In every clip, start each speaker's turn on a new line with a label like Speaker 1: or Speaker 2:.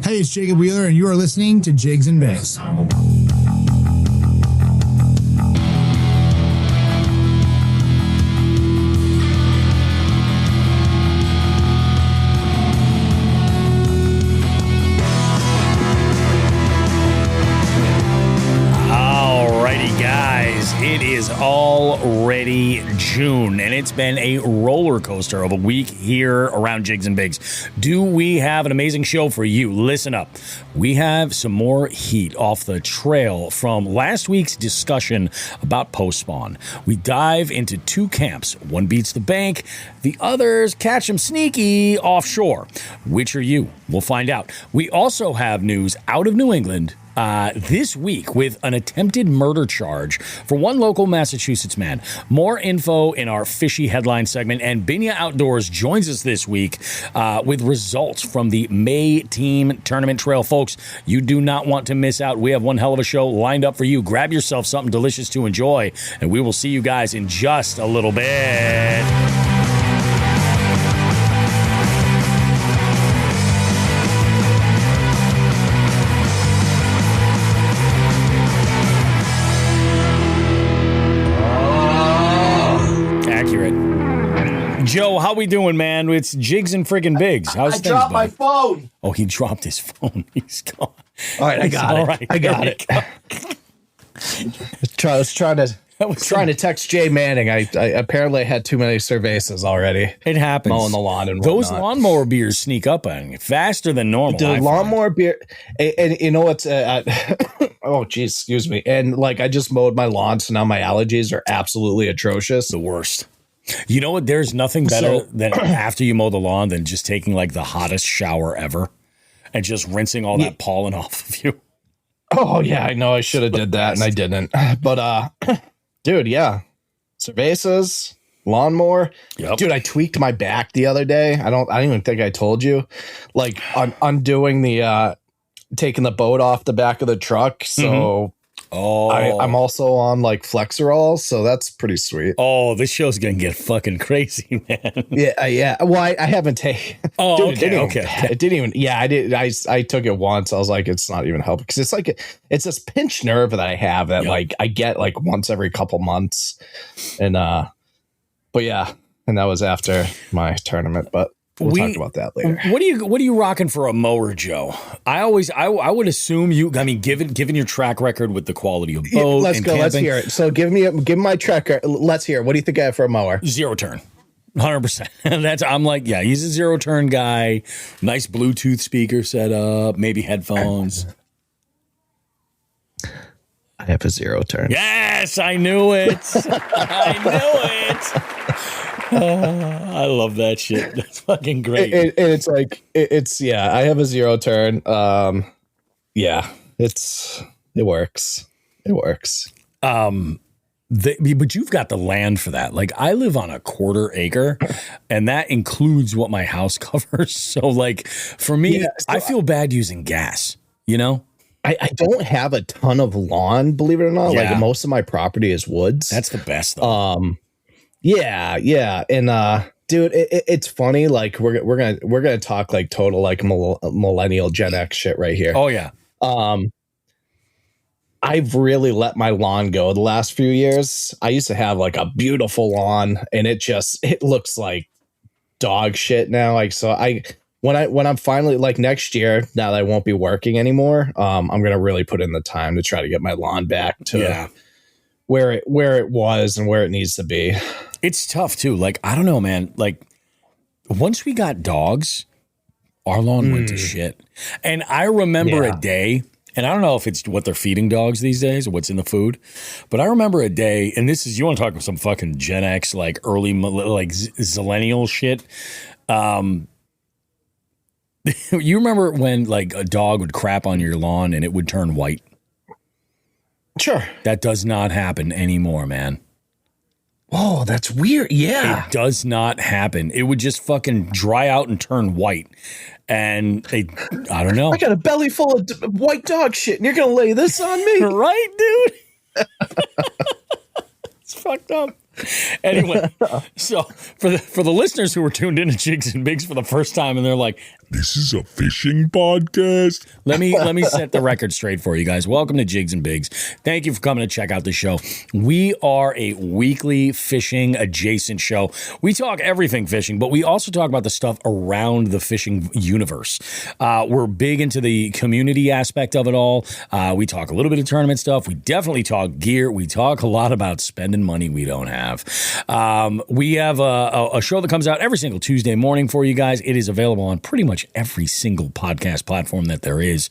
Speaker 1: Hey, it's Jacob Wheeler, and you are listening to Jigs and Bass.
Speaker 2: It is already June, and it's been a roller coaster of a week here around Jigs and Bigs. Do we have an amazing show for you? Listen up. We have some more heat off the trail from last week's discussion about post-spawn. We dive into two camps. One beats the bank. The others catch them sneaky offshore. Which are you? We'll find out. We also have news out of New England this week with an attempted murder charge for one local Massachusetts man. More info in our fishy headline segment, and Binya Outdoors joins us this week with results from the May Team Tournament Trail. Folks, you do not want to miss out. We have one hell of a show lined up for you. Grab yourself something delicious to enjoy, and we will see you guys in just a little bit. Joe, how we doing, man? It's Jigs and friggin' Bigs. How's things,
Speaker 3: dropped my phone.
Speaker 2: Oh, he dropped his phone. He's gone.
Speaker 3: All right, I got it.
Speaker 2: All right,
Speaker 3: I got it. I was trying to text Jay Manning. I apparently had too many cervezas already.
Speaker 2: It happens.
Speaker 3: Mowing the lawn and
Speaker 2: those
Speaker 3: whatnot.
Speaker 2: lawnmower beers sneak up on you faster than normal.
Speaker 3: The lawnmower beer, and you know what's? Oh, geez, excuse me. And like, I just mowed my lawn, so now my allergies are absolutely atrocious.
Speaker 2: The worst. You know what? There's nothing better than after you mow the lawn than just taking like the hottest shower ever and just rinsing all that pollen off of you.
Speaker 3: Oh yeah, I know I should have did that and I didn't. But dude, yeah. Cervezas, lawnmower.
Speaker 2: Yep.
Speaker 3: Dude, I tweaked my back the other day. I don't even think I told you. Like undoing the taking the boat off the back of the truck. So I'm also on like Flexerol, so that's pretty sweet.
Speaker 2: Oh, this show's gonna get fucking crazy, man.
Speaker 3: Yeah. Well, I haven't taken.
Speaker 2: Oh,
Speaker 3: dude,
Speaker 2: okay.
Speaker 3: It didn't even. Yeah, I did. I took it once. I was like, it's not even helping because it's like it's this pinched nerve that I have that like I get like once every couple months, and but yeah, and that was after my tournament, but. We'll talk about that later.
Speaker 2: What are you rocking for a mower, Joe? I would assume you. I mean, given your track record with the quality of boat,
Speaker 3: let's
Speaker 2: and
Speaker 3: go.
Speaker 2: camping,
Speaker 3: Let's hear it. So give me my track. Let's hear it. What do you think I have for a mower?
Speaker 2: Zero turn, 100%. I'm like, yeah, he's a zero turn guy. Nice Bluetooth speaker set up, maybe headphones.
Speaker 3: I have a zero turn.
Speaker 2: Yes, I knew it. I knew it. I love that shit. That's fucking great.
Speaker 3: It's like I have a zero turn. Yeah, it works. It works.
Speaker 2: But you've got the land for that. Like I live on a 1/4 acre, and that includes what my house covers. So like for me, I feel bad using gas. You know.
Speaker 3: I don't have a ton of lawn, believe it or not.
Speaker 2: Yeah.
Speaker 3: Like most of my property is woods.
Speaker 2: That's the best though.
Speaker 3: Yeah. And dude, it's funny. Like we're gonna talk like total like millennial Gen X shit right here.
Speaker 2: Oh yeah.
Speaker 3: I've really let my lawn go the last few years. I used to have like a beautiful lawn, and it looks like dog shit now. Like so when I'm finally like next year, now that I won't be working anymore, I'm gonna really put in the time to try to get my lawn back to where it was and where it needs to be.
Speaker 2: It's tough too. Like I don't know, man. Like once we got dogs, our lawn went to shit. And I remember a day, and I don't know if it's what they're feeding dogs these days or what's in the food, but I remember a day, and this is, you want to talk about some fucking Gen X, like early like zillennial shit. You remember when like a dog would crap on your lawn and it would turn white?
Speaker 3: Sure.
Speaker 2: That does not happen anymore, man.
Speaker 3: Oh, that's weird. Yeah.
Speaker 2: It does not happen. It would just fucking dry out and turn white. And I don't know.
Speaker 3: I got a belly full of white dog shit, and you're going to lay this on me?
Speaker 2: Right, dude? It's fucked up. Anyway, so for the listeners who were tuned in to Jigs and Bigs for the first time and they're like, this is a fishing podcast. Let me set the record straight for you guys. Welcome to Jigs and Bigs. Thank you for coming to check out the show. We are a weekly fishing adjacent show. We talk everything fishing, but we also talk about the stuff around the fishing universe. We're big into the community aspect of it all. We talk a little bit of tournament stuff. We definitely talk gear. We talk a lot about spending money we don't have. We have a show that comes out every single Tuesday morning for you guys. It is available on pretty much every single podcast platform that there is.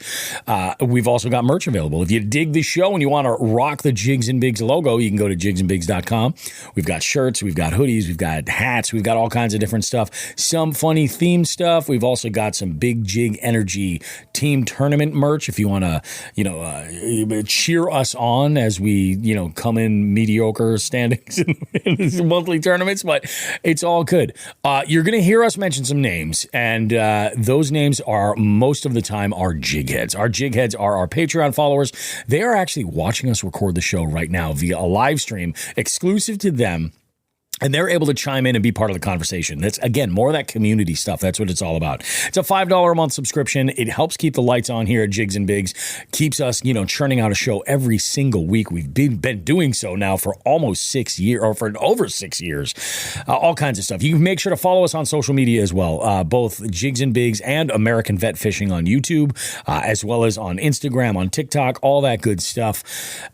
Speaker 2: We've also got merch available. If you dig the show and you want to rock the Jigs and Bigs logo, you can go to jigsandbigs.com. We've got shirts, we've got hoodies, we've got hats, we've got all kinds of different stuff. Some funny theme stuff. We've also got some Big Jig Energy team tournament merch if you want to, cheer us on as we, come in mediocre standings in monthly tournaments, but it's all good. You're going to hear us mention some names, and those names are most of the time our jig heads. Our jig heads are our Patreon followers. They are actually watching us record the show right now via a live stream exclusive to them. And they're able to chime in and be part of the conversation. That's, again, more of that community stuff. That's what it's all about. It's a $5 a month subscription. It helps keep the lights on here at Jigs and Bigs. Keeps us, churning out a show every single week. We've been doing so now for almost 6 years, or for over 6 years. All kinds of stuff. You can make sure to follow us on social media as well. Both Jigs and Bigs and American Vet Fishing on YouTube, as well as on Instagram, on TikTok, all that good stuff.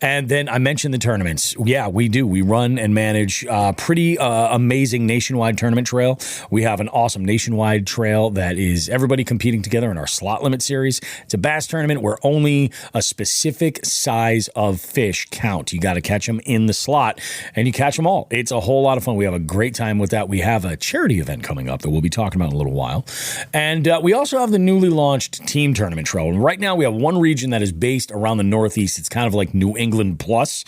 Speaker 2: And then I mentioned the tournaments. Yeah, we do. We run and manage pretty amazing nationwide tournament trail. We have an awesome nationwide trail that is everybody competing together in our slot limit series. It's a bass tournament where only a specific size of fish count. You got to catch them in the slot, and you catch them all. It's a whole lot of fun. We have a great time with that. We have a charity event coming up that we'll be talking about in a little while. And we also have the newly launched team tournament trail. And right now we have one region that is based around the Northeast. It's kind of like New England plus.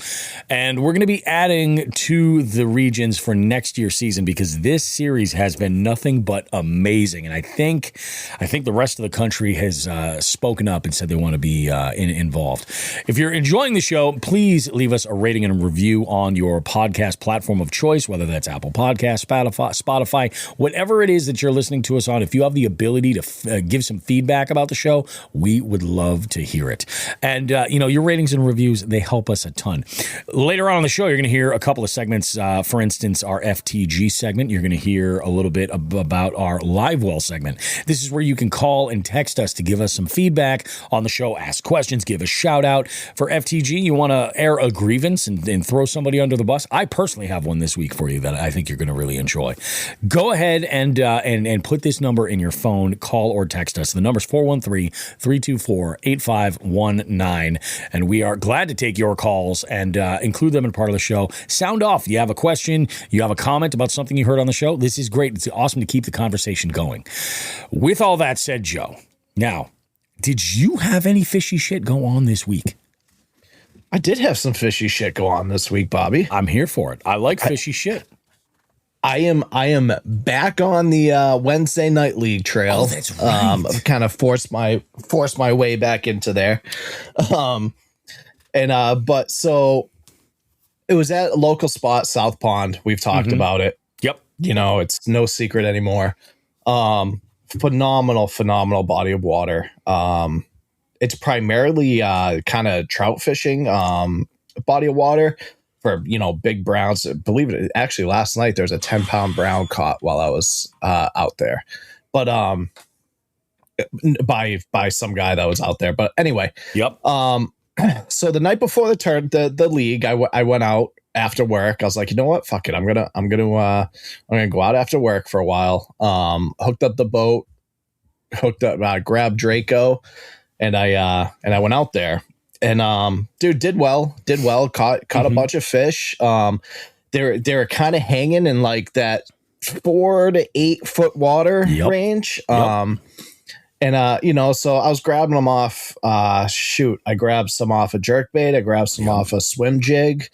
Speaker 2: And we're going to be adding to the regions for next year's season because this series has been nothing but amazing. And I think the rest of the country has spoken up and said they want to be involved. If you're enjoying the show, please leave us a rating and a review on your podcast platform of choice, whether that's Apple Podcasts, Spotify, whatever it is that you're listening to us on. If you have the ability to give some feedback about the show, we would love to hear it. And, your ratings and reviews, they help us a ton. Later on in the show, you're going to hear a couple of segments. For instance, our FTG segment. You're going to hear a little bit about our Live Well segment. This is where you can call and text us to give us some feedback on the show, ask questions, give a shout out. For FTG, you want to air a grievance and throw somebody under the bus. I personally have one this week for you that I think you're going to really enjoy. Go ahead and put this number in your phone, call or text us. The number's 413-324-8519. And we are glad to take your calls and include them in part of the show. Sound off. You have a question, you have a comment about something you heard on the show. This is great. It's awesome to keep the conversation going. With all that said, Joe, now, did you have any fishy shit go on this week?
Speaker 3: I did have some fishy shit go on this week, Bobby.
Speaker 2: I'm here for it. I like fishy shit.
Speaker 3: I am back on the Wednesday night league trail.
Speaker 2: Oh, that's right.
Speaker 3: I've kind of forced my way back into there. But so it was at a local spot, South Pond. We've talked about it.
Speaker 2: Yep.
Speaker 3: It's no secret anymore. Phenomenal body of water. It's primarily kind of trout fishing body of water for, big browns. Believe it, actually last night there's a 10-pound brown caught while I was out there. But by some guy that was out there. But anyway.
Speaker 2: Yep.
Speaker 3: So the night before the league, I went out after work. I was like, you know what? Fuck it. I'm gonna go out after work for a while. Hooked up the boat, grabbed Draco, and I went out there. And dude, did well. Caught a bunch of fish. They're kind of hanging in like that 4 to 8 foot water range. So I was grabbing them off. I grabbed some off a jerkbait. I grabbed some off a swim jig.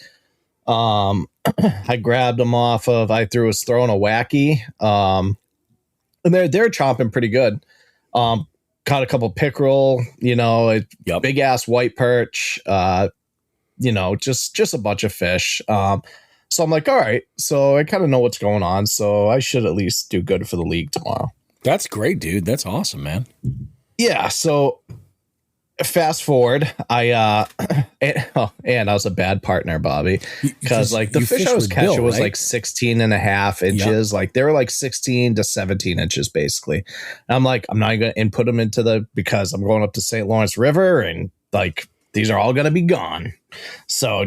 Speaker 3: I grabbed them off of. I was throwing a wacky. And they're chomping pretty good. Caught a couple pickerel. Big ass white perch. Just a bunch of fish. So I'm like, all right, so I kind of know what's going on, so I should at least do good for the league tomorrow.
Speaker 2: That's great, dude. That's awesome, man.
Speaker 3: Yeah, so fast forward, and I was a bad partner, Bobby, because like the fish I was catching was like 16 and a half inches. Like they were like 16 to 17 inches basically. And I'm like, I'm not going to input them because I'm going up to St. Lawrence River and like these are all going to be gone. So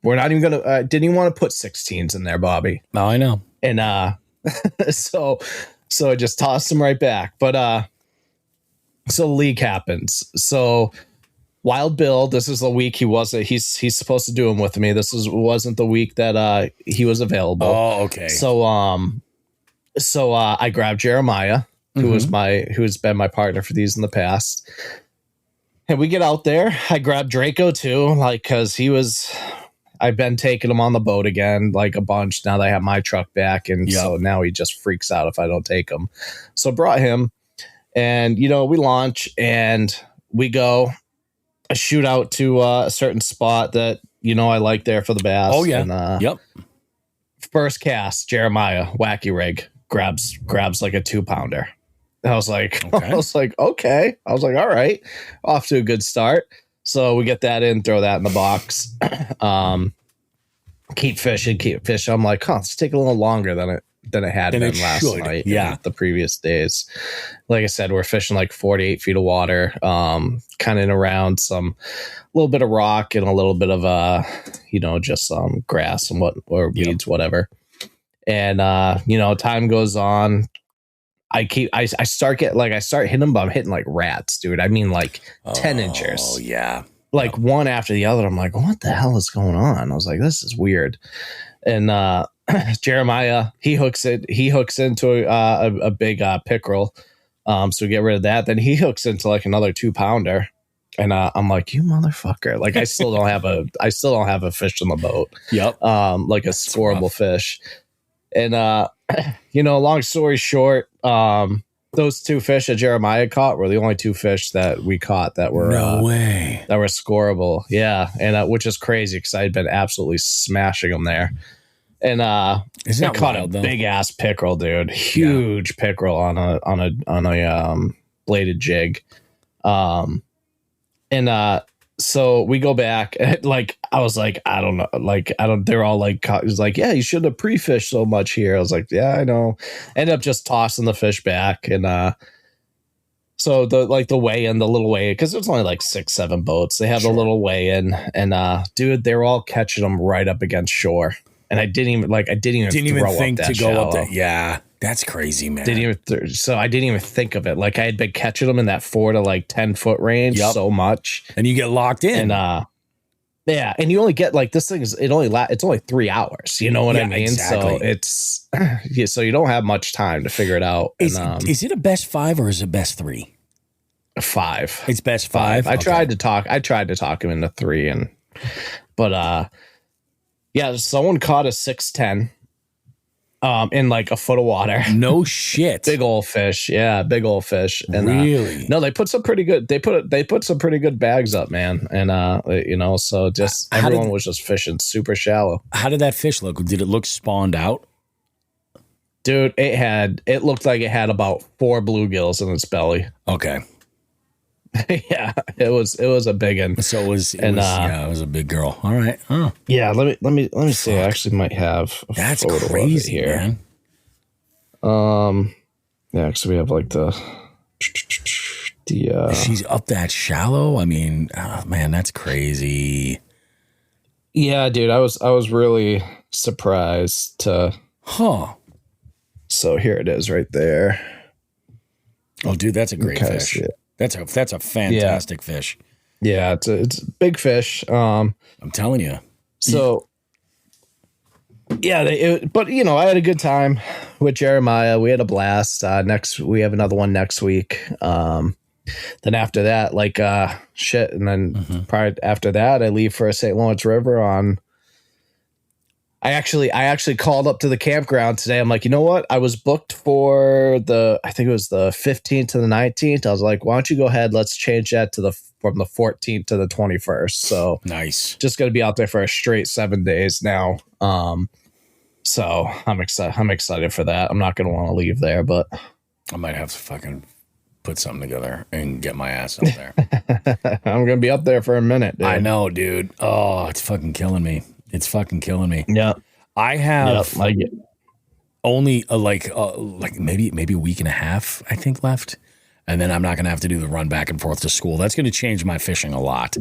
Speaker 3: we're not even going to, didn't even want to put 16s in there, Bobby.
Speaker 2: Oh, I know.
Speaker 3: And so I just tossed them right back. But so the league happens. So Wild Bill, this is the week he's supposed to do them with me. Wasn't the week that he was available.
Speaker 2: Oh, okay.
Speaker 3: So I grabbed Jeremiah, who's been my partner for these in the past. And we get out there. I grabbed Draco too, like because I've been taking him on the boat again, like a bunch now that I have my truck back, and so now he just freaks out if I don't take him. So brought him. And, we launch and we go a shoot out to a certain spot that, I like there for the bass.
Speaker 2: Oh, yeah.
Speaker 3: And, first cast, Jeremiah, wacky rig, grabs like a 2-pounder. I was like, okay. I was like, all right, off to a good start. So we get that in, throw that in the box. Keep fishing. I'm like, it's taking a little longer than it had been last night.
Speaker 2: Yeah.
Speaker 3: The previous days. Like I said, we're fishing like 48 feet of water, kind of in around a little bit of rock and a little bit of, just some grass and weeds, whatever. And, time goes on. I start hitting them, but I'm hitting like rats, dude. I mean, like 10 inches.
Speaker 2: Oh yeah.
Speaker 3: Like one after the other. I'm like, what the hell is going on? I was like, this is weird. And, Jeremiah, he hooks into a big pickerel. So we get rid of that. Then he hooks into like another 2-pounder. And I'm like, you motherfucker. Like I still don't have a fish on the boat.
Speaker 2: Yep.
Speaker 3: Like a scoreable fish. And long story short, those 2 fish that Jeremiah caught were the only 2 fish that we caught that were
Speaker 2: no way
Speaker 3: that were scoreable. Yeah. And which is crazy because I had been absolutely smashing them there. And
Speaker 2: Isn't that
Speaker 3: caught
Speaker 2: wild,
Speaker 3: a
Speaker 2: though?
Speaker 3: big ass pickerel, dude. Huge pickerel on a bladed jig. So we go back. Like I was like, I don't know. Like they're all like, it was like, yeah, you shouldn't have pre-fished so much here. I was like, yeah, I know. Ended up just tossing the fish back, and so the little weigh in, because there's only like 6-7 boats. They have the little weigh in, and dude, they were all catching them right up against shore. And I didn't even think to go up there.
Speaker 2: Yeah, that's crazy, man.
Speaker 3: So I didn't even think of it. Like I had been catching them in that 4 to like 10 foot range so much,
Speaker 2: and you get locked in.
Speaker 3: And and you only get like this thing it's only 3 hours. You know what I mean?
Speaker 2: Exactly.
Speaker 3: So it's so you don't have much time to figure it out.
Speaker 2: Is it a best 5 or is it best 3?
Speaker 3: 5.
Speaker 2: It's best 5.
Speaker 3: I tried to talk him into 3, but someone caught a 610 in like a foot of water.
Speaker 2: No shit.
Speaker 3: Big old fish. Yeah, big old fish. And
Speaker 2: really?
Speaker 3: No, they put some pretty good bags up, man. And so just everyone was just fishing super shallow.
Speaker 2: How did that fish look? Did it look spawned out?
Speaker 3: Dude, it looked like it had about 4 bluegills in its belly.
Speaker 2: Okay.
Speaker 3: Yeah, it was a big one.
Speaker 2: So it was a big girl. All right. Oh.
Speaker 3: Yeah, let me see. I actually might have a
Speaker 2: That's
Speaker 3: photo
Speaker 2: crazy
Speaker 3: of it here.
Speaker 2: Man.
Speaker 3: Yeah, so we have like the
Speaker 2: she's up that shallow. I mean, oh, man, that's crazy.
Speaker 3: Yeah, dude, I was really surprised to.
Speaker 2: Huh.
Speaker 3: So here it is right there.
Speaker 2: Oh, dude, that's a great fish. That's a fantastic fish.
Speaker 3: Yeah, it's a big fish. I'm
Speaker 2: telling you.
Speaker 3: So, yeah, but I had a good time with Jeremiah. We had a blast. We have another one next week. Then after that, and then prior after that, I leave for St. Lawrence River on I actually called up to the campground today. I'm like, you know what? I was booked for I think it was the 15th to the 19th. I was like, why don't you go ahead? Let's change that from the 14th to the 21st. So
Speaker 2: nice.
Speaker 3: Just going to be out there for a straight 7 days now. So I'm excited for that. I'm not going to want to leave there, but
Speaker 2: I might have to fucking put something together and get my ass out there.
Speaker 3: I'm going to be up there for a minute, dude.
Speaker 2: I know, dude. Oh, it's fucking killing me.
Speaker 3: Yeah.
Speaker 2: I have only like maybe a week and a half, I think, left. And then I'm not going to have to do the run back and forth to school. That's going to change my fishing a lot.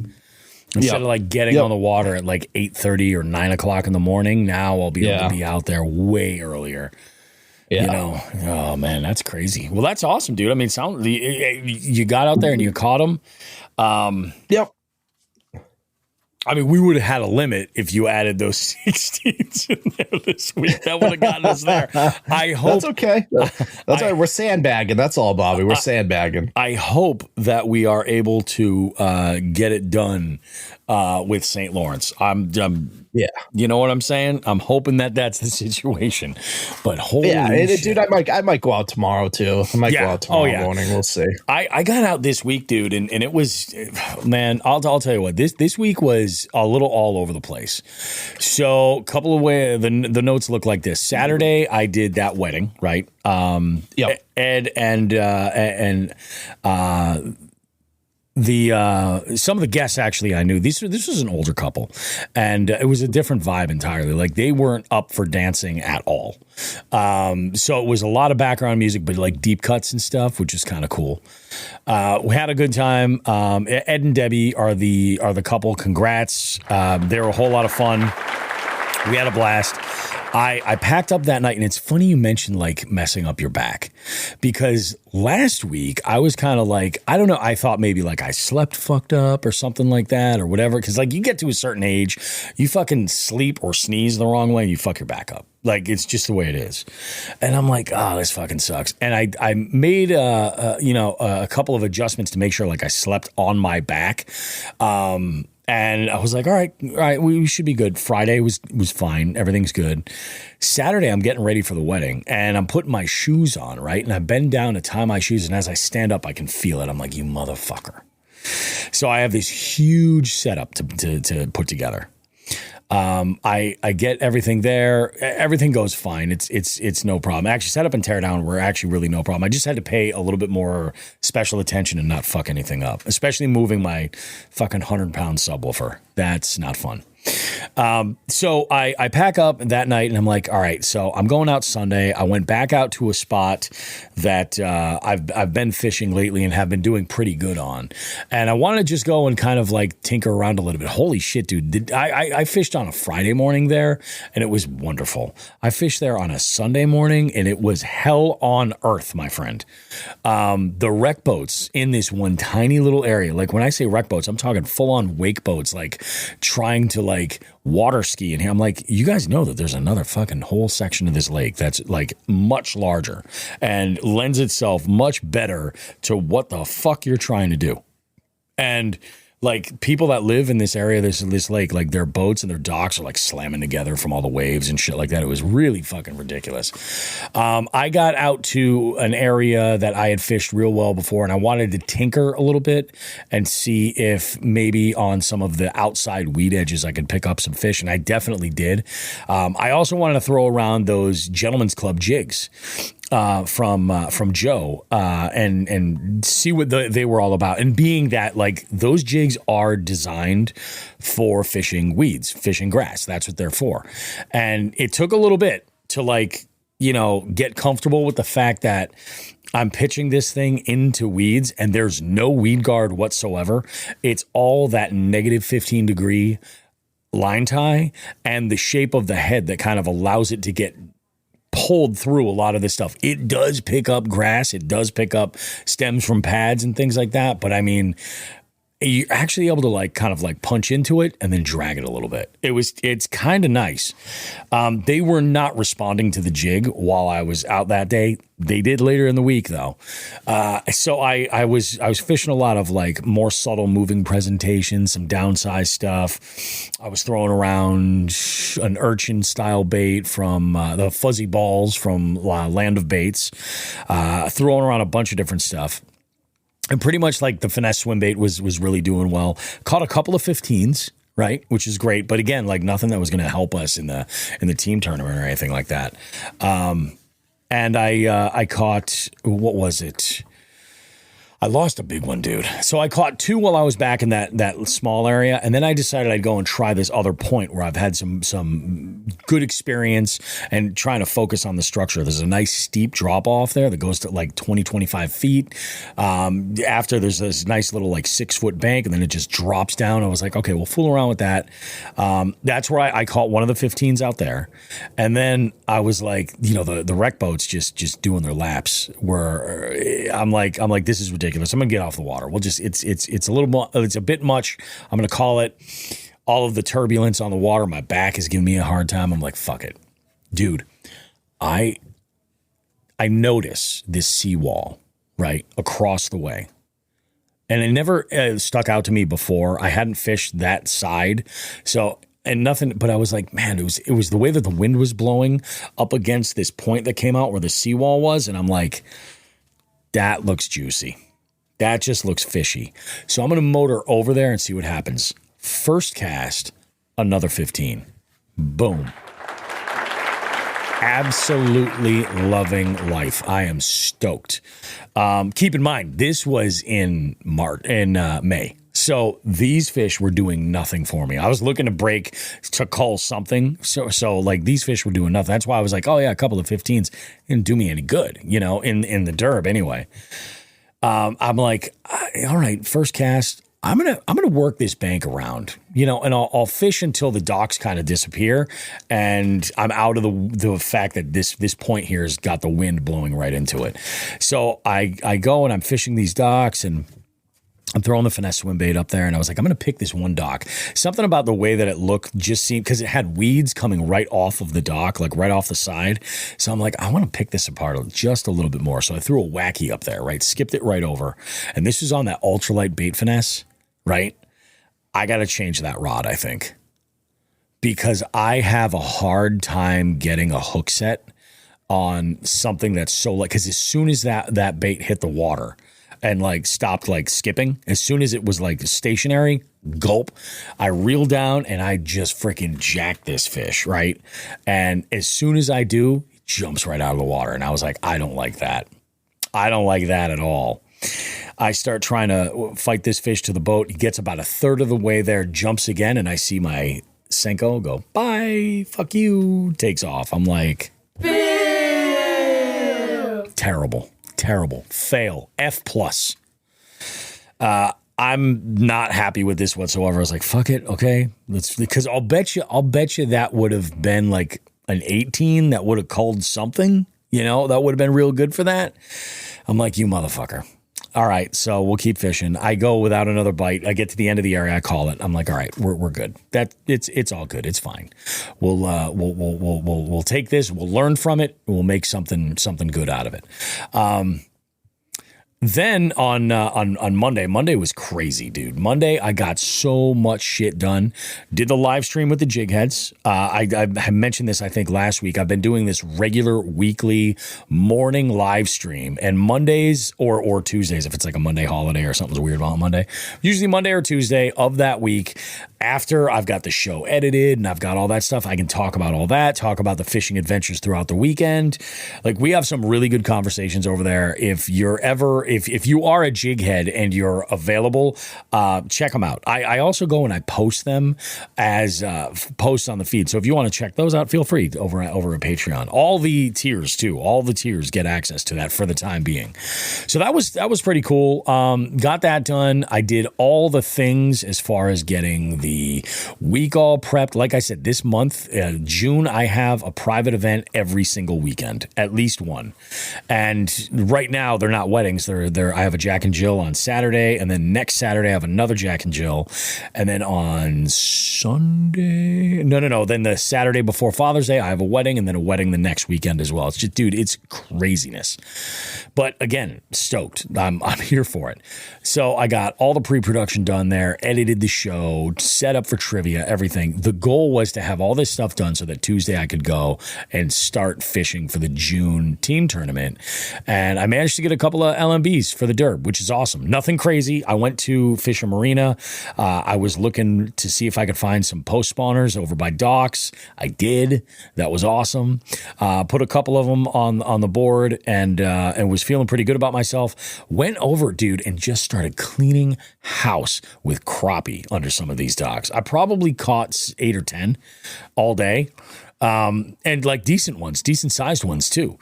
Speaker 2: Instead of like getting on the water at like 8:30 or 9 o'clock in the morning, now I'll be able to be out there way earlier. Yeah. You know, oh man, that's crazy. Well, that's awesome, dude. I mean, you got out there and you caught them.
Speaker 3: Yep.
Speaker 2: I mean, we would have had a limit if you added those 16s in there this week. That would have gotten us there. I hope.
Speaker 3: That's okay. That's all right. We're sandbagging. That's all, Bobby. We're sandbagging.
Speaker 2: I hope that we are able to get it done with St. Lawrence. Yeah. You know what I'm saying? I'm hoping that that's the situation. But holy shit.
Speaker 3: Dude, I might go out tomorrow too. I might go out tomorrow morning. We'll see.
Speaker 2: I got out this week, dude, and it was, man, I'll tell you what, this week was a little all over the place. So a couple of ways, the notes look like this. Saturday, I did that wedding, right? Ed and some of the guests actually I knew. This was an older couple, and it was a different vibe entirely. Like they weren't up for dancing at all. So it was a lot of background music, but like deep cuts and stuff, which is kind of cool. We had a good time. Ed and Debbie are the couple. Congrats. They were a whole lot of fun. We had a blast. I packed up that night, and it's funny you mentioned like messing up your back, because last week I was kind of like, I don't know, I thought maybe like I slept fucked up or something like that or whatever, because like you get to a certain age, you fucking sleep or sneeze the wrong way, and you fuck your back up. Like it's just the way it is. And I'm like, oh, this fucking sucks. And I made a couple of adjustments to make sure like I slept on my back. And I was like, all right, we should be good. Friday was fine. Everything's good. Saturday, I'm getting ready for the wedding, and I'm putting my shoes on, right? And I bend down to tie my shoes, and as I stand up, I can feel it. I'm like, you motherfucker. So I have this huge setup to put together. I get everything there. Everything goes fine. It's no problem. Actually, setup and tear down were actually really no problem. I just had to pay a little bit more special attention and not fuck anything up, especially moving my fucking 100-pound subwoofer. That's not fun. So I pack up that night, and I'm like, all right, so I'm going out Sunday. I went back out to a spot that I've been fishing lately and have been doing pretty good on. And I want to just go and kind of like tinker around a little bit. Holy shit, dude. I fished on a Friday morning there, and it was wonderful. I fished there on a Sunday morning, and it was hell on earth, my friend. The wreck boats in this one tiny little area, like when I say wreck boats, I'm talking full-on wake boats, like trying to like water ski in here. I'm like, you guys know that there's another fucking whole section of this lake that's like much larger and lends itself much better to what the fuck you're trying to do. And like people that live in this area, this lake, like their boats and their docks are like slamming together from all the waves and shit like that. It was really fucking ridiculous. I got out to an area that I had fished real well before, and I wanted to tinker a little bit and see if maybe on some of the outside weed edges I could pick up some fish, and I definitely did. I also wanted to throw around those Gentlemen's Club jigs from Joe and see what they were all about. And being that like those jigs are designed for fishing weeds, fishing grass. That's what they're for. And it took a little bit to like, you know, get comfortable with the fact that I'm pitching this thing into weeds and there's no weed guard whatsoever. It's all that negative 15 degree line tie and the shape of the head that kind of allows it to get pulled through a lot of this stuff. It does pick up grass. It does pick up stems from pads and things like that. But I mean, you're actually able to like kind of like punch into it and then drag it a little bit. It's kind of nice. They were not responding to the jig while I was out that day. They did later in the week though. So I was fishing a lot of like more subtle moving presentations, some downsized stuff. I was throwing around an urchin style bait from the fuzzy balls from Land of Baits, throwing around a bunch of different stuff. And pretty much like the finesse swim bait was really doing well. Caught a couple of 15s, right? Which is great. But again, like nothing that was going to help us in the team tournament or anything like that. And I caught, what was it? I lost a big one, dude. So I caught 2 while I was back in that small area, and then I decided I'd go and try this other point where I've had some good experience and trying to focus on the structure. There's a nice steep drop off there that goes to like 25 feet. After there's this nice little like 6-foot bank, and then it just drops down. I was like, okay, we'll fool around with that. That's where I caught one of the 15s out there, and then I was like, the wreck boats just doing their laps. Where I'm like, this is ridiculous. I'm gonna get off the water. We'll just it's a little more, it's a bit much. I'm gonna call it. All of the turbulence on the water, my back is giving me a hard time. I'm like, fuck it, dude. I notice this seawall right across the way, and it never stuck out to me before. I hadn't fished that side, so. And nothing, but I was like, man, it was the way that the wind was blowing up against this point that came out where the seawall was, and I'm like, that looks juicy. That just looks fishy. So I'm going to motor over there and see what happens. First cast, another 15. Boom. Absolutely loving life. I am stoked. Keep in mind, this was in May. So these fish were doing nothing for me. I was looking to break to cull something. So like these fish were doing nothing. That's why I was like, oh yeah, a couple of 15s didn't do me any good, in the derb anyway. I'm like, all right, first cast, I'm gonna work this bank around, and I'll fish until the docks kind of disappear, and I'm out of the fact that this point here has got the wind blowing right into it. So I go and I'm fishing these docks, and I'm throwing the finesse swim bait up there, and I was like, I'm going to pick this one dock. Something about the way that it looked just seemed, because it had weeds coming right off of the dock, like right off the side. So I'm like, I want to pick this apart just a little bit more. So I threw a wacky up there, right? Skipped it right over. And this is on that ultralight bait finesse, right? I got to change that rod, I think, because I have a hard time getting a hook set on something that's so like, because as soon as that bait hit the water, and like stopped like skipping, as soon as it was like stationary, gulp, I reeled down and I just freaking jacked this fish, right? And as soon as I do, it jumps right out of the water. And I was like, I don't like that. I don't like that at all. I start trying to fight this fish to the boat. He gets about a third of the way there, jumps again, and I see my Senko go, bye, fuck you, takes off. I'm like, terrible. Fail. F+. I'm not happy with this whatsoever. I was like, fuck it. Okay. Because I'll bet you that would have been like an 18 that would have called something, that would have been real good for that. I'm like, you motherfucker. All right. So we'll keep fishing. I go without another bite. I get to the end of the area. I call it. I'm like, all right, we're good. It's all good. It's fine. We'll take this. We'll learn from it. We'll make something good out of it. Then on Monday was crazy, dude. Monday, I got so much shit done. Did the live stream with the jig heads. I mentioned this, I think, last week. I've been doing this regular weekly morning live stream, and Mondays or Tuesdays, if it's like a Monday holiday or something's weird about Monday, usually Monday or Tuesday of that week, after I've got the show edited and I've got all that stuff, I can talk about all that, talk about the fishing adventures throughout the weekend. Like, we have some really good conversations over there. If you're ever, if you are a jig head and you're available, check them out. I also go and I post them as posts on the feed. So if you want to check those out, feel free over at Patreon. All the tiers too. All the tiers get access to that for the time being. So that was pretty cool. Got that done. I did all the things as far as getting the week all prepped. Like I said, this month, June, I have a private event every single weekend, at least one. And right now, they're not weddings. They're I have a Jack and Jill on Saturday, and then next Saturday I have another Jack and Jill, and then on Sunday, no. Then the Saturday before Father's Day, I have a wedding, and then a wedding the next weekend as well. It's just, dude, it's craziness. But again, stoked. I'm here for it. So I got all the pre-production done there, edited the show, set up for trivia, everything. The goal was to have all this stuff done so that Tuesday I could go and start fishing for the June team tournament. And I managed to get a couple of LMBs for the derb, which is awesome. Nothing crazy. I went to Fisher Marina. I was looking to see if I could find some post spawners over by docks. I did. That was awesome. Put a couple of them on the board and was feeling pretty good about myself. Went over, dude, and just started cleaning house with crappie under some of these docks. I probably caught 8 or 10 all day. And like decent sized ones too.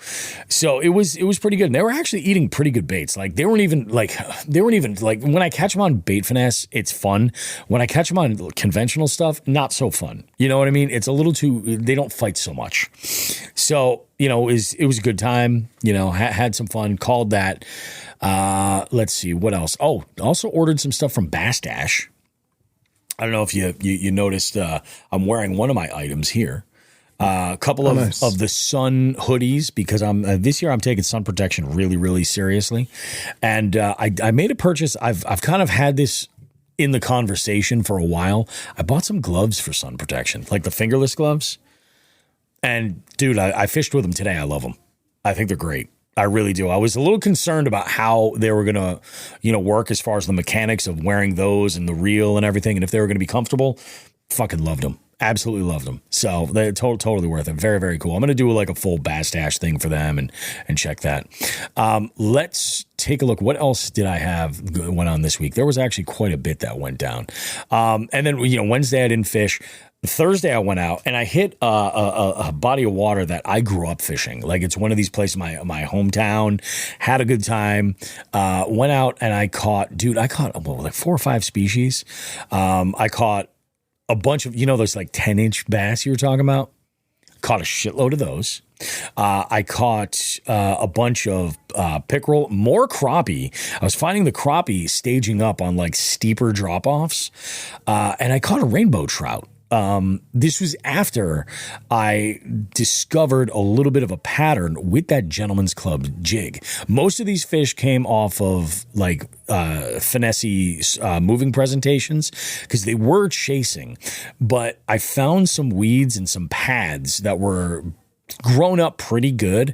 Speaker 2: So it was pretty good. And they were actually eating pretty good baits. Like they weren't even like when I catch them on bait finesse, it's fun. When I catch them on conventional stuff, not so fun. You know what I mean? It's a little too, they don't fight so much. So, it was a good time, had some fun, called that. Let's see what else. Oh, also ordered some stuff from Bass Dash. I don't know if you noticed, I'm wearing one of my items here. A couple of the sun hoodies because this year I'm taking sun protection really, really seriously. And I made a purchase. I've kind of had this in the conversation for a while. I bought some gloves for sun protection, like the fingerless gloves. And dude, I fished with them today. I love them. I think they're great. I really do. I was a little concerned about how they were going to, work as far as the mechanics of wearing those and the reel and everything. And if they were going to be comfortable, fucking loved them. Absolutely loved them. So they're totally worth it. Very, very cool. I'm going to do like a full Bass Dash thing for them and check that. Let's take a look. What else did I have went on this week? There was actually quite a bit that went down. And then, Wednesday I didn't fish. Thursday I went out and I hit a body of water that I grew up fishing. Like it's one of these places, my hometown. Had a good time. Went out and I caught like 4 or 5 species. I caught a bunch of, those like 10-inch bass you were talking about. Caught a shitload of those. I caught a bunch of pickerel, more crappie. I was finding the crappie staging up on like steeper drop-offs. And I caught a rainbow trout. This was after I discovered a little bit of a pattern with that Gentleman's Club jig. Most of these fish came off of like finesse moving presentations because they were chasing, but I found some weeds and some pads that were grown up pretty good,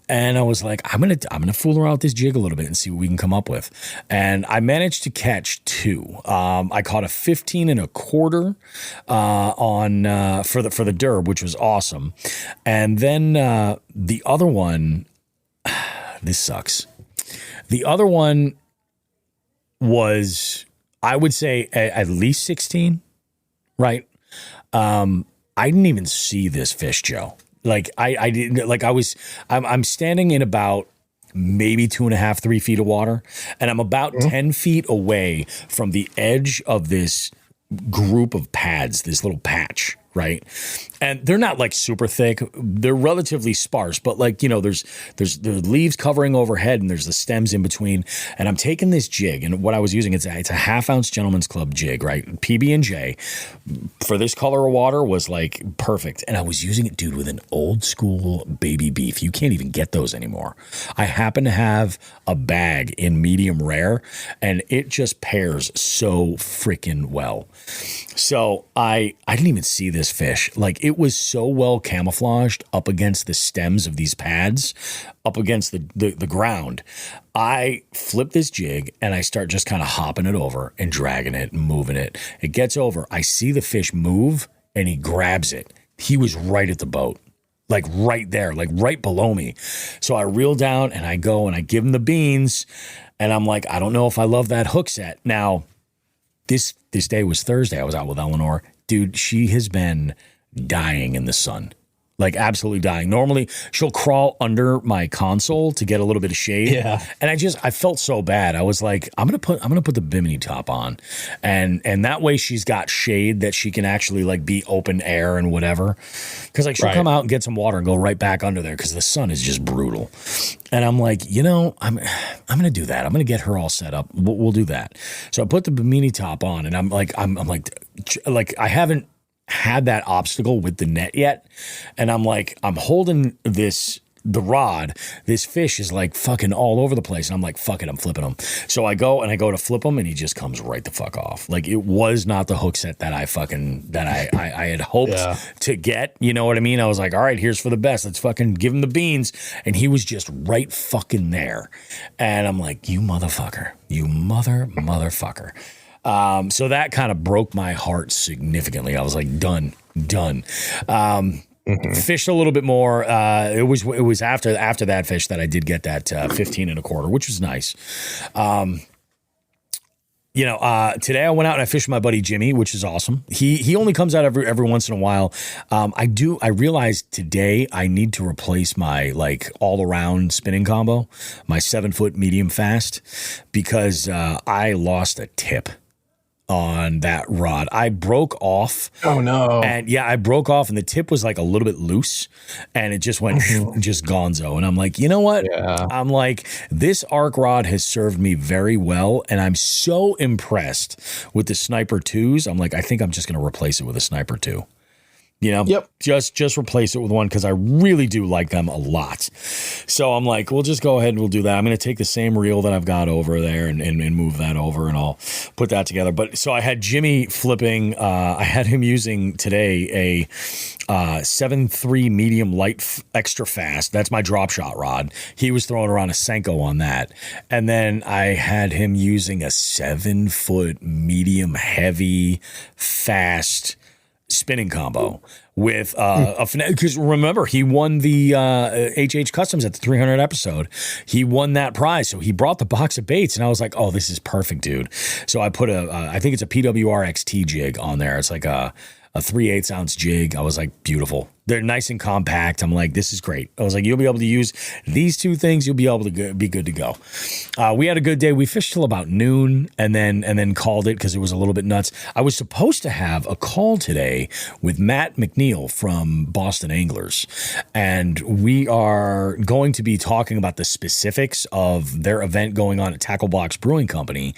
Speaker 2: and I was like, I'm gonna fool around with this jig a little bit and see what we can come up with. And I managed to catch 2. I caught a 15 and a quarter on for the derb, which was awesome. And then the other one, this sucks. The other one was, I would say, at least 16, right? I didn't even see this fish, Joe. Like I didn't, like I'm standing in about maybe 2.5, 3 feet of water, and I'm about 10 feet away from the edge of this group of pads, this little patch, right? And they're not like super thick. They're relatively sparse, but like, there's the leaves covering overhead and there's the stems in between. And I'm taking this jig, and what I was using, it's a 1/2 ounce Gentleman's Club jig, right? PB&J for this color of water was like perfect. And I was using it, dude, with an old school baby beef. You can't even get those anymore. I happen to have a bag in medium rare, and it just pairs so freaking well. So I didn't even see this fish. Like, it was so well camouflaged up against the stems of these pads, up against the ground. I flip this jig and I start just kind of hopping it over and dragging it and moving it. It gets over. I see the fish move and he grabs it. He was right at the boat, like right there, like right below me. So I reel down and I go and I give him the beans, and I'm like, I don't know if I love that hook set. Now, this day was Thursday. I was out with Eleanor. Dude, she has been dying in the sun. like absolutely dying. Normally she'll crawl under my console to get a little bit of shade.
Speaker 3: Yeah.
Speaker 2: And I felt so bad. I was like, I'm gonna put the bimini top on, and that way she's got shade that she can actually like be open air and whatever. Because like she'll come out and get some water and go right back under there because the sun is just brutal. And I'm like, I'm gonna do that. I'm gonna get her all set up. We'll do that. So I put the bimini top on, and I'm like I haven't had that obstacle with the net yet, and I'm holding the rod. This fish is like fucking all over the place, and I'm like, fuck it, I'm flipping him. So I go to flip him, and he just comes right the fuck off. Like, it was not the hook set that I had hoped to get. You know what I mean? I was like, all right, here's for the best. Let's fucking give him the beans, and he was just right fucking there, and I'm like, you motherfucker, you motherfucker. So that kind of broke my heart significantly. I was like, done. Fished a little bit more. It was after that fish that I did get that 15 and a quarter, which was nice. Today I went out and I fished with my buddy Jimmy, which is awesome. He only comes out every once in a while. I realized today I need to replace my like all around spinning combo, my 7-foot medium fast, because I lost a tip on that rod. I broke off.
Speaker 3: Oh no.
Speaker 2: And I broke off, and the tip was like a little bit loose, and it just went just gonzo. And I'm like, you know what? Yeah. I'm like, this arc rod has served me very well, and I'm so impressed with the Sniper 2s. I'm like, I think I'm just going to replace it with a Sniper 2. Yep. Just replace it with one, because I really do like them a lot. So I'm like, we'll just go ahead and we'll do that. I'm going to take the same reel that I've got over there and move that over, and I'll put that together. But so I had Jimmy flipping. I had him using today a 7.3 medium light extra fast. That's my drop shot rod. He was throwing around a Senko on that. And then I had him using a 7-foot medium heavy fast spinning combo with because remember, he won the HH Customs at the 300 episode. He won that prize, so he brought the box of baits, and I was like, oh, this is perfect, dude. So I put I think it's a PWRXT jig on there. It's like a 3/8 ounce jig. I was like, beautiful. They're nice and compact. I'm like, this is great. I was like, you'll be able to use these two things. You'll be able to be good to go. We had a good day. We fished till about noon, and then called it because it was a little bit nuts. I was supposed to have a call today with Matt McNeil from Boston Anglers, and we are going to be talking about the specifics of their event going on at Tackle Box Brewing Company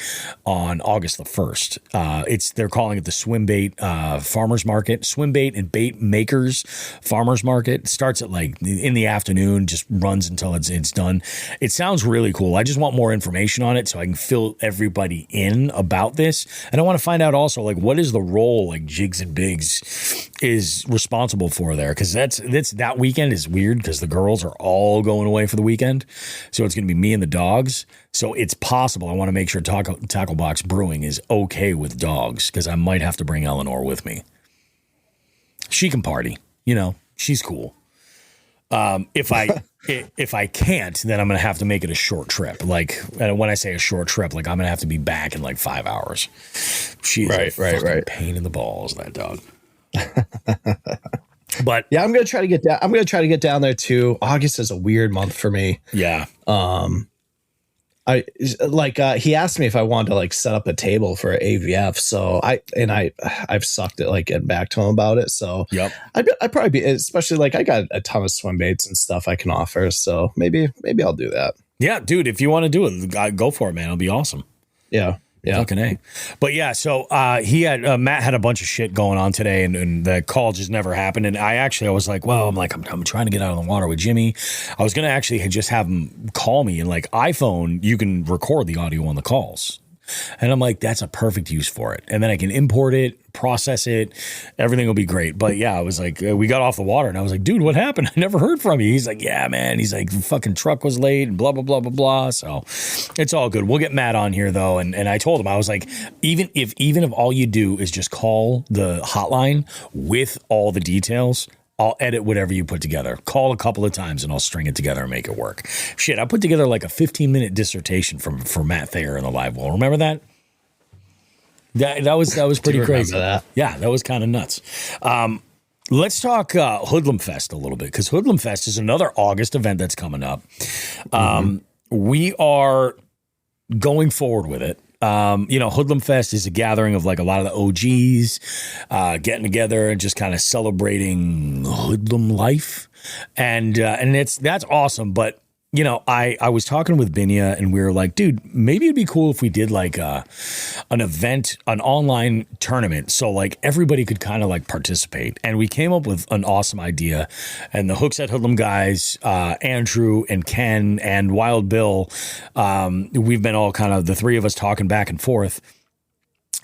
Speaker 2: on August the 1st. They're calling it the Swim Bait Farmers Market, Swim Bait and Bait Makers Farmers Market. It starts at like in the afternoon, just runs until it's done. It sounds really cool. I just want more information on it so I can fill everybody in about this. And I want to find out also, like, what is the role like Jigs and Bigs is responsible for there? Because that weekend is weird because the girls are all going away for the weekend. So it's going to be me and the dogs. So it's possible. I want to make sure Tackle Box Brewing is okay with dogs, because I might have to bring Eleanor with me. She can party. She's cool. If I can't, then I'm going to have to make it a short trip. Like, and when I say a short trip, like I'm going to have to be back in like 5 hours. She's a fucking pain in the balls, that dog. But
Speaker 3: yeah, I'm going to try to get down. I'm going to try to get down there too. August is a weird month for me.
Speaker 2: Yeah.
Speaker 3: He asked me if I wanted to like set up a table for AVF. So I've sucked at like getting back to him about it. So
Speaker 2: yep.
Speaker 3: I'd probably be, especially like I got a ton of swim baits and stuff I can offer. So maybe I'll do that.
Speaker 2: Yeah, dude, if you want to do it, go for it, man. It'll be awesome.
Speaker 3: Yeah. Yeah.
Speaker 2: Fucking A. But yeah, so Matt had a bunch of shit going on today, and the call just never happened. And I was like, well, I'm trying to get out of the water with Jimmy. I was going to actually just have him call me, and like iPhone, you can record the audio on the calls. And I'm like, that's a perfect use for it. And then I can import it, process it. Everything will be great. But yeah, I was like, we got off the water and I was like, dude, what happened? I never heard from you. He's like, yeah, man. He's like, the fucking truck was late and blah, blah, blah, blah, blah. So it's all good. We'll get Matt on here though. And I told him, I was like, even if all you do is just call the hotline with all the details, I'll edit whatever you put together. Call a couple of times and I'll string it together and make it work. Shit, I put together like a 15-minute dissertation for Matt Thayer in the live wall. Remember that? That was pretty crazy.
Speaker 3: That.
Speaker 2: Yeah, that was kind of nuts. Let's talk Hoodlum Fest a little bit, because Hoodlum Fest is another August event that's coming up. We are going forward with it. Hoodlum Fest is a gathering of like a lot of the OGs getting together and just kind of celebrating hoodlum life, and that's awesome. But I was talking with Binya, and we were like, dude, maybe it'd be cool if we did like an event, an online tournament, so like everybody could kind of like participate. And we came up with an awesome idea. And the Hookset Hoodlum guys, Andrew and Ken and Wild Bill, we've been all kind of the three of us talking back and forth.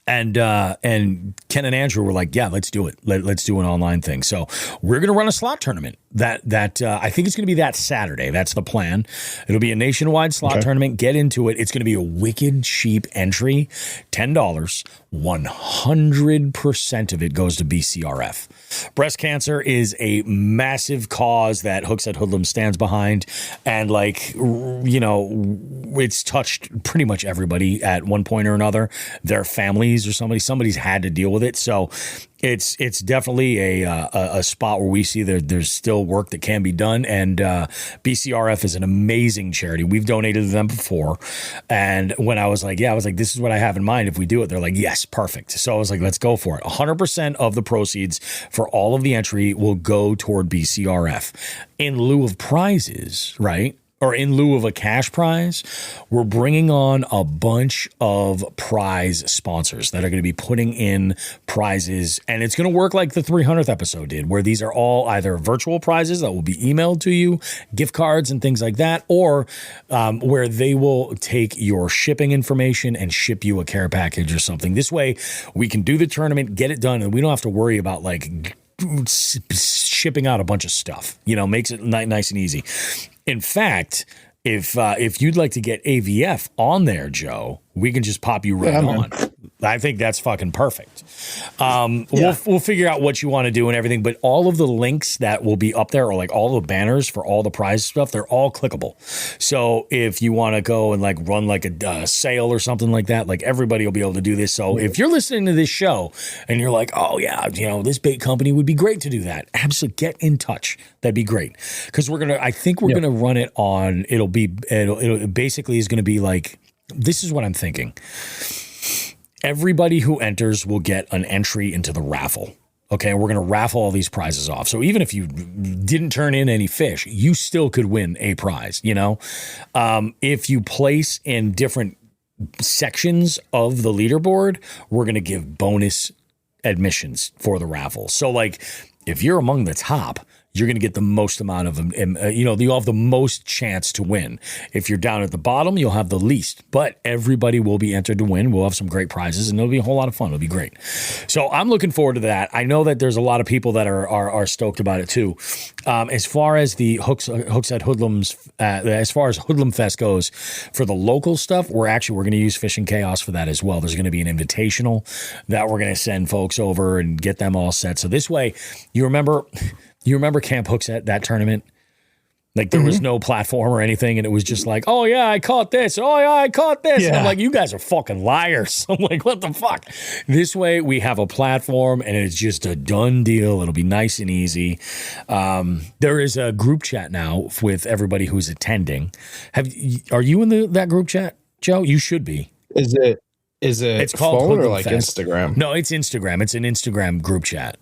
Speaker 2: And Ken and Andrew were like, yeah, let's do it. Let's do an online thing. So we're going to run a slot tournament that I think it's going to be that Saturday. That's the plan. It'll be a nationwide slot tournament. Get into it. It's going to be a wicked cheap entry, $10. 100% of it goes to BCRF. Breast cancer is a massive cause that Hookset Hoodlum stands behind. And it's touched pretty much everybody at one point or another. Their families or somebody's had to deal with it. So it's definitely a spot where we see there's still work that can be done. And BCRF is an amazing charity. We've donated to them before. And when I was like, this is what I have in mind if we do it. They're like, yes, perfect. So I was like, let's go for it. 100% of the proceeds for all of the entry will go toward BCRF in lieu of prizes, right? Or in lieu of a cash prize, we're bringing on a bunch of prize sponsors that are going to be putting in prizes. And it's going to work like the 300th episode did, where these are all either virtual prizes that will be emailed to you, gift cards and things like that, or where they will take your shipping information and ship you a care package or something. This way, we can do the tournament, get it done, and we don't have to worry about like shipping out a bunch of stuff. Makes it nice and easy. In fact, if you'd like to get AVF on there, Joe, we can just pop you right on. I think that's fucking perfect. We'll figure out what you want to do and everything, but all of the links that will be up there, or like all the banners for all the prize stuff, they're all clickable. So if you want to go and like run like a sale or something like that, like everybody will be able to do this. So if you're listening to this show and you're like, oh yeah, this bait company would be great to do that, absolutely get in touch. That'd be great. Because I think we're gonna run it on. It'll basically is gonna be like, this is what I'm thinking. Everybody who enters will get an entry into the raffle. Okay, we're going to raffle all these prizes off. So even if you didn't turn in any fish, you still could win a prize, If you place in different sections of the leaderboard, we're going to give bonus admissions for the raffle. So like if you're among the top, you're going to get the most amount of them. You'll have the most chance to win. If you're down at the bottom, you'll have the least. But everybody will be entered to win. We'll have some great prizes, and it'll be a whole lot of fun. It'll be great. So I'm looking forward to that. I know that there's a lot of people that are stoked about it too. As far as the Hookset Hoodlums, as far as Hoodlum Fest goes, for the local stuff, we're going to use Fishing Chaos for that as well. There's going to be an invitational that we're going to send folks over and get them all set. So this way, you remember Camp Hookset, that tournament? Like there was no platform or anything, and it was just like, oh yeah, I caught this. Oh yeah, I caught this. Yeah. And I'm like, you guys are fucking liars. I'm like, what the fuck? This way we have a platform, and it's just a done deal. It'll be nice and easy. There is a group chat now with everybody who's attending. Are you in that group chat, Joe? You should be.
Speaker 3: Is it? It's called phone or like Fest. Instagram?
Speaker 2: No, it's Instagram. It's an Instagram group chat.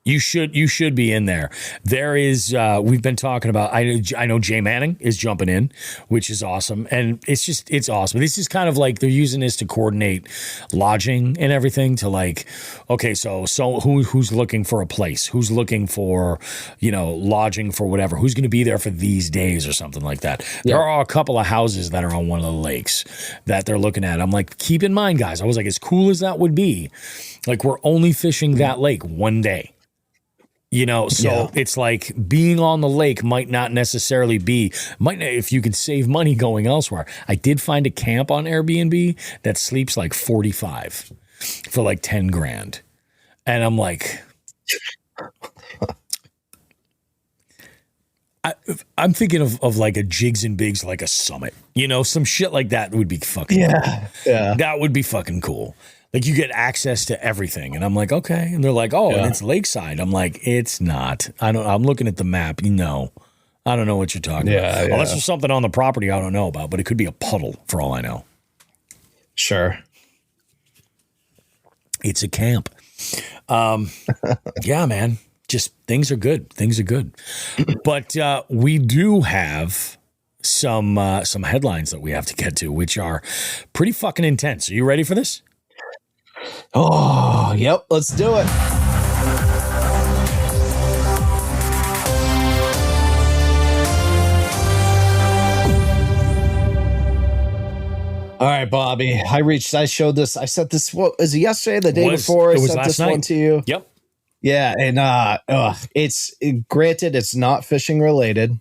Speaker 2: You should be in there. There is, we've been talking about, I know Jay Manning is jumping in, which is awesome. And it's awesome. This is kind of like they're using this to coordinate lodging and everything to like, okay, so who's looking for a place? Who's looking for, lodging for whatever? Who's going to be there for these days or something like that? Yeah. There are a couple of houses that are on one of the lakes that they're looking at. I'm like, keep in mind, guys, I was like, as cool as that would be, like we're only fishing that lake one day. It's like being on the lake might not necessarily if you could save money going elsewhere. I did find a camp on Airbnb that sleeps like 45 for like 10 grand. And I'm like, I'm thinking of like a Jigs and Bigs, like a summit, some shit like that would be fucking cool.
Speaker 3: Yeah.
Speaker 2: That would be fucking cool. Like you get access to everything. And I'm like, okay. And they're like, oh, and it's lakeside. I'm like, it's not. I'm looking at the map. I don't know what you're talking about. Unless there's something on the property I don't know about, but it could be a puddle for all I know.
Speaker 3: Sure.
Speaker 2: It's a camp. Yeah, man. Just things are good. Things are good. But we do have some headlines that we have to get to, which are pretty fucking intense. Are you ready for this?
Speaker 3: Oh, yep. Let's do it. All right, Bobby. I showed this. I sent this. What was it yesterday? The day before?
Speaker 2: It was
Speaker 3: I sent
Speaker 2: last
Speaker 3: this
Speaker 2: night.
Speaker 3: one to you.
Speaker 2: Yep.
Speaker 3: Yeah, and granted, it's not fishing related,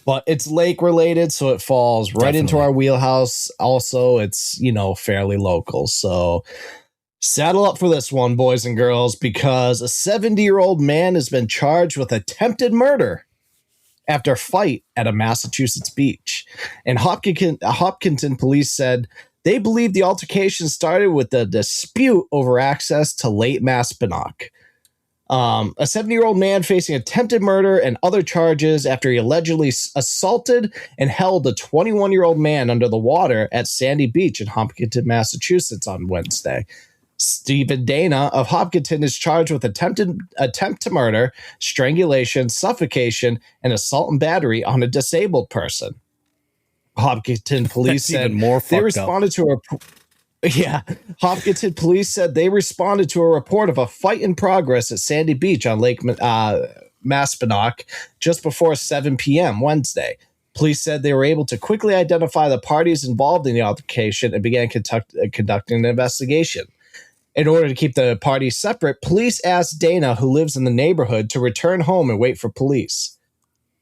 Speaker 3: but it's lake related, so it falls right into our wheelhouse. Also, it's fairly local, so saddle up for this one, boys and girls, because a 70-year-old man has been charged with attempted murder after a fight at a Massachusetts beach. And Hopkinton police said they believe the altercation started with a dispute over access to Lake Maspinock. A 70-year-old man facing attempted murder and other charges after he allegedly assaulted and held a 21-year-old man under the water at Sandy Beach in Hopkinton, Massachusetts on Wednesday. Stephen Dana of Hopkinton is charged with attempt to murder, strangulation, suffocation, and assault and battery on a disabled person. Hopkinton police said they responded to Hopkinton police said they responded to a report of a fight in progress at Sandy Beach on Lake Maspinock just before 7 p.m. Wednesday. Police said they were able to quickly identify the parties involved in the altercation and began conducting an investigation. In order to keep the parties separate, police asked Dana, who lives in the neighborhood, to return home and wait for police.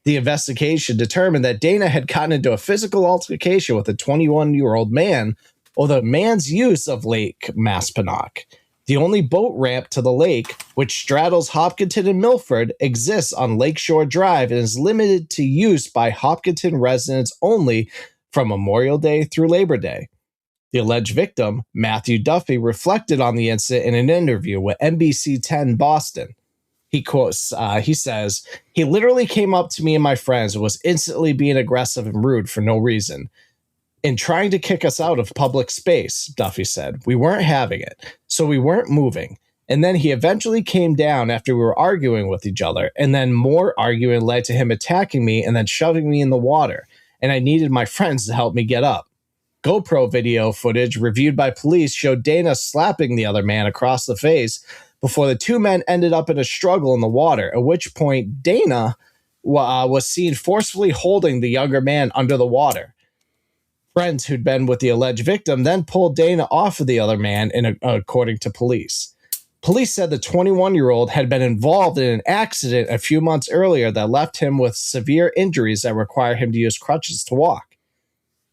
Speaker 3: The investigation determined that Dana had gotten into a physical altercation with a 21-year-old man over the man's use of Lake Maspinock. The only boat ramp to the lake, which straddles Hopkinton and Milford, exists on Lakeshore Drive and is limited to use by Hopkinton residents only from Memorial Day through Labor Day. The alleged victim, Matthew Duffy, reflected on the incident in an interview with NBC 10 Boston. He says, he literally came up to me and my friends and was instantly being aggressive and rude for no reason. In trying to kick us out of public space, Duffy said, we weren't having it, so we weren't moving. And then he eventually came down after we were arguing with each other, and then more arguing led to him attacking me and then shoving me in the water, and I needed my friends to help me get up. GoPro video footage reviewed by police showed Dana slapping the other man across the face before the two men ended up in a struggle in the water, at which point Dana was seen forcefully holding the younger man under the water. Friends who'd been with the alleged victim then pulled Dana off of the other man, according to police. Police said the 21-year-old had been involved in an accident a few months earlier that left him with severe injuries that require him to use crutches to walk.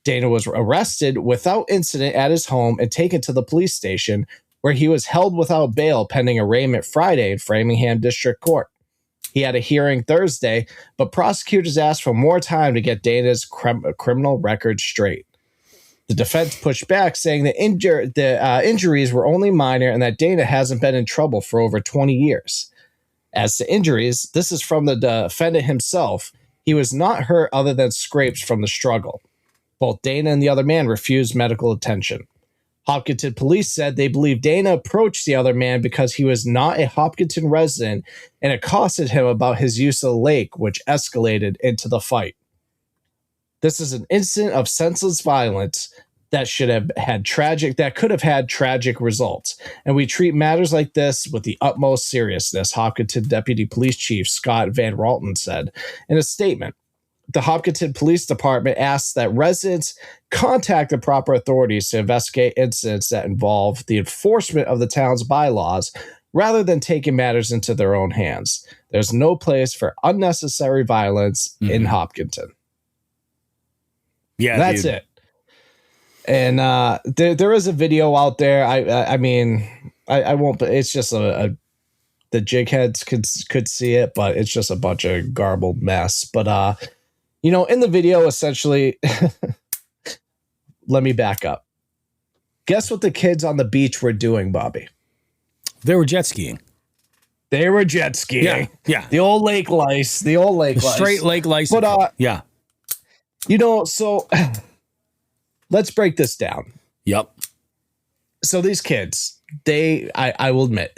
Speaker 3: Dana was arrested without incident at his home and taken to the police station, where he was held without bail pending arraignment Friday in Framingham District Court. He had a hearing Thursday, but prosecutors asked for more time to get Dana's criminal record straight. The defense pushed back, saying the injuries were only minor and that Dana hasn't been in trouble for over 20 years. As to injuries, this is from the defendant himself. He was not hurt other than scrapes from the struggle. Both Dana and the other man refused medical attention. Hopkinton police said they believe Dana approached the other man because he was not a Hopkinton resident and accosted him about his use of the lake, which escalated into the fight. This is an incident of senseless violence that could have had tragic results, and we treat matters like this with the utmost seriousness, Hopkinton Deputy Police Chief Scott Van Ralton said in a statement. The Hopkinton Police Department asks that residents contact the proper authorities to investigate incidents that involve the enforcement of the town's bylaws rather than taking matters into their own hands. There's no place for unnecessary violence in Hopkinton.
Speaker 2: Yeah,
Speaker 3: that's it. And there is a video out there. I mean, I won't. But it's just the jigheads could see it, but it's just a bunch of garbled mess. But in the video, essentially, let me back up. Guess what the kids on the beach were doing, Bobby?
Speaker 2: They were jet skiing.
Speaker 3: They were jet skiing.
Speaker 2: Yeah.
Speaker 3: The old lake lice. The old lake lice.
Speaker 2: Straight lake lice.
Speaker 3: But
Speaker 2: yeah.
Speaker 3: You know, so let's break this down.
Speaker 2: Yep.
Speaker 3: So these kids, I will admit,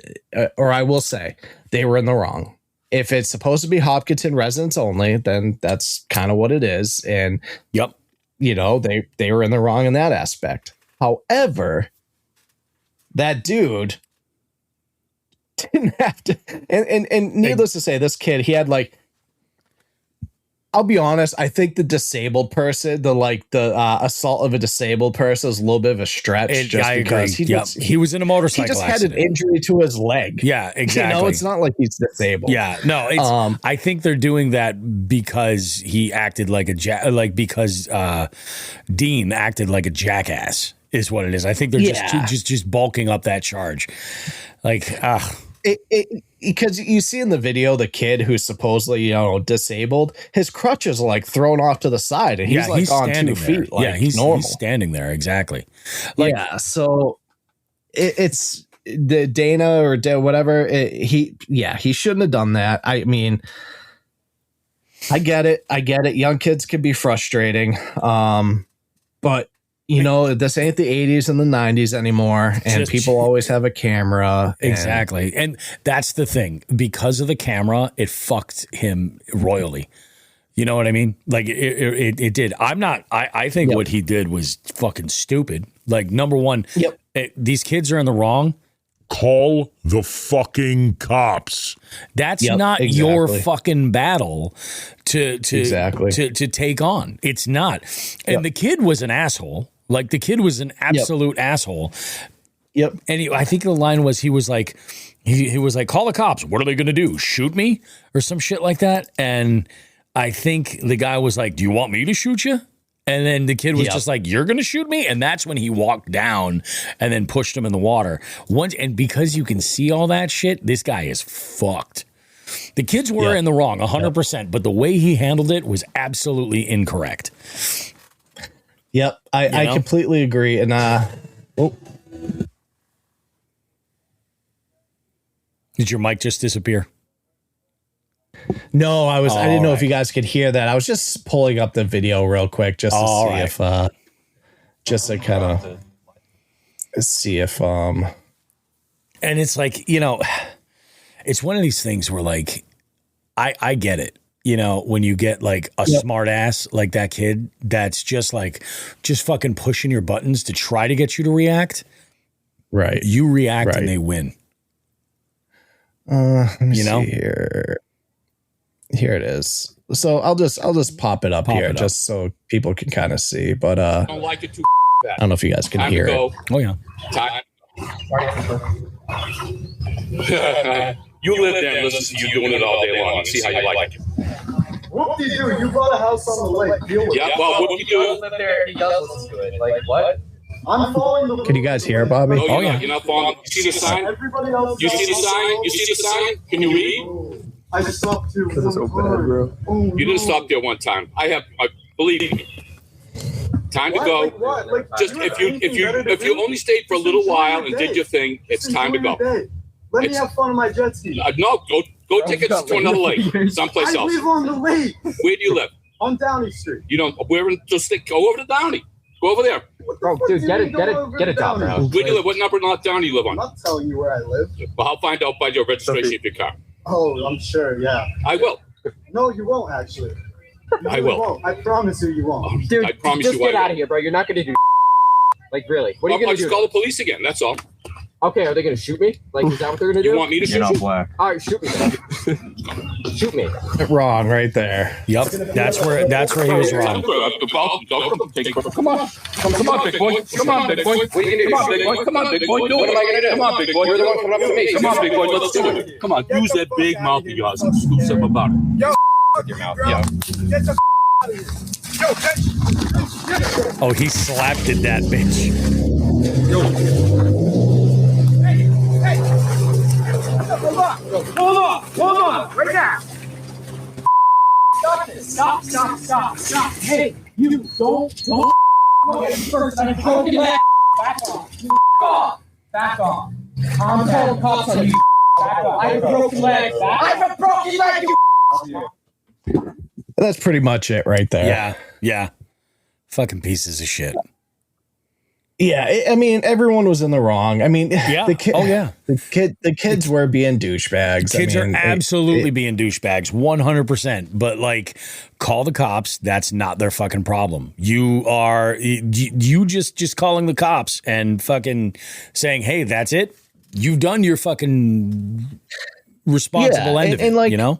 Speaker 3: or I will say, they were in the wrong. If it's supposed to be Hopkinton residents only, then that's kind of what it is. And
Speaker 2: yep,
Speaker 3: you know, they were in the wrong in that aspect. However, that dude didn't have to, and needless to say, this kid, he had like, I'll be honest, I think the disabled person, the assault of a disabled person is a little bit of a stretch. Just
Speaker 2: I
Speaker 3: because
Speaker 2: agree. He was in a motorcycle
Speaker 3: accident.
Speaker 2: He just
Speaker 3: had an injury to his leg.
Speaker 2: Yeah, exactly.
Speaker 3: You know, it's not like he's disabled.
Speaker 2: Yeah, no, it's, I think they're doing that because he acted like because Dean acted like a jackass is what it is. I think they're just bulking up that charge. Like, because you see in the video the kid who's supposedly, you know, disabled, his crutches are like thrown off to the side and he's like on 2 feet. Like he's
Speaker 3: normal.
Speaker 2: He's standing there. Exactly. Like,
Speaker 3: so it's the Dana or whatever. He shouldn't have done that. I mean, I get it. Young kids can be frustrating. But you know, this ain't the 80s and the 90s anymore, and people always have a camera.
Speaker 2: Exactly. And that's the thing. Because of the camera, it fucked him royally. You know what I mean? Like, it did. I think what he did was fucking stupid. Like, number one, these kids are in the wrong. Call the fucking cops. That's not your fucking battle to take on. It's not. And the kid was an asshole. Like, the kid was an absolute asshole.
Speaker 3: Yep.
Speaker 2: And I think the line was, he was like, call the cops. What are they going to do? Shoot me? Or some shit like that. And I think the guy was like, do you want me to shoot you? And then the kid was just like, you're going to shoot me? And that's when he walked down and then pushed him in the water. And because you can see all that shit, this guy is fucked. The kids were in the wrong, 100%, but the way he handled it was absolutely incorrect.
Speaker 3: Yep, I completely agree. And
Speaker 2: did your mic just disappear?
Speaker 3: No, I didn't know if you guys could hear that. I was just pulling up the video real quick just to see if just to kind of see if and
Speaker 2: it's like, you know, it's one of these things where, like, I get it. You know, when you get like a smart ass like that kid that's just fucking pushing your buttons to try to get you to react.
Speaker 3: Right.
Speaker 2: You react and they win.
Speaker 3: Let me see here. Here it is. So I'll just pop it up here just so people can kind of see. But I don't like it too bad. I don't know if you guys can hear it.
Speaker 2: Oh yeah.
Speaker 4: You live there and listen to you doing it all day long and see how you like it.
Speaker 5: Whoop-de-doo, you bought a house on the lake.
Speaker 4: Yeah, well, whoop-de-doo.
Speaker 5: Live there, he does listen to it. Like, what? I'm following the...
Speaker 3: Can you guys hear it, Bobby?
Speaker 4: Oh, yeah. You're not following. You see the sign?
Speaker 5: Everybody else...
Speaker 4: You see the sign? You see the sign? Can you read?
Speaker 5: I just stopped to... This is so bad, bro.
Speaker 4: You didn't stop there one time. Believe me. Time to go.
Speaker 5: Like,
Speaker 4: just if you only stayed for a little while and did your thing, it's time to go.
Speaker 5: Let me have fun on my jet ski.
Speaker 4: No, go take it to another lake, someplace else.
Speaker 5: I live on the lake.
Speaker 4: Where do you live?
Speaker 5: On Downey Street.
Speaker 4: You don't. Go over to Downey. Go over there.
Speaker 5: Bro, dude, get it down, bro.
Speaker 4: Where do you live? What number not Downey you live on?
Speaker 5: I'm not telling you where I live.
Speaker 4: Well, I'll find out by your registration of your car.
Speaker 5: Oh, I'm sure. Yeah.
Speaker 4: I will.
Speaker 5: No, you won't actually.
Speaker 4: I will.
Speaker 5: I promise you won't.
Speaker 6: Dude,
Speaker 4: I promise
Speaker 6: just
Speaker 4: you
Speaker 6: get
Speaker 4: I
Speaker 6: out
Speaker 4: will.
Speaker 6: of here, bro. You're not gonna do. Like, really? What are you gonna
Speaker 4: I'll
Speaker 6: do?
Speaker 4: just call the police again. That's all.
Speaker 6: Okay, are they gonna shoot me? Like, is that what they're gonna do?
Speaker 4: You want me to shoot you?
Speaker 6: All right, shoot me. Shoot me.
Speaker 3: Wrong right there.
Speaker 2: Yep, that's where he was wrong.
Speaker 4: Come on, big boy. Come on, big boy.
Speaker 6: What are you gonna do?
Speaker 4: Come on, big boy. Do
Speaker 6: What am I gonna do?
Speaker 4: Come on, big boy.
Speaker 6: You're the one coming up to me.
Speaker 4: Come on, big boy. Let's do it. Come on, use that big mouth of yours and scoop some about it.
Speaker 5: Yo,
Speaker 4: Your mouth.
Speaker 5: bro.
Speaker 4: Yeah.
Speaker 5: Get the out of here. Yo, bitch.
Speaker 2: Oh, he slapped at that bitch.
Speaker 5: Hey. Hold on. Right now. Stop this. Stop. Hey, you don't. First, I'm going to back off.
Speaker 7: off. Back off. I'm calling cops on you. Back off. I have a broken leg. I have a broken leg, you.
Speaker 3: That's pretty much it right there.
Speaker 2: Yeah. Yeah. Fucking pieces of shit.
Speaker 3: Yeah, I mean, everyone was in the wrong. I mean,
Speaker 2: Yeah.
Speaker 3: the kids were being douchebags.
Speaker 2: Kids
Speaker 3: I mean,
Speaker 2: are absolutely being douchebags, 100%. But like, call the cops. That's not their fucking problem. You just calling the cops and fucking saying, "Hey, that's it. You've done your fucking responsible end of it."
Speaker 3: Like,
Speaker 2: you know.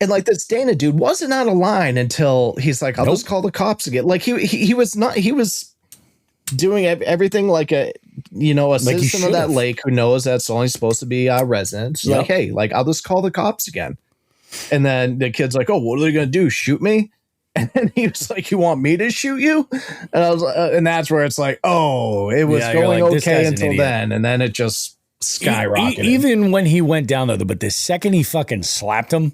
Speaker 3: And like this Dana dude wasn't out of line until he's like, "I'll just call the cops again." Like he was not. He was doing everything like a citizen of that lake who knows that's only supposed to be residents. Like, hey, like I'll just call the cops again. And then the kid's like, "Oh, what are they gonna do? Shoot me?" And then he was like, "You want me to shoot you?" And I was, and that's where it's like, oh, it was going like, okay until then, and then it just skyrocketed.
Speaker 2: Even when he went down there, but the second he fucking slapped him,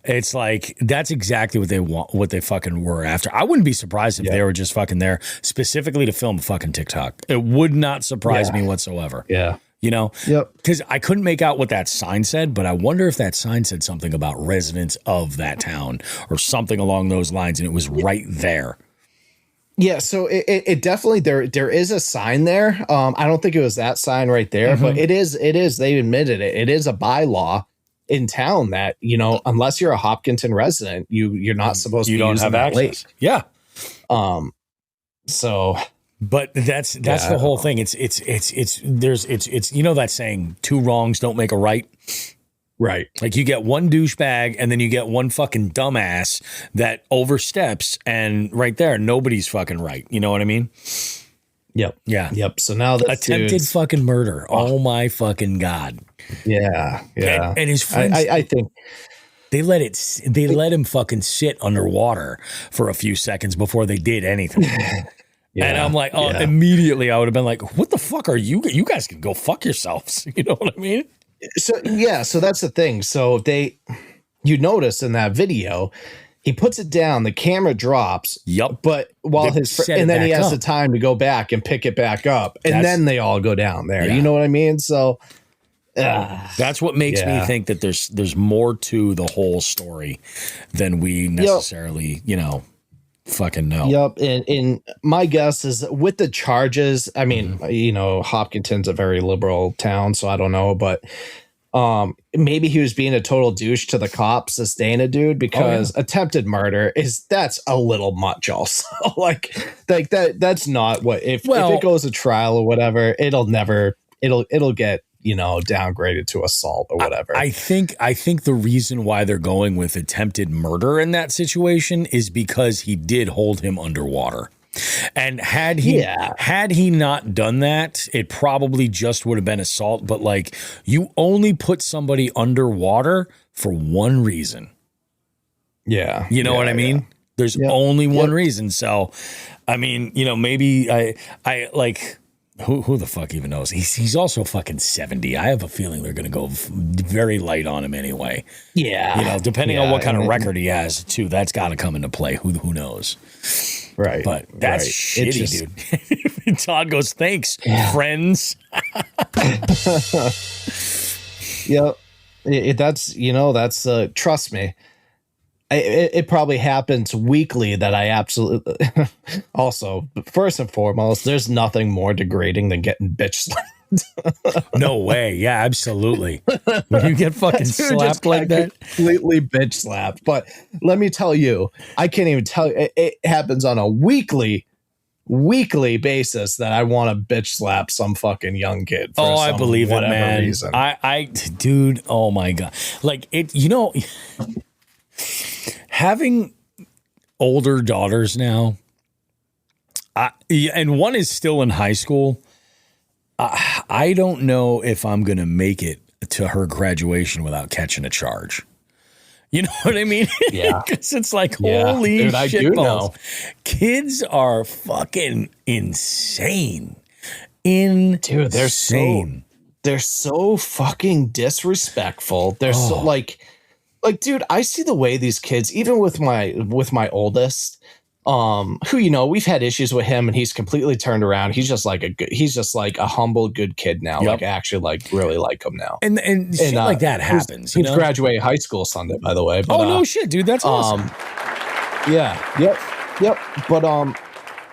Speaker 2: it's like that's exactly what they want, what they fucking were after. I wouldn't be surprised if they were just fucking there specifically to film a fucking TikTok. It would not surprise me whatsoever.
Speaker 3: Yeah.
Speaker 2: You know? Yep. Because I couldn't make out what that sign said, but I wonder if that sign said something about residents of that town or something along those lines, and it was right there.
Speaker 3: Yeah, so it definitely there is a sign there. I don't think it was that sign right there, but it is. They admitted it. It is a bylaw in town that, you know, unless you're a Hopkinton resident, you're not supposed to be using that lake.
Speaker 2: Yeah.
Speaker 3: So,
Speaker 2: but that's the whole thing. It's you know that saying, two wrongs don't make a right.
Speaker 3: Right.
Speaker 2: Like you get one douchebag and then you get one fucking dumbass that oversteps, and right there, nobody's fucking right. You know what I mean?
Speaker 3: Yep.
Speaker 2: Yeah.
Speaker 3: Yep. So now this
Speaker 2: attempted fucking murder. Oh my fucking God.
Speaker 3: Yeah. Yeah.
Speaker 2: And his friends,
Speaker 3: I think
Speaker 2: they let him fucking sit underwater for a few seconds before they did anything. Yeah, and I'm like, immediately I would have been like, what the fuck are you? You guys can go fuck yourselves. You know what I mean?
Speaker 3: So, yeah. So that's the thing. So you notice in that video, he puts it down, the camera drops.
Speaker 2: Yep.
Speaker 3: But while and then he has the time to go back and pick it back up. And then they all go down there. Yeah. You know what I mean? So
Speaker 2: that's what makes me think that there's more to the whole story than we necessarily, fucking know.
Speaker 3: Yep. And my guess is with the charges, I mean, Hopkinton's a very liberal town, so I don't know, but maybe he was being a total douche to the cops, this Dana dude, because attempted murder that's a little much also. like that's not what if it goes to trial or whatever, it'll get downgraded to assault or whatever.
Speaker 2: I think the reason why they're going with attempted murder in that situation is because he did hold him underwater. And had he not done that, it probably just would have been assault. But like, you only put somebody underwater for one reason.
Speaker 3: Yeah.
Speaker 2: You know what I mean? There's only one reason. So, I mean, maybe I like, who the fuck even knows? He's also fucking 70. I have a feeling they're going to go very light on him anyway.
Speaker 3: Yeah.
Speaker 2: Depending on what kind of record he has too, that's got to come into play. Who knows?
Speaker 3: Right.
Speaker 2: But that's shitty, dude. Todd goes, thanks, friends.
Speaker 3: Yeah. That's trust me. It probably happens weekly that I absolutely also, first and foremost, there's nothing more degrading than getting bitch slapped.
Speaker 2: No way. Yeah, absolutely. When you get fucking slapped like that,
Speaker 3: completely bitch slapped. But let me tell you, I can't even tell you, it happens on a weekly basis that I want to bitch slap some fucking young kid. For
Speaker 2: I believe it, man.
Speaker 3: Reason.
Speaker 2: Dude, oh my God. Like it, having older daughters now, and one is still in high school. I don't know if I'm going to make it to her graduation without catching a charge. You know what I mean?
Speaker 3: Yeah.
Speaker 2: Because it's like, holy shit balls. Kids are fucking insane.
Speaker 3: Dude, they're so fucking disrespectful. They're so like, dude, I see the way these kids, even with my oldest, who, you know, we've had issues with him and he's completely turned around. He's just like a humble, good kid now.
Speaker 2: Yep.
Speaker 3: Like I actually like really like him now.
Speaker 2: And shit like that happens.
Speaker 3: He's graduating high school Sunday, by the way. But,
Speaker 2: no shit, dude. That's awesome.
Speaker 3: Yeah. Yep. But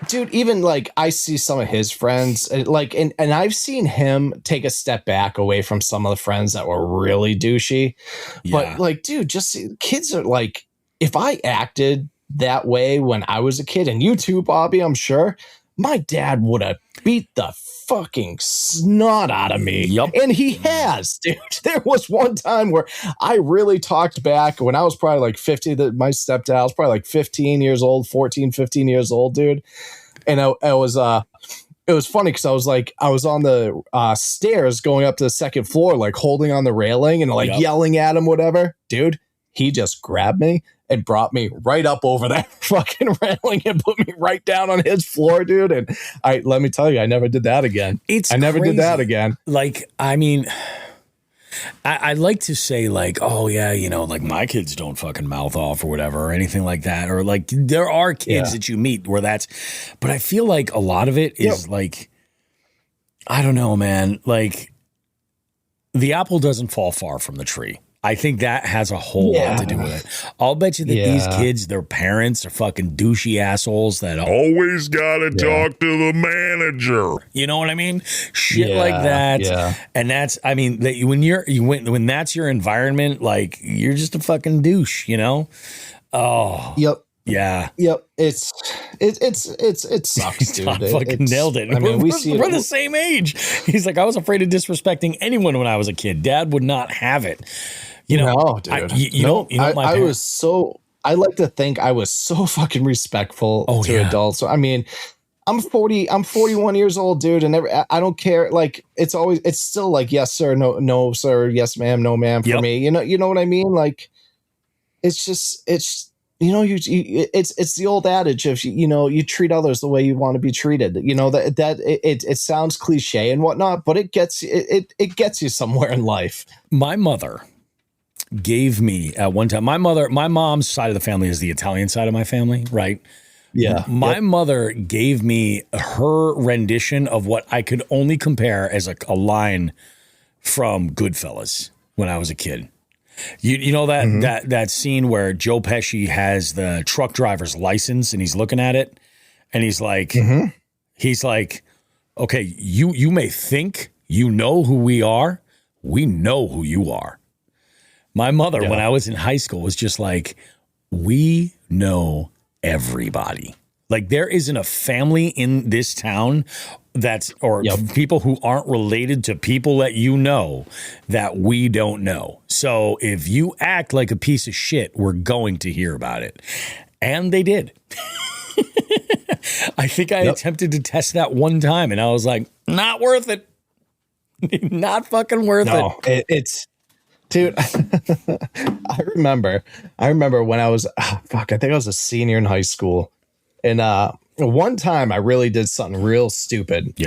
Speaker 3: dude, even like I see some of his friends like, and I've seen him take a step back away from some of the friends that were really douchey.
Speaker 2: Yeah.
Speaker 3: But like, dude, just kids are like, if I acted that way when I was a kid, and you too, Bobby, I'm sure, my dad would have beat the fucking snot out of me.
Speaker 2: Yep.
Speaker 3: And he has, dude. There was one time where I really talked back when I was probably like 50, that my stepdad was probably like 15 years old, 14, 15 years old, dude. And I was, it was funny because I was on the stairs going up to the second floor, like holding on the railing and like yelling at him, whatever. Dude, he just grabbed me and brought me right up over that fucking railing and put me right down on his floor, dude. And let me tell you, I never did that again. I never did that again.
Speaker 2: Like, I mean, I like to say like, oh yeah, you know, like my kids don't fucking mouth off or whatever or anything like that. Or like there are kids that you meet where but I feel like a lot of it is like, I don't know, man, like the apple doesn't fall far from the tree. I think that has a whole lot to do with it. I'll bet you that these kids, their parents are fucking douchey assholes that always got to talk to the manager. You know what I mean? Shit like that. Yeah. And that's, I mean, when that's your environment, like you're just a fucking douche, you know? Oh.
Speaker 3: Yep.
Speaker 2: Yeah.
Speaker 3: Yep. It sucks, dude.
Speaker 2: Fucking nailed it. I mean, we're the same age. He's like, I was afraid of disrespecting anyone when I was a kid. Dad would not have it. You know,
Speaker 3: no, dude. I like to think I was so fucking respectful to adults. So, I mean, I'm 41 years old, dude. And I don't care. Like it's still like, yes, sir. No, sir. Yes, ma'am. No, ma'am for me. You know what I mean? Like it's you know, it's the old adage of, you know, you treat others the way you want to be treated. You know, it sounds cliche and whatnot, but it gets you somewhere in life.
Speaker 2: My mother gave me at one time, my mom's side of the family is the Italian side of my family, right?
Speaker 3: Yeah.
Speaker 2: My mother gave me her rendition of what I could only compare as a line from Goodfellas when I was a kid. You know that scene where Joe Pesci has the truck driver's license and he's looking at it and he's like, okay, you may think you know who we are. We know who you are. My mother, when I was in high school, was just like, we know everybody. Like there isn't a family in this town people who aren't related to people that you know that we don't know. So if you act like a piece of shit, we're going to hear about it. And they did. I think I attempted to test that one time and I was like, not worth it. Not fucking worth it.
Speaker 3: It's dude. I remember when I was I think I was a senior in high school. And one time I really did something real stupid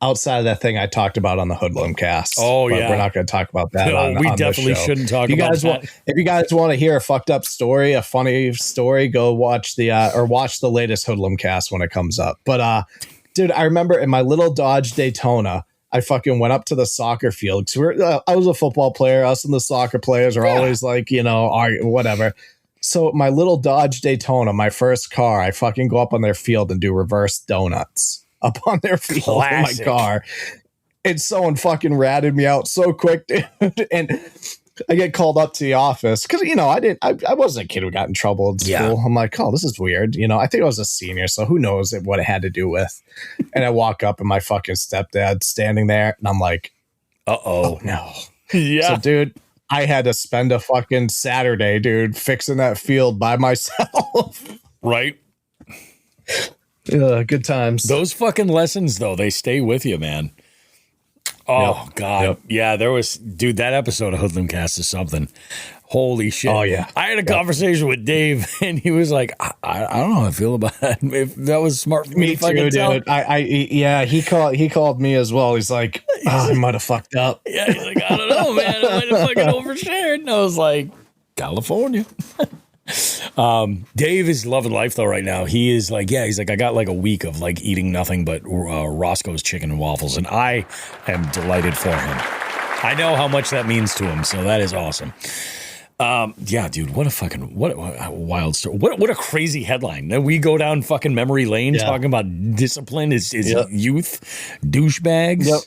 Speaker 3: outside of that thing I talked about on the Hoodlum cast.
Speaker 2: Oh, yeah.
Speaker 3: We're not going to talk about that.
Speaker 2: No, we definitely shouldn't talk about that.
Speaker 3: If you guys want to hear a fucked up story, a funny story, go watch watch the latest Hoodlum cast when it comes up. But dude, I remember in my little Dodge Daytona, I fucking went up to the soccer field. Because I was a football player. Us and the soccer players are always like, you know, whatever. So my little Dodge Daytona, my first car, I fucking go up on their field and do reverse donuts up on their field in my car. And someone fucking ratted me out so quick, dude. And I get called up to the office because, you know, I wasn't a kid who got in trouble in school. Yeah. I'm like, oh, this is weird. You know, I think I was a senior, so who knows what it had to do with. And I walk up and my fucking stepdad's standing there and I'm like, oh no.
Speaker 2: Yeah.
Speaker 3: So, dude, I had to spend a fucking Saturday, dude, fixing that field by myself.
Speaker 2: Right.
Speaker 3: Good times.
Speaker 2: Those fucking lessons, though, they stay with you, man. Oh, God. Yep. Yeah, there was, dude, that episode of Hoodlumcast is something. Holy shit.
Speaker 3: Oh, yeah.
Speaker 2: I had a conversation with Dave, and he was like, I don't know how I feel about that. If that was smart for me to fucking tell.
Speaker 3: Dude. He called me as well. He's like, I might have fucked up.
Speaker 2: Yeah, he's like, I don't know, man. I might have fucking overshared. And I was like, California. Dave is loving life though right now. He is like, yeah, he's like, I got like a week of like eating nothing but Roscoe's chicken and waffles, and I am delighted for him. I know how much that means to him, so that is awesome. Yeah, dude, what a wild story. What a crazy headline. We go down fucking memory lane talking about discipline is youth douchebags. Yep.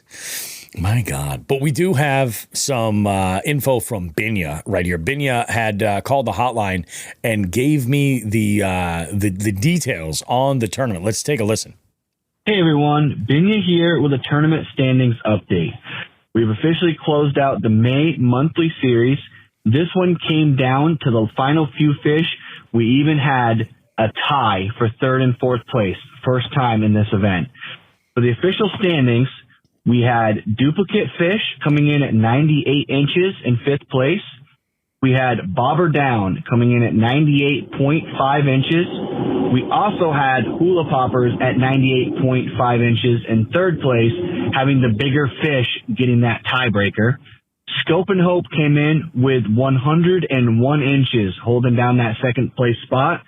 Speaker 2: My God. But we do have some info from Binya right here. Binya had called the hotline and gave me the details on the tournament. Let's take a listen.
Speaker 8: Hey, everyone. Binya here with a tournament standings update. We've officially closed out the May monthly series. This one came down to the final few fish. We even had a tie for third and fourth place. First time in this event. For the official standings, we had duplicate fish coming in at 98 inches in fifth place. We had bobber down coming in at 98.5 inches. We also had hula poppers at 98.5 inches in third place, having the bigger fish getting that tiebreaker. Scope and Hope came in with 101 inches, holding down that second place spot.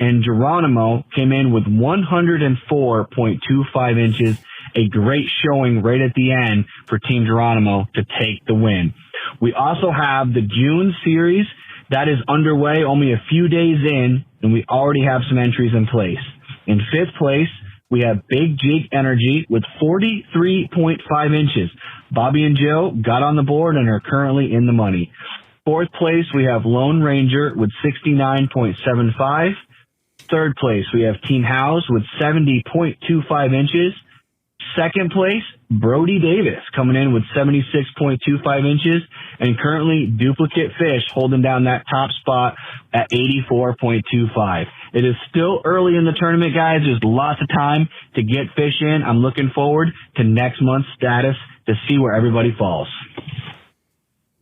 Speaker 8: And Geronimo came in with 104.25 inches. A great showing right at the end for Team Geronimo to take the win. We also have the June series that is underway only a few days in, and we already have some entries in place. In fifth place, we have Big Jig Energy with 43.5 inches. Bobby and Joe got on the board and are currently in the money. Fourth place, we have Lone Ranger with 69.75. Third place, we have Team House with 70.25 inches. Second place, Brody Davis coming in with 76.25 inches, and currently duplicate fish holding down that top spot at 84.25. It is still early in the tournament, guys. There's lots of time to get fish in. I'm looking forward to next month's status to see where everybody falls.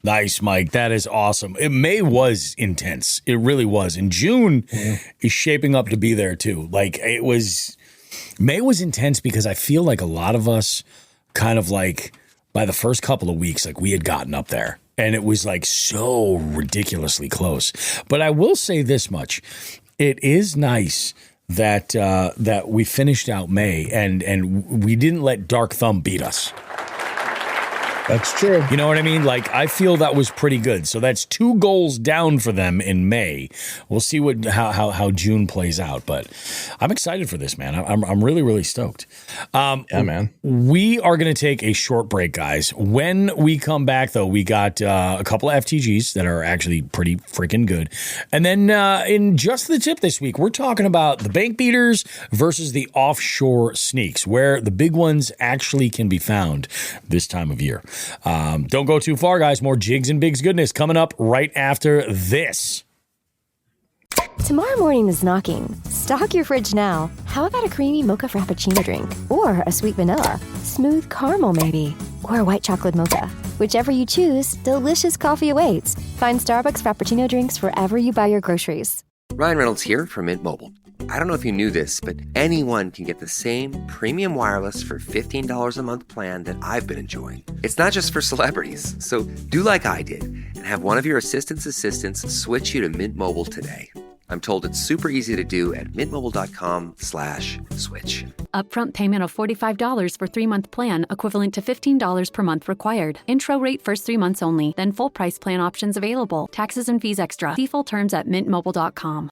Speaker 2: Nice, Mike. That is awesome. May was intense. It really was. And June is shaping up to be there too. Like May was intense because I feel like a lot of us kind of like by the first couple of weeks, like we had gotten up there and it was like so ridiculously close. But I will say this much. It is nice that that we finished out May and we didn't let Dark Thumb beat us.
Speaker 3: That's true.
Speaker 2: You know what I mean? Like, I feel that was pretty good. So that's 2 goals down for them in May. We'll see how June plays out. But I'm excited for this, man. I'm really, really stoked.
Speaker 3: Yeah, man.
Speaker 2: We are going to take a short break, guys. When we come back, though, we got a couple of FTGs that are actually pretty freaking good. And then in Just the Tip this week, we're talking about the bank beaters versus the offshore sneaks, where the big ones actually can be found this time of year. Don't go too far, guys. More Jigs and Bigs goodness coming up right after this.
Speaker 9: Tomorrow morning is knocking. Stock your fridge now. How about a creamy mocha frappuccino drink? Or a sweet vanilla? Smooth caramel, maybe? Or a white chocolate mocha? Whichever you choose, delicious coffee awaits. Find Starbucks Frappuccino drinks wherever you buy your groceries.
Speaker 10: Ryan Reynolds here from Mint Mobile. I don't know if you knew this, but anyone can get the same premium wireless for $15 a month plan that I've been enjoying. It's not just for celebrities. So do like I did and have one of your assistants switch you to Mint Mobile today. I'm told it's super easy to do at mintmobile.com/switch.
Speaker 11: Upfront payment of $45 for 3-month plan, equivalent to $15 per month required. Intro rate first 3 months only, then full price plan options available. Taxes and fees extra. See full terms at mintmobile.com.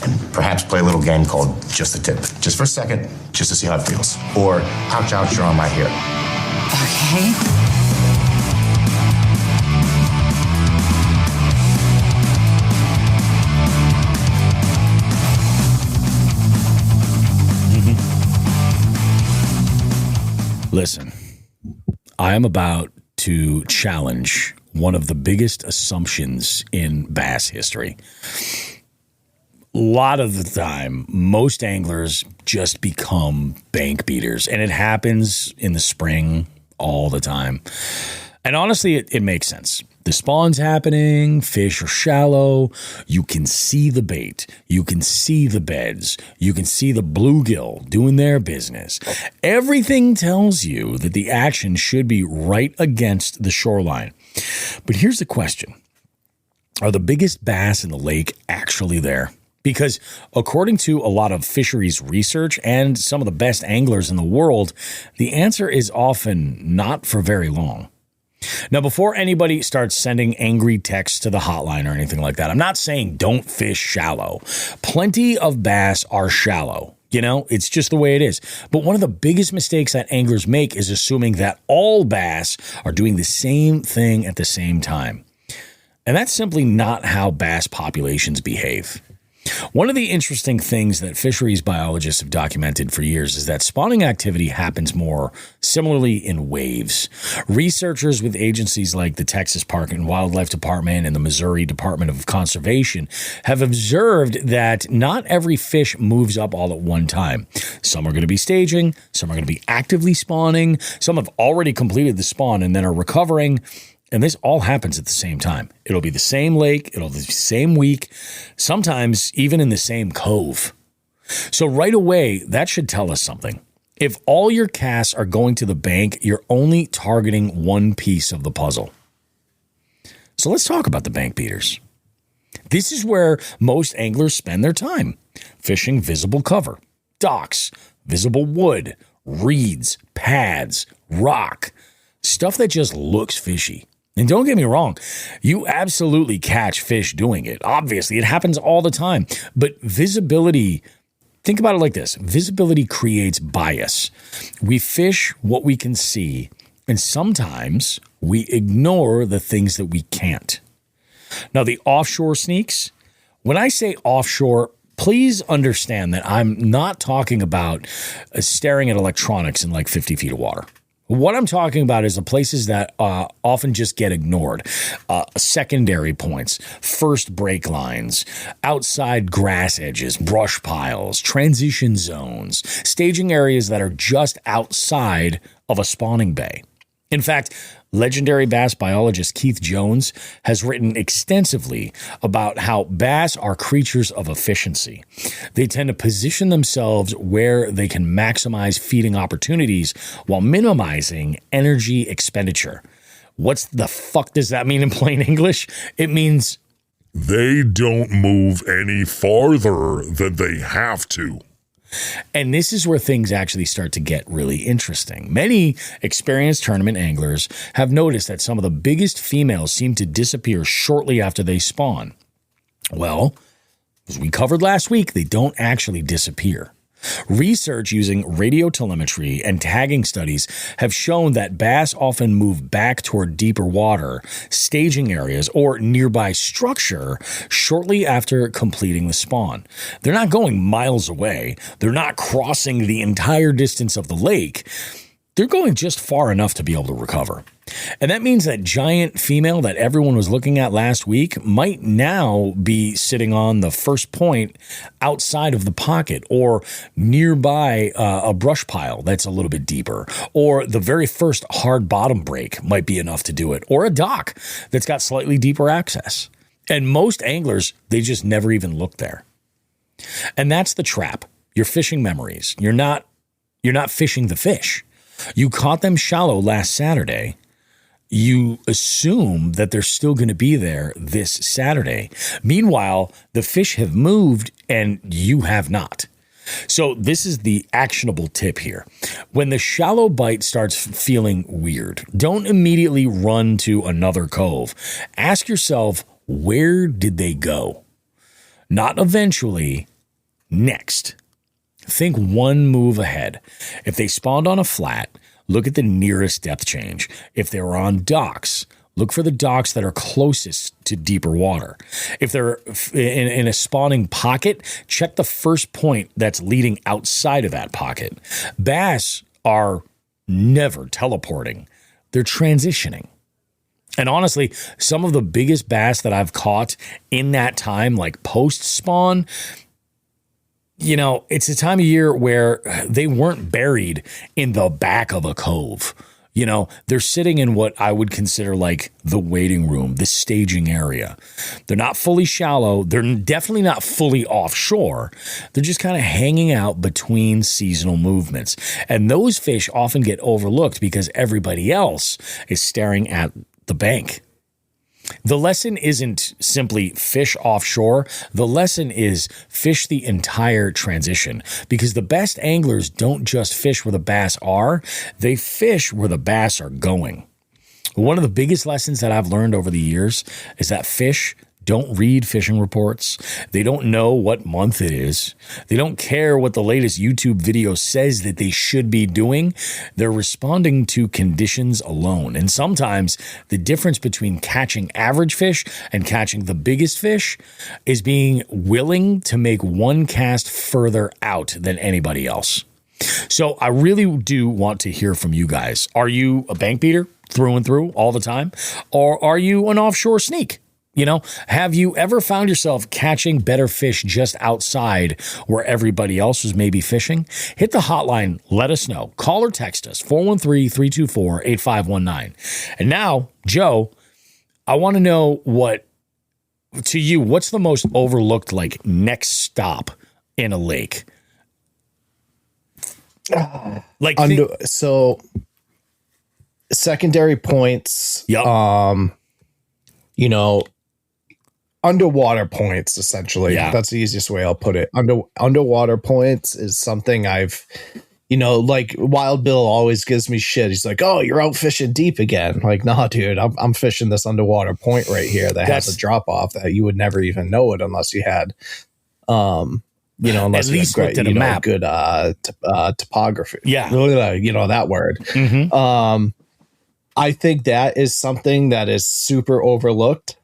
Speaker 12: And perhaps play a little game called Just the Tip. Just for a second, just to see how it feels. Or, ouch, ouch, you're on my hair.
Speaker 13: Okay.
Speaker 2: Listen, I am about to challenge one of the biggest assumptions in bass history. A lot of the time, most anglers just become bank beaters, and it happens in the spring all the time. And honestly, it makes sense. The spawn's happening, fish are shallow, you can see the bait, you can see the beds, you can see the bluegill doing their business. Everything tells you that the action should be right against the shoreline. But here's the question. Are the biggest bass in the lake actually there? Because according to a lot of fisheries research and some of the best anglers in the world, the answer is often not for very long. Now, before anybody starts sending angry texts to the hotline or anything like that, I'm not saying don't fish shallow. Plenty of bass are shallow. You know, it's just the way it is. But one of the biggest mistakes that anglers make is assuming that all bass are doing the same thing at the same time. And that's simply not how bass populations behave. One of the interesting things that fisheries biologists have documented for years is that spawning activity happens more similarly in waves. Researchers with agencies like the Texas Park and Wildlife Department and the Missouri Department of Conservation have observed that not every fish moves up all at one time. Some are going to be staging, some are going to be actively spawning, some have already completed the spawn and then are recovering. And this all happens at the same time. It'll be the same lake. It'll be the same week, sometimes even in the same cove. So right away, that should tell us something. If all your casts are going to the bank, you're only targeting one piece of the puzzle. So let's talk about the bank beaters. This is where most anglers spend their time, fishing visible cover, docks, visible wood, reeds, pads, rock, stuff that just looks fishy. And don't get me wrong, you absolutely catch fish doing it. Obviously, it happens all the time. But visibility, think about it like this. Visibility creates bias. We fish what we can see, and sometimes we ignore the things that we can't. Now, the offshore sneaks, when I say offshore, please understand that I'm not talking about staring at electronics in like 50 feet of water. What I'm talking about is the places that often just get ignored. Secondary points, first break lines, outside grass edges, brush piles, transition zones, staging areas that are just outside of a spawning bay. In fact, legendary bass biologist Keith Jones has written extensively about how bass are creatures of efficiency. They tend to position themselves where they can maximize feeding opportunities while minimizing energy expenditure. What the fuck does that mean in plain English? It means
Speaker 13: they don't move any farther than they have to.
Speaker 2: And this is where things actually start to get really interesting. Many experienced tournament anglers have noticed that some of the biggest females seem to disappear shortly after they spawn. Well, as we covered last week, they don't actually disappear. Research using radio telemetry and tagging studies have shown that bass often move back toward deeper water, staging areas, or nearby structure shortly after completing the spawn. They're not going miles away. They're not crossing the entire distance of the lake. They're going just far enough to be able to recover. And that means that giant female that everyone was looking at last week might now be sitting on the first point outside of the pocket or nearby a brush pile that's a little bit deeper, or the very first hard bottom break might be enough to do it, or a dock that's got slightly deeper access. And most anglers, they just never even look there. And that's the trap. You're fishing memories. You're not fishing the fish. You caught them shallow last Saturday. You assume that they're still going to be there this Saturday. Meanwhile, the fish have moved and you have not. So this is the actionable tip here. When the shallow bite starts feeling weird, don't immediately run to another cove. Ask yourself, where did they go? Not eventually, next. Think one move ahead. If they spawned on a flat, look at the nearest depth change. If they were on docks, look for the docks that are closest to deeper water. If they're in a spawning pocket, check the first point that's leading outside of that pocket. Bass are never teleporting. They're transitioning. And honestly, some of the biggest bass that I've caught in that time, like post-spawn, you know, it's a time of year where they weren't buried in the back of a cove. You know, they're sitting in what I would consider like the waiting room, the staging area. They're not fully shallow. They're definitely not fully offshore. They're just kind of hanging out between seasonal movements. And those fish often get overlooked because everybody else is staring at the bank. The lesson isn't simply fish offshore. The lesson is fish the entire transition, because the best anglers don't just fish where the bass are, they fish where the bass are going. One of the biggest lessons that I've learned over the years is that fish don't read fishing reports. They don't know what month it is. They don't care what the latest YouTube video says that they should be doing. They're responding to conditions alone. And sometimes the difference between catching average fish and catching the biggest fish is being willing to make one cast further out than anybody else. So I really do want to hear from you guys. Are you a bank beater through and through all the time? Or are you an offshore sneak? You know, have you ever found yourself catching better fish just outside where everybody else was maybe fishing? Hit the hotline. Let us know. Call or text us, 413-324-8519. And now, Joe, I want to know what's the most overlooked, like, next stop in a lake? Like,
Speaker 3: so secondary points, underwater points, essentially.
Speaker 2: Yeah.
Speaker 3: That's the easiest way I'll put it. Underwater points is something I've, like Wild Bill always gives me shit. He's like, "Oh, you're out fishing deep again." Like, nah, dude, I'm fishing this underwater point right here that has a drop off that you would never even know it unless you had, unless
Speaker 2: at least
Speaker 3: you
Speaker 2: looked
Speaker 3: had
Speaker 2: at a map.
Speaker 3: good topography.
Speaker 2: Yeah.
Speaker 3: That word.
Speaker 2: Mm-hmm.
Speaker 3: I think that is something that is super overlooked.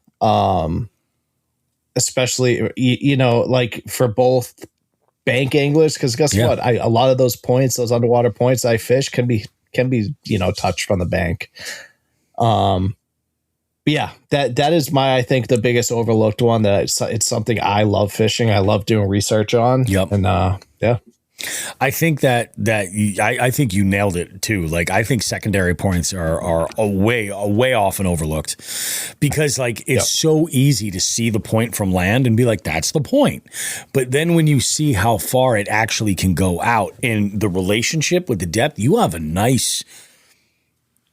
Speaker 3: Especially, like for both bank anglers, because guess what? A lot of those points, those underwater points I fish can be touched from the bank. But yeah, that is I think the biggest overlooked one. That it's something I love fishing. I love doing research on.
Speaker 2: Yep.
Speaker 3: And yeah.
Speaker 2: I think I think you nailed it too. Like, I think secondary points are way off and overlooked, because like it's so easy to see the point from land and be like, that's the point. But then when you see how far it actually can go out in the relationship with the depth, you have a nice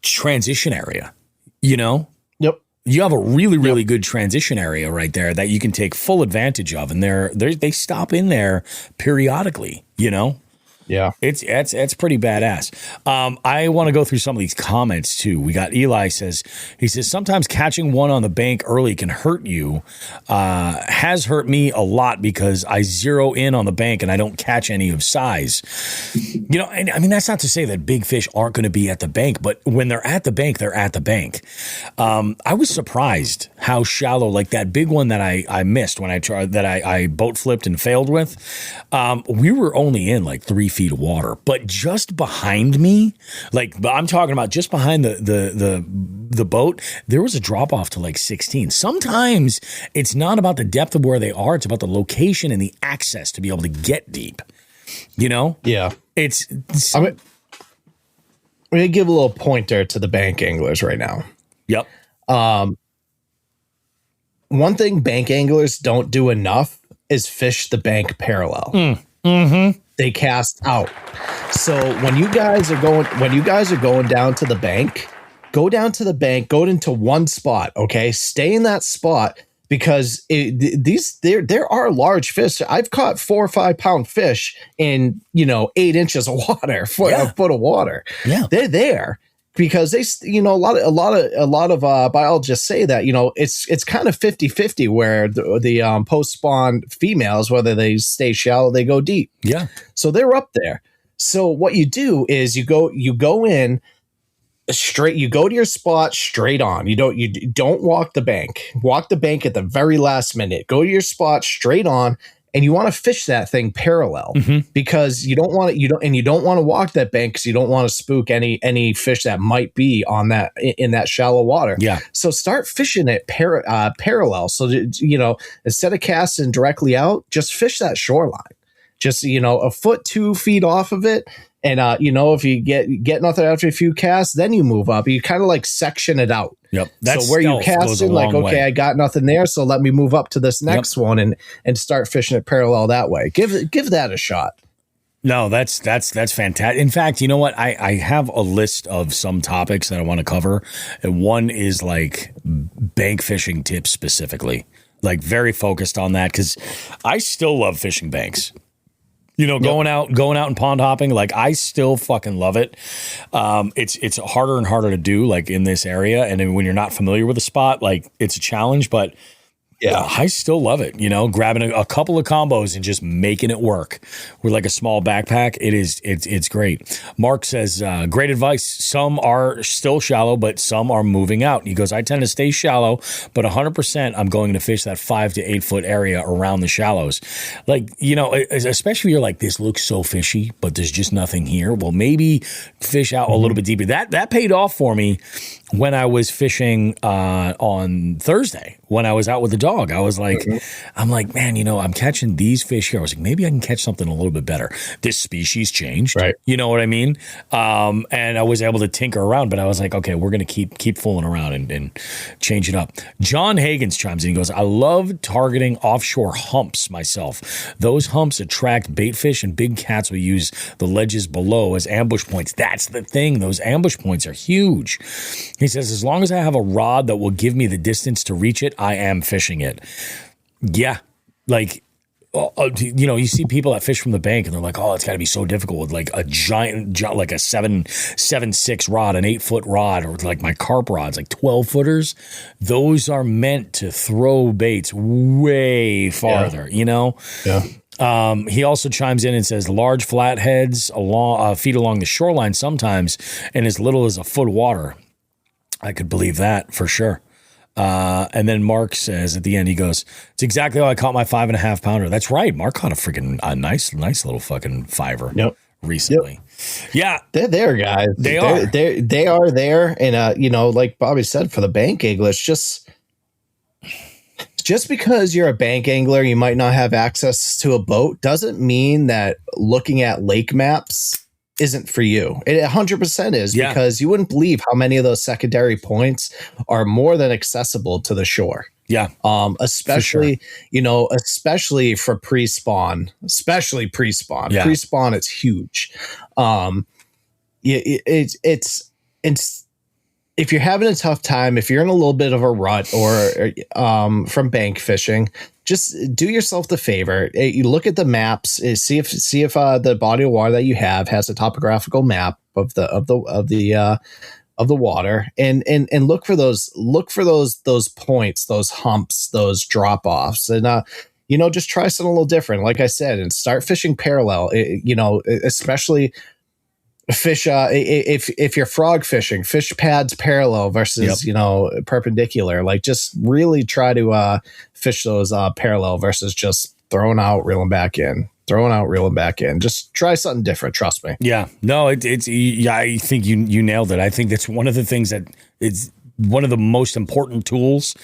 Speaker 2: transition area, Yep. You have a really, really good transition area right there that you can take full advantage of. And they stop in there periodically, Yeah. It's pretty badass. I want to go through some of these comments too. We got Eli says, sometimes catching one on the bank early can hurt you. Has hurt me a lot because I zero in on the bank and I don't catch any of size. And I mean, that's not to say that big fish aren't going to be at the bank, but when they're at the bank, they're at the bank. I was surprised how shallow, like that big one that I missed when I tried, that I boat flipped and failed with. We were only in like 3 feet of water, but just behind me, like I'm talking about just behind the boat, there was a drop off to like 16. Sometimes it's not about the depth of where they are, it's about the location and the access to be able to get deep.
Speaker 3: Yeah.
Speaker 2: I'm
Speaker 3: gonna give a little pointer to the bank anglers right now.
Speaker 2: Yep.
Speaker 3: One thing bank anglers don't do enough is fish the bank parallel.
Speaker 2: Mm-hmm.
Speaker 3: They cast out. So when you guys are going down to the bank, go down to the bank, go into one spot. Okay, stay in that spot, because there are large fish. I've caught 4 or 5 pound fish in 8 inches of water, a foot of water.
Speaker 2: Yeah,
Speaker 3: they're there because they, a lot of biologists say that it's kind of 50-50 where the post spawn females, whether they stay shallow, they go deep.
Speaker 2: Yeah,
Speaker 3: so they're up there. So what you do is you go in straight. You go to your spot straight on. You don't walk the bank. Walk the bank at the very last minute. Go to your spot straight on. And you want to fish that thing parallel, because you don't want to walk that bank, because you don't want to spook any fish that might be on that in that shallow water.
Speaker 2: Yeah.
Speaker 3: So start fishing it parallel. So that, instead of casting directly out, just fish that shoreline. Just a foot, 2 feet off of it. And if you get nothing after a few casts, then you move up. You kind of like section it out.
Speaker 2: Yep.
Speaker 3: So where you cast in, like, okay, I got nothing there, so let me move up to this next one and start fishing it parallel that way. Give that a shot.
Speaker 2: No, that's fantastic. In fact, you know what? I have a list of some topics that I want to cover, and one is like bank fishing tips specifically, like very focused on that because I still love fishing banks. You know, going out and pond hopping, like I still fucking love it. It's harder and harder to do, like in this area, and then when you're not familiar with a spot, like it's a challenge, but. Yeah, I still love it. You know, grabbing a couple of combos and just making it work with like a small backpack. It's great. Mark says, great advice. Some are still shallow, but some are moving out. He goes, I tend to stay shallow, but 100% I'm going to fish that 5 to 8 foot area around the shallows. Like, you know, especially you're like, this looks so fishy, but there's just nothing here. Well, maybe fish out a little bit deeper. That paid off for me when I was fishing on Thursday, when I was out with the dog. I was like, I'm like, man, you know, I'm catching these fish here. I was like, maybe I can catch something a little bit better. This species changed, right? You know what I mean? And I was able to tinker around, but I was like, okay, we're going to keep fooling around and change it up. John Hagens chimes in. He goes, I love targeting offshore humps myself. Those humps attract bait fish, and big cats will use the ledges below as ambush points. That's the thing. Those ambush points are huge. He says, as long as I have a rod that will give me the distance to reach it, I am fishing it. Yeah. Like, you know, you see people that fish from the bank and they're like, oh, it's got to be so difficult with like a giant, like a 7.6 rod, an 8 foot rod, or like my carp rods, like 12 footers. Those are meant to throw baits way farther, you know? Yeah. He also chimes in and says large flatheads feed along the shoreline sometimes in as little as a foot of water. I could believe that for sure. And then Mark says at the end, he goes, it's exactly how I caught my 5.5 pounder. That's right. Mark caught a nice little fucking fiver recently. Yeah.
Speaker 3: They're there, guys. They are there. And, you know, like Bobby said, for the bank angler, it's just because you're a bank angler, you might not have access to a boat doesn't mean that looking at lake maps isn't for you. It 100% is, because you wouldn't believe how many of those secondary points are more than accessible to the shore.
Speaker 2: Yeah.
Speaker 3: Especially, you know, especially for pre-spawn,
Speaker 2: Yeah.
Speaker 3: Pre-spawn, it's huge. It's if you're having a tough time, if you're in a little bit of a rut or from bank fishing, just do yourself the favor. You look at the maps, see if the body of water that you have has a topographical map of the water, and look for those points, those humps, those drop offs, and you know, just try something a little different. Like I said, and start fishing parallel. You know, especially fish if you're frog fishing, fish pads parallel versus you know, perpendicular. Like just really try to fish those parallel versus just throwing out, reeling back in. Just try something different. Trust me.
Speaker 2: Yeah. No, I think you nailed it. I think that's one of the things that it's one of the most important tools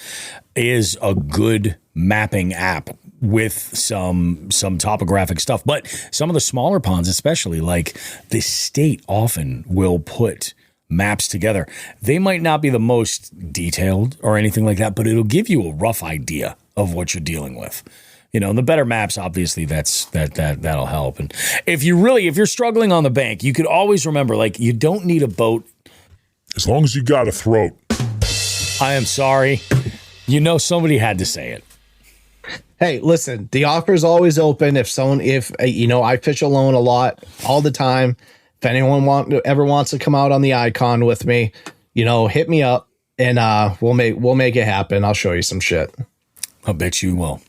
Speaker 2: is a good mapping app with some topographic stuff. But some of the smaller ponds, especially, like the state often will put maps together. They might not be the most detailed or anything like that, but it'll give you a rough idea of what you're dealing with. You know, and the better maps, obviously, that'll help. And if you're struggling on the bank, you could always remember, like, you don't need a boat.
Speaker 13: As long as you got a throat.
Speaker 2: I am sorry. You know, somebody had to say it.
Speaker 3: Hey, listen, the offer is always open. If you know, I fish alone a lot, all the time. If anyone ever wants to come out on the Icon with me, you know, hit me up and we'll make it happen. I'll show you some shit.
Speaker 2: I bet you will.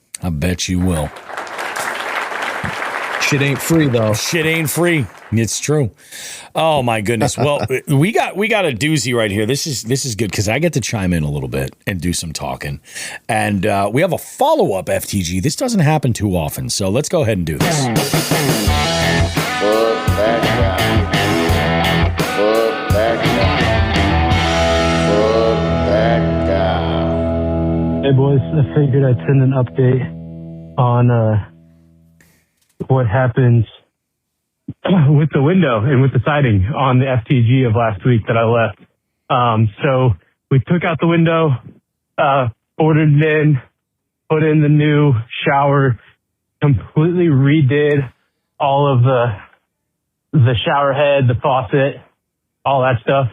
Speaker 3: Shit ain't free though.
Speaker 2: Shit ain't free. It's true. Oh my goodness. Well, we got a doozy right here. This is good because I get to chime in a little bit and do some talking, and we have a follow-up FTG. This doesn't happen too often, so let's go ahead and do this.
Speaker 14: Hey boys, I figured I'd send an update on what happens with the window and with the siding on the FTG of last week that I left. So we took out the window, ordered it in, put in the new shower, completely redid all of the shower head, the faucet, all that stuff.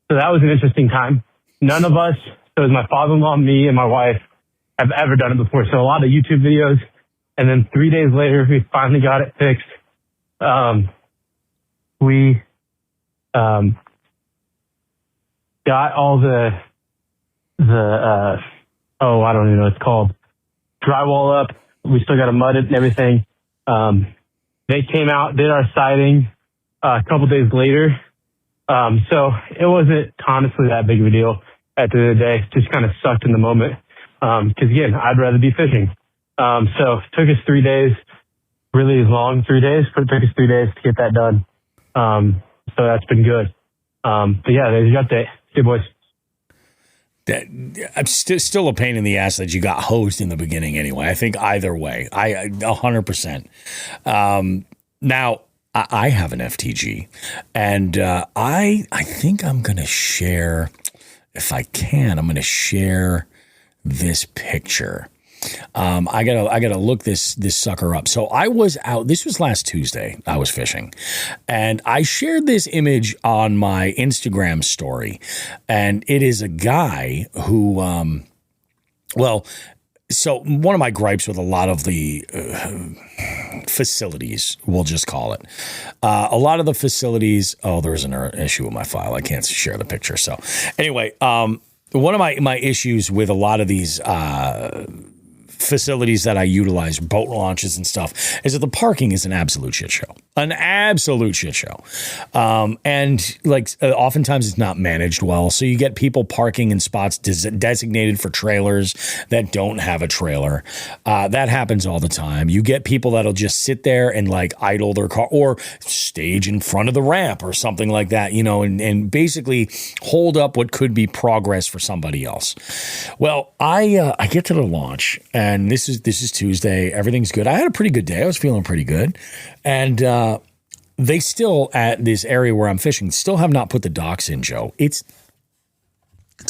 Speaker 14: So that was an interesting time. None of us, so it was my father-in-law, me, and my wife, have ever done it before. So a lot of YouTube videos. And then 3 days later, we finally got it fixed. We got all the I don't even know what it's called, drywall up. We still got to mud it and everything. They came out, did our siding a couple days later. So it wasn't honestly that big of a deal at the end of the day. It just kind of sucked in the moment. Cause again, I'd rather be fishing. So it took us 3 days, really long 3 days, but it took us 3 days to get that done. So that's been good. But yeah, there's your update. See you, boys.
Speaker 2: I'm still a pain in the ass that you got hosed in the beginning anyway. I think either way, I 100%. Now, I have an FTG, and I think I'm going to share, if I can, I'm going to share this picture. I gotta look this sucker up. So I was out, this was last Tuesday, I was fishing, and I shared this image on my Instagram story, and it is a guy who, so one of my gripes with a lot of the facilities, we'll just call it, a lot of the facilities, there's an issue with my file, I can't share the picture. So anyway, one of my issues with a lot of these facilities that I utilize, boat launches and stuff, is that the parking is an absolute shit show. An absolute shit show. And like oftentimes it's not managed well. So you get people parking in spots designated for trailers that don't have a trailer. That happens all the time. You get people that'll just sit there and like idle their car or stage in front of the ramp or something like that, you know, and basically hold up what could be progress for somebody else. Well, I get to the launch, and this is Tuesday. Everything's good. I had a pretty good day. I was feeling pretty good. And they still, at this area where I'm fishing, still have not put the docks in, Joe. It's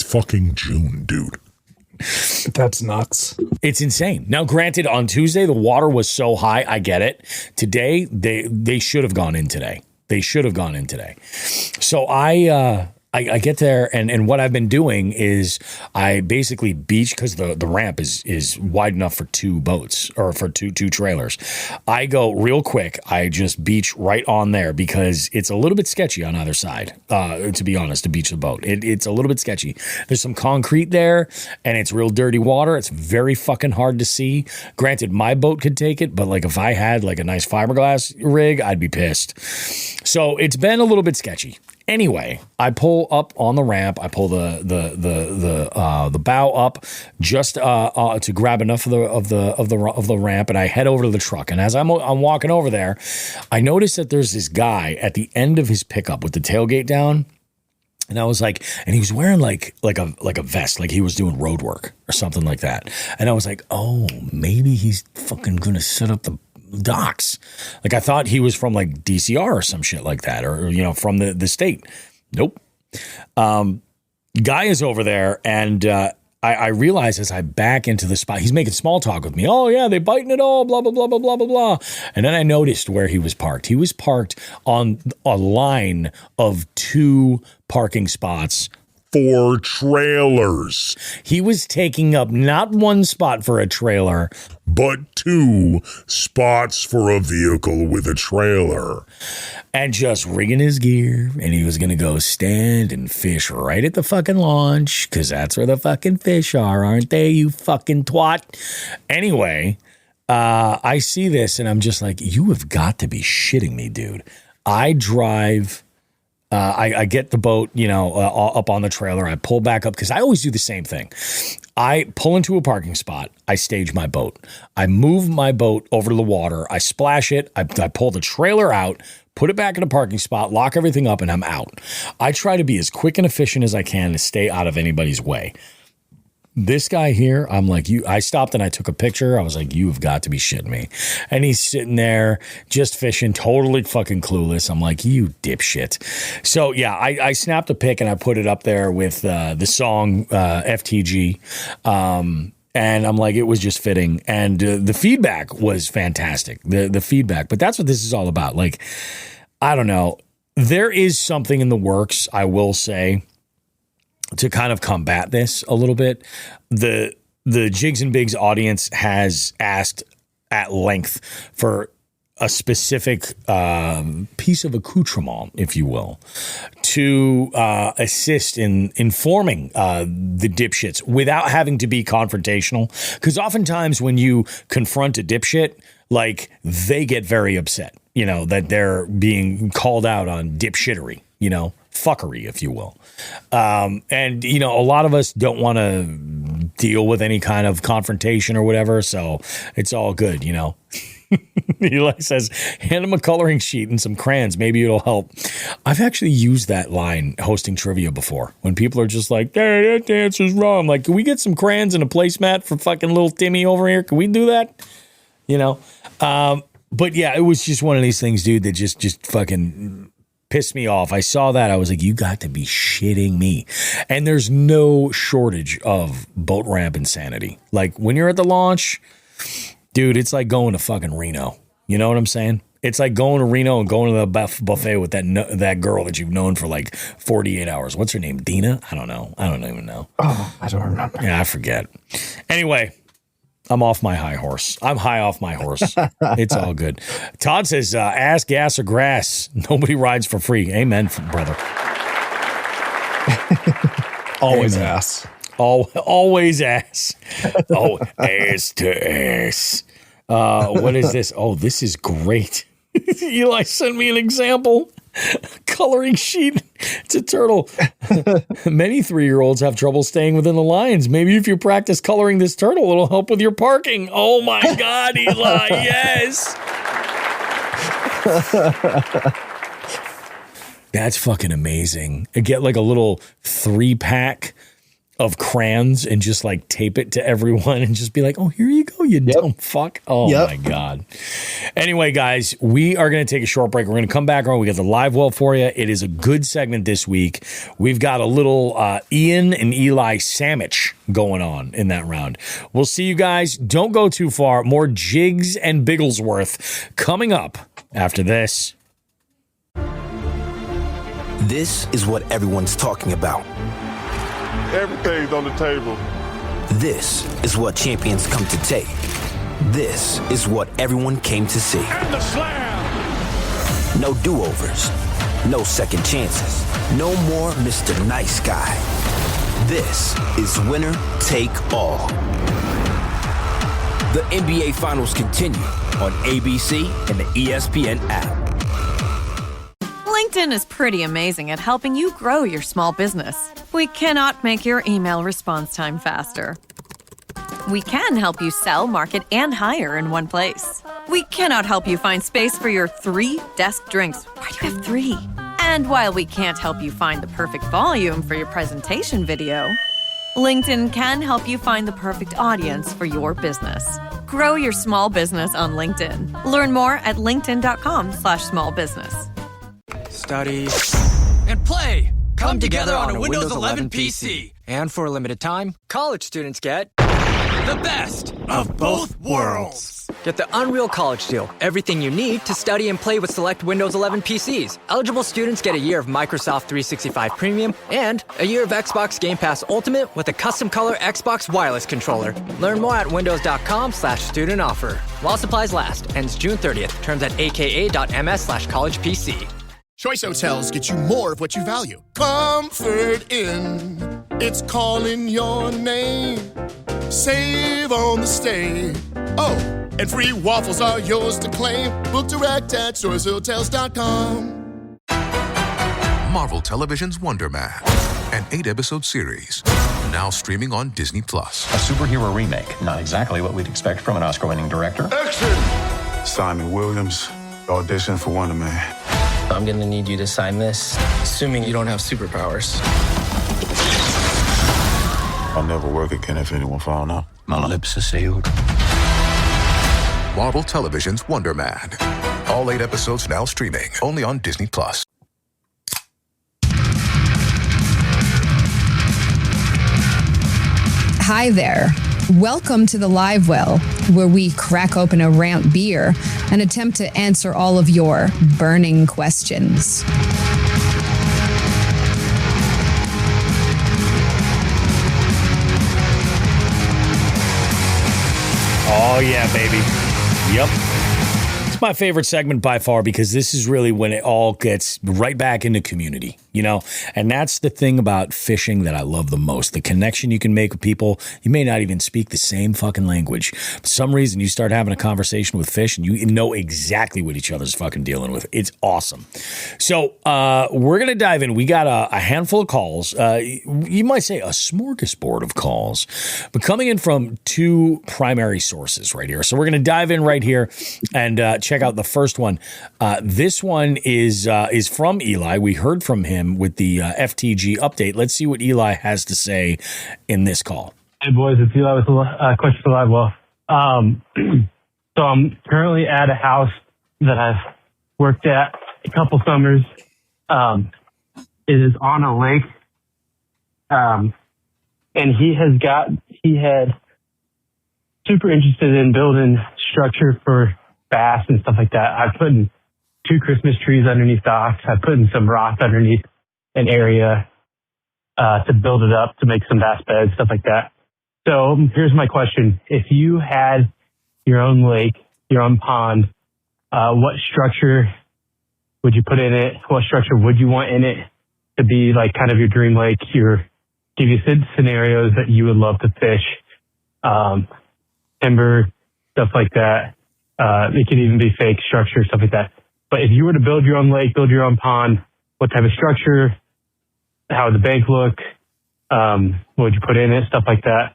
Speaker 13: fucking June, dude.
Speaker 3: That's nuts.
Speaker 2: It's insane. Now, granted, on Tuesday, the water was so high. I get it. Today, they should have gone in today. They should have gone in today. So I get there, and what I've been doing is I basically beach, because the ramp is wide enough for two boats, or for two trailers. I go real quick. I just beach right on there because it's a little bit sketchy on either side, to be honest, to beach the boat. It's a little bit sketchy. There's some concrete there, and it's real dirty water. It's very fucking hard to see. Granted, my boat could take it, but like if I had like a nice fiberglass rig, I'd be pissed. So it's been a little bit sketchy. Anyway, I pull up on the ramp. I pull the bow up just to grab enough of the ramp, and I head over to the truck. And as I'm walking over there, I notice that there's this guy at the end of his pickup with the tailgate down. And I was like, and he was wearing like a vest, like he was doing road work or something like that. And I was like, oh, maybe he's fucking gonna set up the docks. Like I thought he was from like DCR or some shit like that, or you know, from the state. Nope. Guy is over there, and I realize as I back into the spot, he's making small talk with me. Oh yeah, they biting it all, blah blah blah blah blah blah blah. And then I noticed where he was parked. He was parked on a line of two parking spots
Speaker 13: for trailers.
Speaker 2: He was taking up not one spot for a trailer,
Speaker 13: but two spots for a vehicle with a trailer.
Speaker 2: And just rigging his gear, and he was going to go stand and fish right at the fucking launch, because that's where the fucking fish are, aren't they, you fucking twat? Anyway, I see this, and I'm just like, you have got to be shitting me, dude. I drive... I get the boat, you know, up on the trailer. I pull back up because I always do the same thing. I pull into a parking spot. I stage my boat. I move my boat over to the water. I splash it. I pull the trailer out, put it back in a parking spot, lock everything up, and I'm out. I try to be as quick and efficient as I can to stay out of anybody's way. This guy here, I'm like, I stopped and I took a picture. I was like, you have got to be shitting me. And he's sitting there just fishing, totally fucking clueless. I'm like, you dipshit. So yeah, I snapped a pic and I put it up there with the song FTG. And I'm like, it was just fitting. And the feedback was fantastic. The feedback. But that's what this is all about. Like, I don't know. There is something in the works, I will say, to kind of combat this a little bit. The Jigs and Bigs audience has asked at length for a specific piece of accoutrement, if you will, to assist in informing the dipshits without having to be confrontational. Because oftentimes when you confront a dipshit, like, they get very upset, you know, that they're being called out on dipshittery, you know, fuckery, if you will. And, you know, a lot of us don't want to deal with any kind of confrontation or whatever, so it's all good, you know. Eli says, hand him a coloring sheet and some crayons. Maybe it'll help. I've actually used that line hosting trivia before when people are just like, hey, that answer's wrong. Like, can we get some crayons and a placemat for fucking little Timmy over here? Can we do that? You know? But yeah, it was just one of these things, dude, that just fucking pissed me off. I saw that. I was like, you got to be shitting me. And there's no shortage of boat ramp insanity. Like, when you're at the launch, dude, it's like going to fucking Reno. You know what I'm saying? It's like going to Reno and going to the buffet with that girl that you've known for like 48 hours. What's her name? Dina? I don't know. I don't even know.
Speaker 3: Oh, I don't remember.
Speaker 2: Yeah, I forget. Anyway, I'm off my high horse. I'm high off my horse. It's all good. Todd says, ass, gas, or grass. Nobody rides for free. Amen, brother.
Speaker 3: Always
Speaker 2: Amen.
Speaker 3: ass.
Speaker 2: Always ass. Oh, ass to ass. What is this? Oh, this is great. Eli sent me an example. Coloring sheet. It's a turtle. Many 3-year-olds have trouble staying within the lines. Maybe if you practice coloring this turtle, it'll help with your parking. Oh my God, Eli, yes. That's fucking amazing. I get like a little 3-pack of crayons and just like tape it to everyone and just be like, oh, here you go, you dumb fuck. Oh my God. Anyway, guys, we are going to take a short break. We're going to come back on. We got the live well for you. It is a good segment this week. We've got a little Ian and Eli sandwich going on in that round. We'll see you guys. Don't go too far. More Jigs and Bigglesworth coming up after this.
Speaker 15: This is what everyone's talking about.
Speaker 5: Everything's on the table.
Speaker 15: This is what champions come to take. This is what everyone came to see.
Speaker 5: And the slam!
Speaker 15: No do-overs. No second chances. No more Mr. Nice Guy. This is winner take all. The NBA Finals continue on ABC and the ESPN app.
Speaker 16: LinkedIn is pretty amazing at helping you grow your small business. We cannot make your email response time faster. We can help you sell, market, and hire in one place. We cannot help you find space for your 3 desk drinks. Why do you have 3? And while we can't help you find the perfect volume for your presentation video, LinkedIn can help you find the perfect audience for your business. Grow your small business on LinkedIn. Learn more at linkedin.com/small business.
Speaker 17: Study and play come together on a Windows 11 PC. And for a limited time, college students get the best of both worlds. Get the Unreal College Deal. Everything you need to study and play with select Windows 11 PCs. Eligible students get a year of Microsoft 365 Premium and a year of Xbox Game Pass Ultimate with a custom color Xbox wireless controller. Learn more at windows.com/student offer. While supplies last. Ends June 30th. Terms at aka.ms/collegepc.
Speaker 18: Choice Hotels get you more of what you value. Comfort Inn, it's calling your name. Save on the stay. Oh, and free waffles are yours to claim. Book direct at choicehotels.com.
Speaker 19: Marvel Television's Wonder Man, an 8-episode series, now streaming on Disney+.
Speaker 20: A superhero remake, not exactly what we'd expect from an Oscar-winning director.
Speaker 5: Action! Simon Williams, audition for Wonder Man.
Speaker 21: I'm gonna need you to sign this, assuming you don't have superpowers.
Speaker 5: I'll never work again if anyone found out.
Speaker 20: My lips are sealed.
Speaker 19: Marvel Television's Wonder Man. All 8 episodes now streaming, only on Disney+.
Speaker 22: Hi there.
Speaker 1: Welcome to the Live Well, where we crack open a ramp beer and attempt to answer all of your burning questions.
Speaker 2: Oh, yeah, baby. Yep. It's my favorite segment by far because this is really when it all gets right back into community, you know? And that's the thing about fishing that I love the most. The connection you can make with people. You may not even speak the same fucking language. For some reason, you start having a conversation with fish and you know exactly what each other's fucking dealing with. It's awesome. So we're going to dive in. We got a handful of calls. You might say a smorgasbord of calls, but coming in from two primary sources right here. So we're going to dive in right here and check out the first one. This one is from Eli. We heard from him with the FTG update. Let's see what Eli has to say in this call.
Speaker 14: Hey boys, it's Eli with a question for Live Well. So I'm currently at a house that I've worked at a couple summers. It is on a lake. And he had super interested in building structure for bass and stuff like that. I put in 2 Christmas trees underneath docks. I put in some rock underneath an area to build it up to make some bass beds, stuff like that. So here's my question. If you had your own lake, your own pond, what structure would you put in it? What structure would you want in it to be like kind of your dream lake? Give you scenarios that you would love to fish, timber, stuff like that. It could even be fake structure, stuff like that. But if you were to build your own lake, build your own pond, what type of structure, how would the bank look, what would you put in it, stuff like that.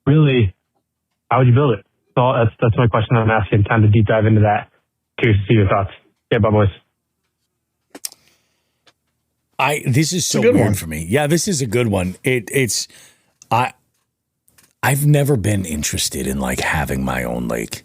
Speaker 14: Really, how would you build it? So that's my question I'm asking, time to deep dive into that. Curious to see your thoughts. Yeah, bye, boys.
Speaker 2: This is so weird for me. Yeah, this is a good one. I've never been interested in like having my own lake.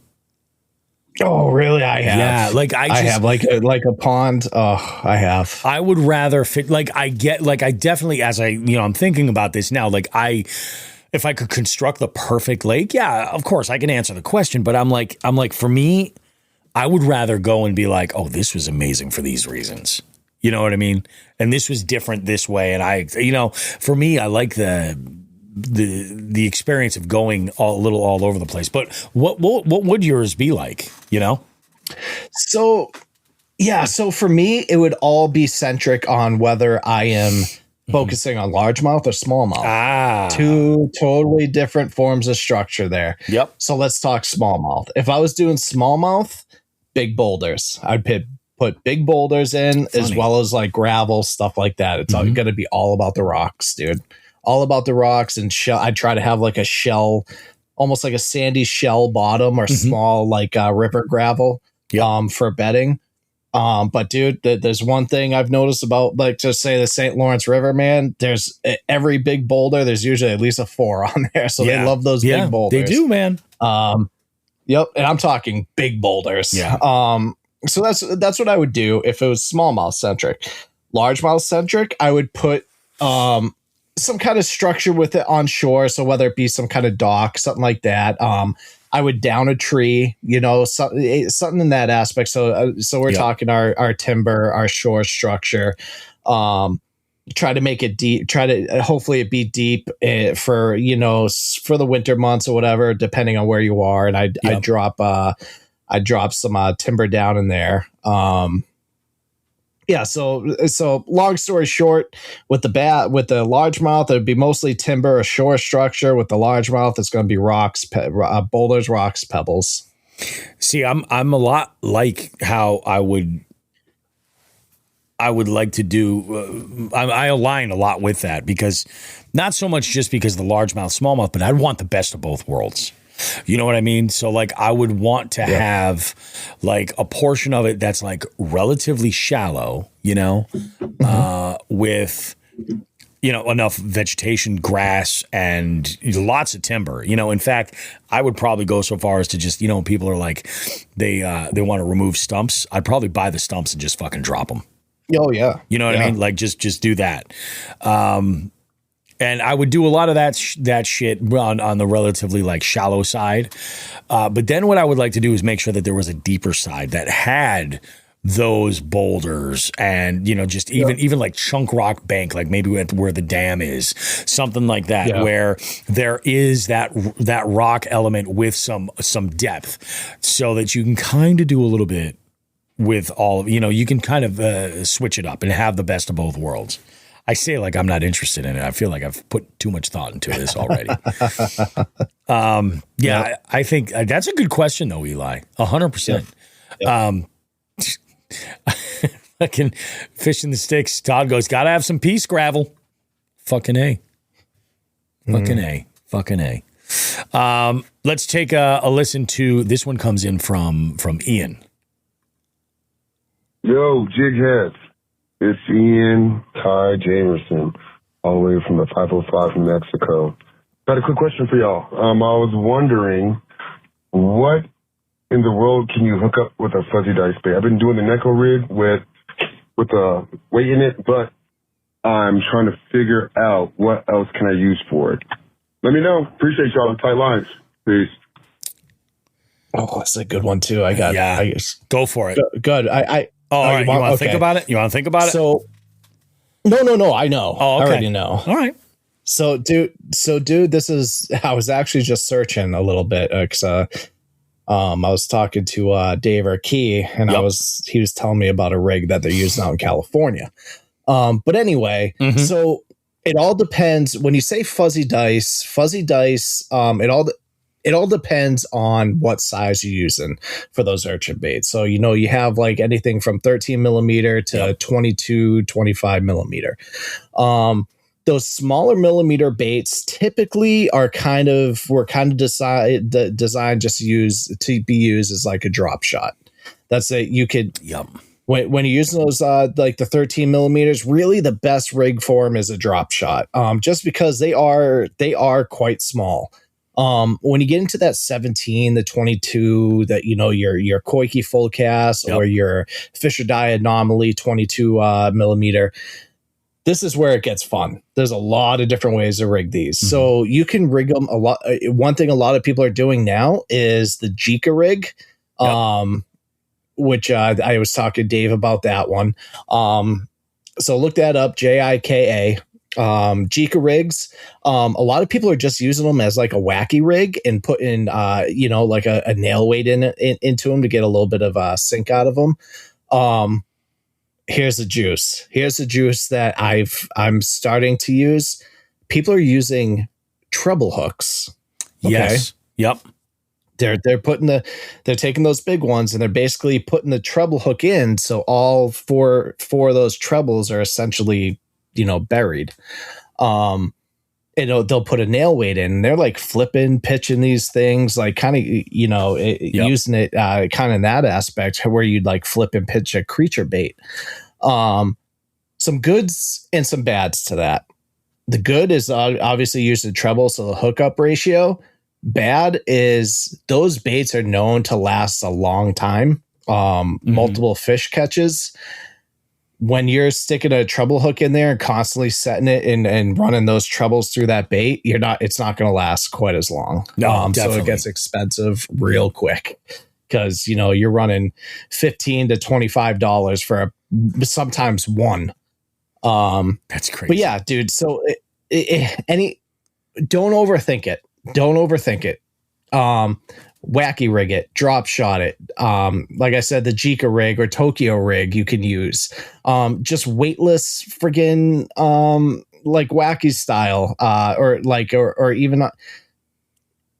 Speaker 3: Oh, really? I have.
Speaker 2: Yeah, like I
Speaker 3: have like a pond. Oh, I have.
Speaker 2: I would rather fit. I definitely, as I'm thinking about this now. If I could construct the perfect lake, yeah, of course I can answer the question. But I'm like, for me, I would rather go and be like, oh, this was amazing for these reasons. You know what I mean? And this was different this way. And for me, I like the experience of going all over the place. But what would yours be like, you know?
Speaker 3: So for me, it would all be centric on whether I am focusing on largemouth or smallmouth. Two totally different forms of structure there.
Speaker 2: Yep.
Speaker 3: So let's talk smallmouth. If I was doing smallmouth, big boulders. I'd put big boulders in as well as like gravel, stuff like that. It's going to be all about the rocks, dude. All about the rocks and shell. I try to have like a shell, almost like a sandy shell bottom or small like river gravel for bedding. But dude, there's one thing I've noticed about like just say the St. Lawrence River, man. There's every big boulder. There's usually at least a 4 on there, so they love those big boulders.
Speaker 2: They do, man.
Speaker 3: Yep, and I'm talking big boulders.
Speaker 2: Yeah.
Speaker 3: So that's what I would do if it was smallmouth centric. Largemouth centric, I would put some kind of structure with it on shore. So whether it be some kind of dock, something like that. I would down a tree, something in that aspect. So we're talking our timber, our shore structure. Try to make it deep. Try to hopefully it be deep for the winter months or whatever, depending on where you are. And I drop some timber down in there. So long story short, with the largemouth, it would be mostly timber, a shore structure. With the largemouth, it's going to be rocks, boulders, rocks, pebbles.
Speaker 2: See, I'm a lot like how I would like to do. I align a lot with that because not so much just because the largemouth, smallmouth, but I'd want the best of both worlds. You know what I mean? So like I would want to have like a portion of it that's like relatively shallow, with, enough vegetation, grass, and lots of timber. In fact, I would probably go so far as to just, people are like, they want to remove stumps. I'd probably buy the stumps and just fucking drop them.
Speaker 3: Oh yeah.
Speaker 2: You know what I mean? Like just do that. And I would do a lot of that shit on the relatively like shallow side. But then what I would like to do is make sure that there was a deeper side that had those boulders and, you know, just even like chunk rock bank, like maybe where the dam is, something like that, where there is that rock element with some depth, so that you can kind of do a little bit with all of, you know, you can kind of switch it up and have the best of both worlds. I say like I'm not interested in it. I feel like I've put too much thought into this already. I think that's a good question though, Eli. 100%. Fucking fishing the sticks. Todd goes, gotta have some peace gravel. Fucking A. Fucking A. Let's take a listen to this one. Comes in from Ian.
Speaker 6: Yo, Jigheads. It's Ian Ty Jamerson, all the way from the 505 from Mexico. Got a quick question for y'all. I was wondering, what in the world can you hook up with a fuzzy dice bait? I've been doing the Neko rig with a weight in it, but I'm trying to figure out what else can I use for it. Let me know. Appreciate y'all. Tight lines. Peace.
Speaker 3: Oh, that's a good one too. I
Speaker 2: go for it.
Speaker 3: Good.
Speaker 2: All right. You want to think about it? You want to think about it?
Speaker 3: So, no. I know.
Speaker 2: Oh, okay.
Speaker 3: I already know.
Speaker 2: All right.
Speaker 3: So, dude, this is. I was actually just searching a little bit because I was talking to Dave Arkey, and he was telling me about a rig that they're using out in California. But anyway, so it all depends. When you say fuzzy dice, it all depends on what size you're using for those urchin baits. So, you know, you have like anything from 13 millimeter to 22, 25 millimeter. Those smaller millimeter baits typically were kind of designed just to be used as like a drop shot. That's it. You could, when you're using those, like the 13 millimeters, really the best rig for them is a drop shot. Just because they are quite small. When you get into that 17, the 22, that, you know, your Koike full cast or your Fisher Dye Anomaly 22 millimeter, this is where it gets fun. There's a lot of different ways to rig these. So you can rig them a lot. One thing a lot of people are doing now is the Jika rig, which I was talking to Dave about that one. So look that up, Jika. Jika rigs. A lot of people are just using them as like a wacky rig and putting, you know, like a nail weight into them to get a little bit of sink out of them. Here's the juice. Here's the juice that I'm starting to use. People are using treble hooks. Okay?
Speaker 2: Yes. Yep.
Speaker 3: They're taking those big ones and they're basically putting the treble hook in. So all four of those trebles are essentially, you know, buried. They'll put a nail weight in and they're like flipping, pitching these things, like kind of, you know, using it kind of in that aspect where you'd like flip and pitch a creature bait. Some goods and some bads to that. The good is obviously using treble, so the hookup ratio. Bad is those baits are known to last a long time, multiple fish catches. When you're sticking a treble hook in there and constantly setting it and running those trebles through that bait, it's not going to last quite as long.
Speaker 2: No,
Speaker 3: so it gets expensive real quick because, you know, you're running $15 to $25 for sometimes one.
Speaker 2: That's crazy.
Speaker 3: But yeah, dude. So don't overthink it. Don't overthink it. Wacky rig it, drop shot it. Like I said, the Jika rig or Tokyo rig you can use. Just weightless friggin' like wacky style, or even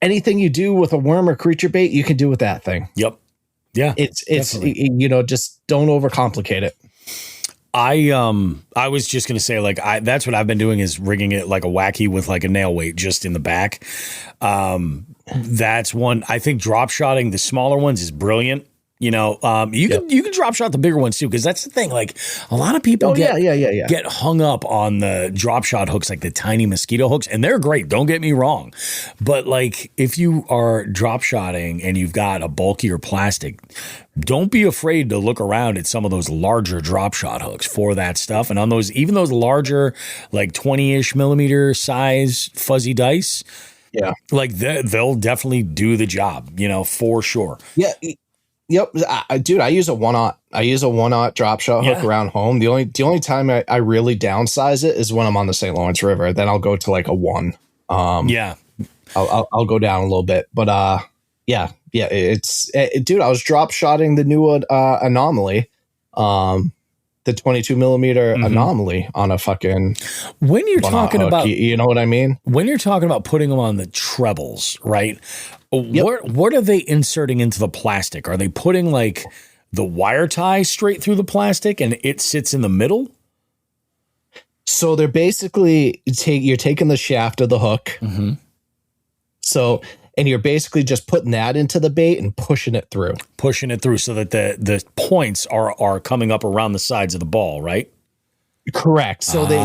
Speaker 3: anything you do with a worm or creature bait, you can do with that thing.
Speaker 2: Yep. Yeah.
Speaker 3: It's you know, just don't overcomplicate it.
Speaker 2: I was just gonna say, like, that's what I've been doing is rigging it like a wacky with like a nail weight just in the back. That's one. I think drop shotting the smaller ones is brilliant. You know, you can drop shot the bigger ones too, because that's the thing. Like a lot of people get hung up on the drop shot hooks, like the tiny mosquito hooks, and they're great. Don't get me wrong, but like if you are drop shotting and you've got a bulkier plastic, don't be afraid to look around at some of those larger drop shot hooks for that stuff. And on those, even those larger, like 20-ish millimeter size fuzzy dice, like they'll definitely do the job. You know, for sure.
Speaker 3: Yeah. Yep, dude. I use a 1/0. I use a 1/0 drop shot hook around home. The only time I really downsize it is when I'm on the St. Lawrence River. Then I'll go to like a 1. I'll go down a little bit, but it's dude. I was drop shotting the new Anomaly, the 22 millimeter Anomaly on a fucking.
Speaker 2: When you're talking
Speaker 3: hook,
Speaker 2: about,
Speaker 3: you know what I mean.
Speaker 2: When you're talking about putting them on the trebles, right? What are they inserting into the plastic? Are they putting like the wire tie straight through the plastic and it sits in the middle?
Speaker 3: So they're basically you're taking the shaft of the hook. So, and you're basically just putting that into the bait and pushing it through
Speaker 2: so that the points are coming up around the sides of the ball, right?
Speaker 3: Correct. So they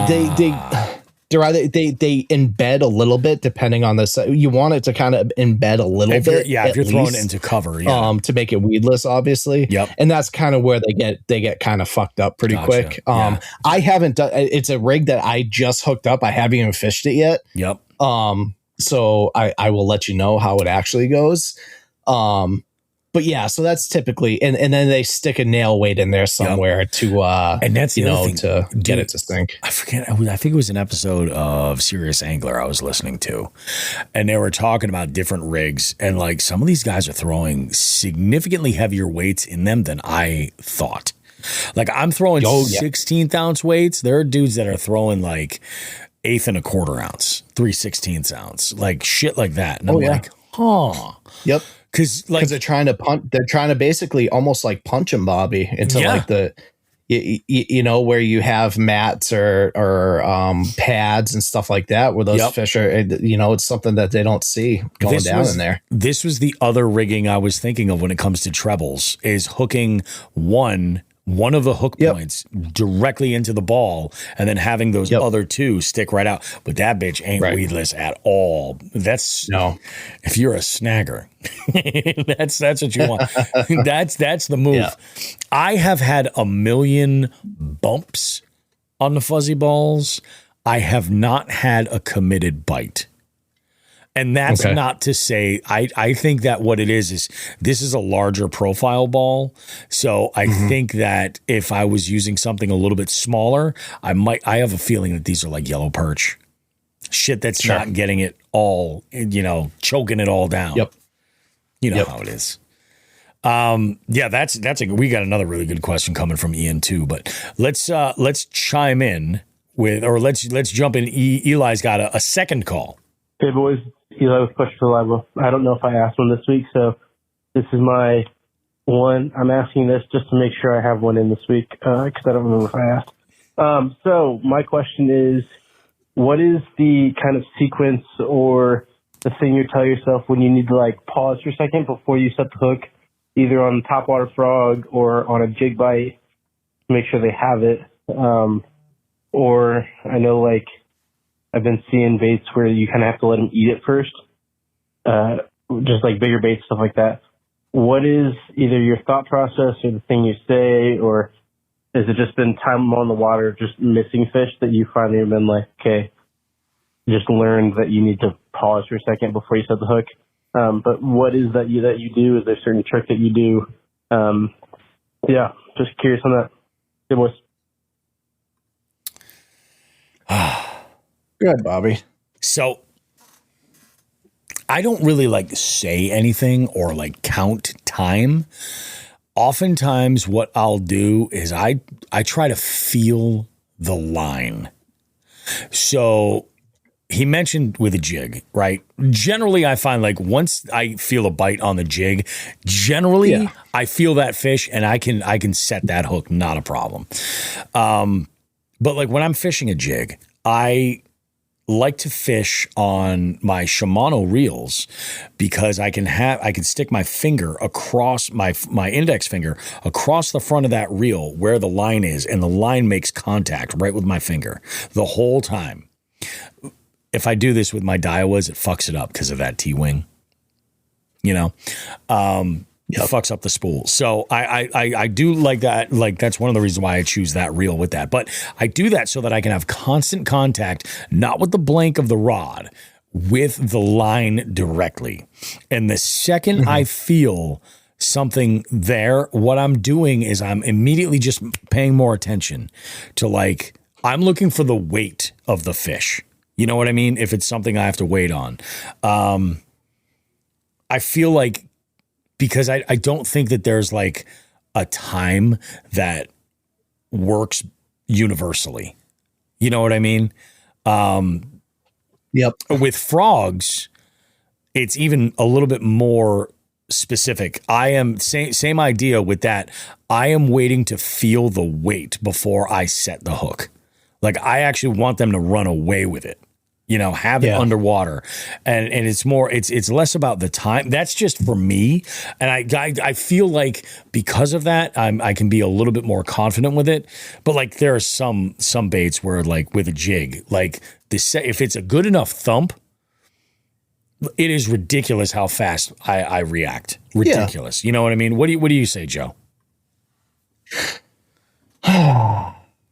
Speaker 3: embed a little bit depending on the. You want it to kind of embed a little bit.
Speaker 2: If you're throwing it into cover,
Speaker 3: to make it weedless, obviously.
Speaker 2: Yep.
Speaker 3: And that's kind of where they get kind of fucked up pretty quick. I haven't done. It's a rig that I just hooked up. I haven't even fished it yet.
Speaker 2: Yep.
Speaker 3: So I will let you know how it actually goes. But yeah, so that's typically, and then they stick a nail weight in there somewhere to,
Speaker 2: and that's the other thing,
Speaker 3: to get it to sink.
Speaker 2: I forget. I think it was an episode of Serious Angler I was listening to, and they were talking about different rigs, and like some of these guys are throwing significantly heavier weights in them than I thought. Like I'm throwing 16th ounce weights. There are dudes that are throwing like 1/8 and 1/4 ounce, 3/16 ounce, like shit like that. And I'm like,
Speaker 3: Yep.
Speaker 2: Because
Speaker 3: they're trying to basically almost like punch them, Bobby, into like the, you know, where you have mats or pads and stuff like that, where those fish are, you know, it's something that they don't see going down in there.
Speaker 2: This was the other rigging I was thinking of when it comes to trebles, is hooking one of the hook points directly into the ball and then having those other two stick right out. But that bitch ain't weedless at all. That's if you're a snagger, that's what you want. that's the move. Yeah. I have had a million bumps on the fuzzy balls. I have not had a committed bite. And that's not to say, I think that what it is this is a larger profile ball. So I think that if I was using something a little bit smaller, I have a feeling that these are like yellow perch. Shit that's not getting it all, you know, choking it all down.
Speaker 3: Yep.
Speaker 2: You know how it is. We got another really good question coming from Ian too, but let's chime in with, or let's jump in. Eli's got a second call.
Speaker 4: Hey boys, Eli with Push for Live. I don't know if I asked one this week, so this is my one. I'm asking this just to make sure I have one in this week, because I don't remember if I asked. So my question is, what is the kind of sequence or the thing you tell yourself when you need to like pause for a second before you set the hook, either on the topwater frog or on a jig bite, to make sure they have it? Or I know like I've been seeing baits where you kind of have to let them eat it first, just like bigger baits, stuff like that. What is either your thought process or the thing you say, or has it just been time on the water, just missing fish that you finally have been like, okay, just learned that you need to pause for a second before you set the hook? But what is that you do? Is there a certain trick that you do? Just curious on that. Good boys.
Speaker 3: Good, Bobby.
Speaker 2: So I don't really like say anything or like count time. Oftentimes what I'll do is I try to feel the line. So he mentioned with a jig, right? Generally, I find like once I feel a bite on the jig, generally I feel that fish and I can set that hook, not a problem. But like when I'm fishing a jig, I like to fish on my Shimano reels because I can stick my finger across my index finger across the front of that reel where the line is, and the line makes contact right with my finger the whole time. If I do this with my Daiwas, it fucks it up because of that T-wing. It fucks up the spool. So I do like that. Like, that's one of the reasons why I choose that reel with that. But I do that so that I can have constant contact, not with the blank of the rod, with the line directly. And the second I feel something there, what I'm doing is I'm immediately just paying more attention to, like, I'm looking for the weight of the fish. You know what I mean? If it's something I have to wait on. I feel like, because I don't think that there's like a time that works universally. You know what I mean?
Speaker 3: Yep.
Speaker 2: With frogs, it's even a little bit more specific. I am same idea with that. I am waiting to feel the weight before I set the hook. Like, I actually want them to run away with it. Have it underwater, and it's more, it's less about the time. That's just for me, and I feel like because of that, I can be a little bit more confident with it. But like, there are some baits where, like with a jig, like if it's a good enough thump, it is ridiculous how fast I react. Ridiculous. You know what I mean? What do you say, Joe?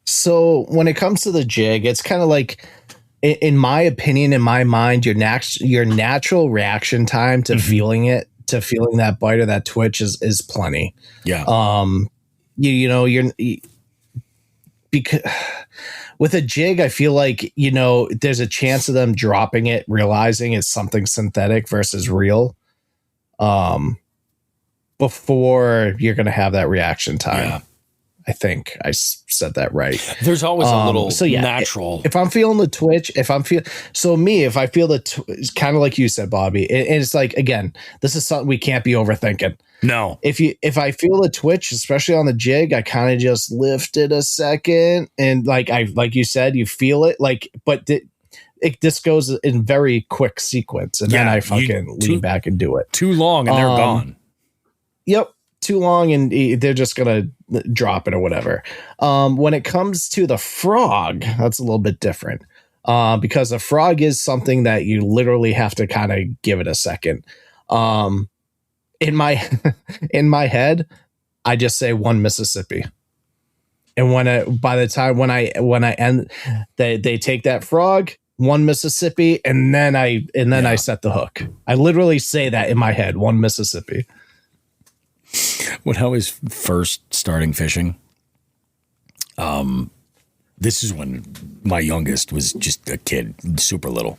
Speaker 3: So when it comes to the jig, it's kind of like, in my opinion, in my mind, your natural reaction time to feeling that bite or that twitch is plenty.
Speaker 2: Yeah.
Speaker 3: Because with a jig, I feel like, there's a chance of them dropping it, realizing it's something synthetic versus real. Before you're going to have that reaction time. Yeah. I think I said that right.
Speaker 2: There's always a little natural.
Speaker 3: If I'm feeling the twitch, if I feel it's kind of like you said, Bobby, and it's like, again, this is something we can't be overthinking.
Speaker 2: No.
Speaker 3: If I feel the twitch, especially on the jig, I kind of just lift it a second, and like you said, you feel it, like, but this goes in very quick sequence, and then I fucking lean back and do it.
Speaker 2: Too long, and they're gone.
Speaker 3: Yep. Too long, and they're just gonna drop it or whatever. When it comes to the frog, that's a little bit different, because the frog is something that you literally have to kind of give it a second. In my head, I just say one Mississippi, and by the time when I end, they take that frog, one Mississippi, and then I set the hook. I literally say that in my head, one Mississippi.
Speaker 2: When I was first starting fishing, this is when my youngest was just a kid, super little.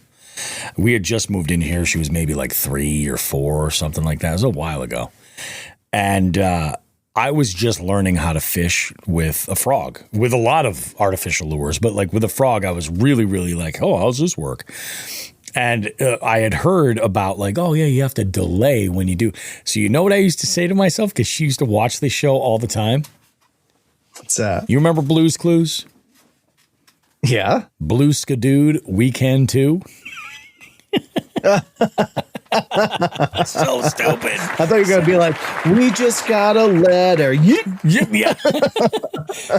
Speaker 2: We had just moved in here. She was maybe like 3 or 4 or something like that. It was a while ago. And I was just learning how to fish with a frog, with a lot of artificial lures. But like with a frog, I was really, really like, oh, how's this work? And I had heard about like, oh, yeah, you have to delay when you do. So you know what I used to say to myself? Because she used to watch this show all the time.
Speaker 3: What's that?
Speaker 2: You remember Blue's Clues?
Speaker 3: Yeah.
Speaker 2: Blue Skadood, we can too. So stupid.
Speaker 3: I thought you were going to be like, we just got a letter. Yeah.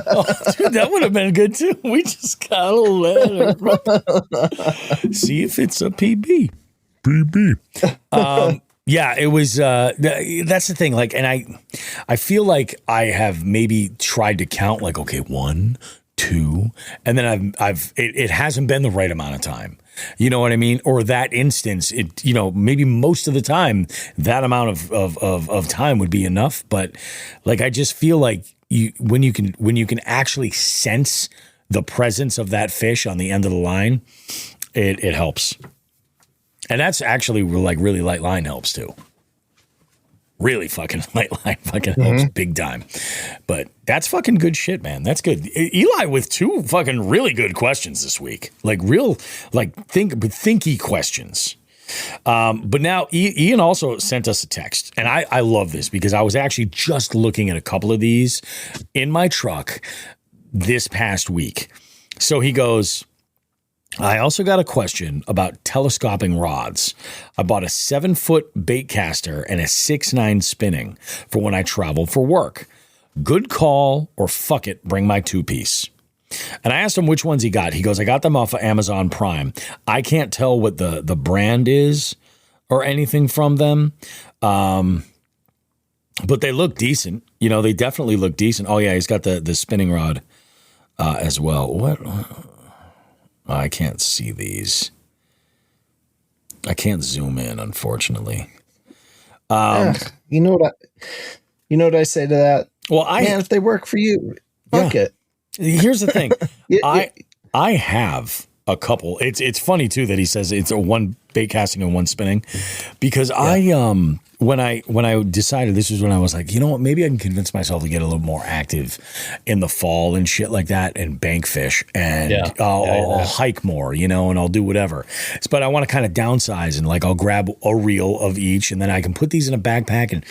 Speaker 2: Oh, dude, that would have been good too. We just got a letter. See if it's a PB. Yeah, it was. That's the thing. Like, and I feel like I have maybe tried to count like, okay, 1, 2, and then it hasn't been the right amount of time. You know what I mean? Or that instance, maybe most of the time that amount of time would be enough. But like, I just feel like when you can actually sense the presence of that fish on the end of the line, it helps. And that's actually like really light line helps too. Really fucking light line fucking helps big time. But that's fucking good shit, man. That's good. Eli with 2 fucking really good questions this week. Like real, like thinky questions. But now Ian also sent us a text. And I love this because I was actually just looking at a couple of these in my truck this past week. So he goes, I also got a question about telescoping rods. I bought a 7-foot bait caster and a 6'9" spinning for when I travel for work. Good call or fuck it, bring my 2-piece. And I asked him which ones he got. He goes, I got them off of Amazon Prime. I can't tell what the brand is or anything from them. But they look decent. You know, they definitely look decent. Oh, yeah, he's got the spinning rod as well. What? I can't see these. I can't zoom in, unfortunately.
Speaker 3: You know what I say to that?
Speaker 2: Well,
Speaker 3: man, if they work for you, fuck it.
Speaker 2: Here's the thing. I have a couple. It's funny too that he says it's a one bait casting and one spinning, because when I decided, this was when I was like, you know what, maybe I can convince myself to get a little more active in the fall and shit like that and bank fish and I'll hike more, you know, and I'll do whatever. But I want to kind of downsize and like I'll grab a reel of each and then I can put these in a backpack and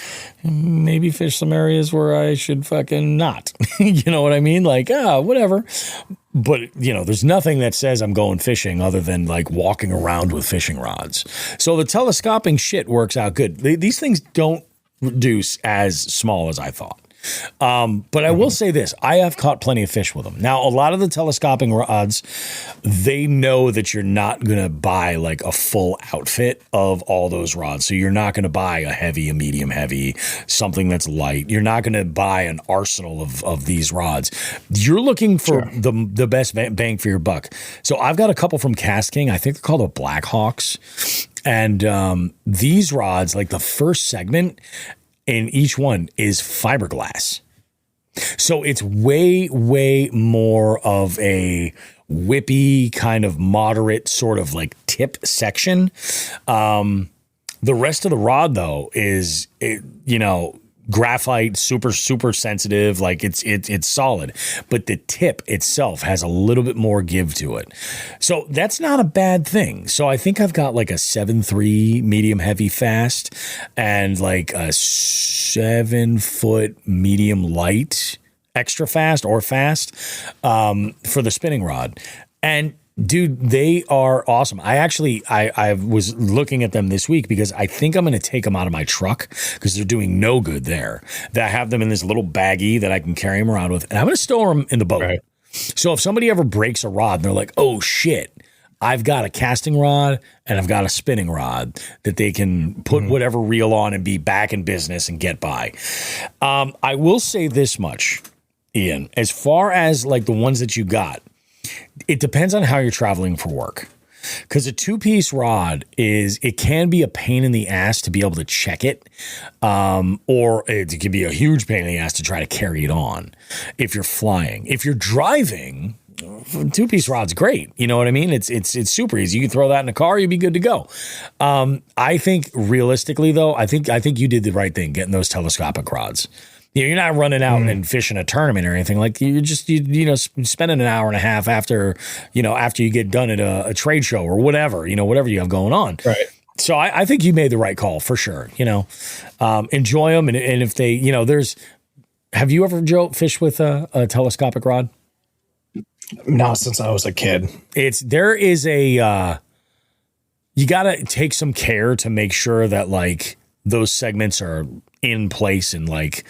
Speaker 2: maybe fish some areas where I should fucking not. You know what I mean? Like, whatever. But, you know, there's nothing that says I'm going fishing other than like walking around with fishing rods. So the telescoping shit works out good. These things don't reduce as small as I thought. But I will say this, I have caught plenty of fish with them. Now, a lot of the telescoping rods, they know that you're not going to buy like a full outfit of all those rods. So you're not going to buy a heavy, a medium heavy, something that's light. You're not going to buy an arsenal of these rods. You're looking for the best bang for your buck. So I've got a couple from Cast King. I think they're called the Blackhawks. And these rods, like the first segment in each one is fiberglass. So it's way, way more of a whippy kind of moderate sort of like tip section. The rest of the rod though is, graphite, super, super sensitive. Like it's solid, but the tip itself has a little bit more give to it. So that's not a bad thing. So I think I've got like a 7.3 medium heavy fast and like a 7-foot medium light extra fast or fast for the spinning rod. And dude, they are awesome. I was looking at them this week because I think I'm going to take them out of my truck because they're doing no good there. That I have them in this little baggie that I can carry them around with, and I'm going to store them in the boat. Right. So if somebody ever breaks a rod and they're like, oh shit, I've got a casting rod and I've got a spinning rod that they can put whatever reel on and be back in business and get by. I will say this much, Ian, as far as like the ones that you got, it depends on how you're traveling for work. Because a 2-piece rod it can be a pain in the ass to be able to check it. Or it can be a huge pain in the ass to try to carry it on if you're flying. If you're driving, 2-piece rod's great. You know what I mean? It's super easy. You can throw that in a car, you'd be good to go. I think realistically though, I think you did the right thing getting those telescopic rods. You're not running out and fishing a tournament or anything. Like you're just spending an hour and a half after you get done at a trade show or whatever you have going on. Right. So I think you made the right call for sure. Enjoy them. And if they, have you ever, Joe, fished with a telescopic rod?
Speaker 3: No, since I was a kid.
Speaker 2: You got to take some care to make sure that like those segments are in place and like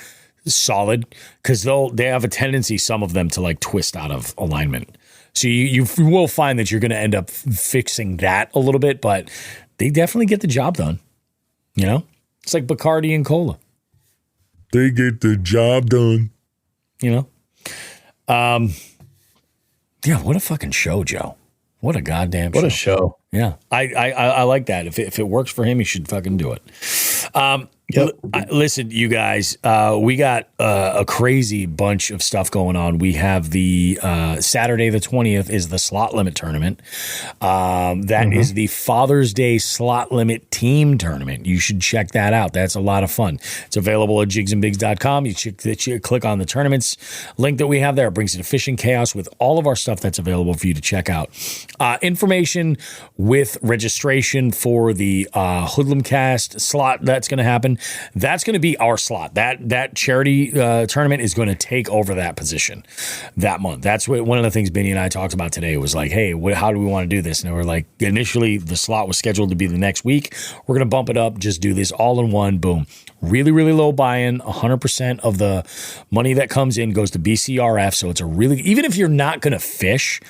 Speaker 2: solid, because they have a tendency, some of them, to like twist out of alignment. So you will find that you're going to end up fixing that a little bit, but they definitely get the job done. It's like Bacardi and cola.
Speaker 13: They get the job done.
Speaker 2: Yeah, what a fucking show, Joe. What a goddamn show.
Speaker 3: What a show.
Speaker 2: Yeah. I like that. If it works for him, he should fucking do it. Listen, you guys, we got a crazy bunch of stuff going on. We have the Saturday the 20th is the slot limit tournament. That is the Father's Day slot limit team tournament. You should check that out. That's a lot of fun. It's available at jigsandbigs.com. You click on the tournaments link that we have there. It brings you to Fishing Chaos with all of our stuff that's available for you to check out. Information with registration for the Hoodlum Cast slot that's going to happen June, that's going to be our slot. That charity tournament is going to take over that position that month. That's what one of the things Benny and I talked about today was like, hey, how do we want to do this? And we're like, initially the slot was scheduled to be the next week. We're going to bump it up, just do this all in one, boom. Really, really low buy-in. 100% of the money that comes in goes to BCRF. So it's even if you're not going to fish,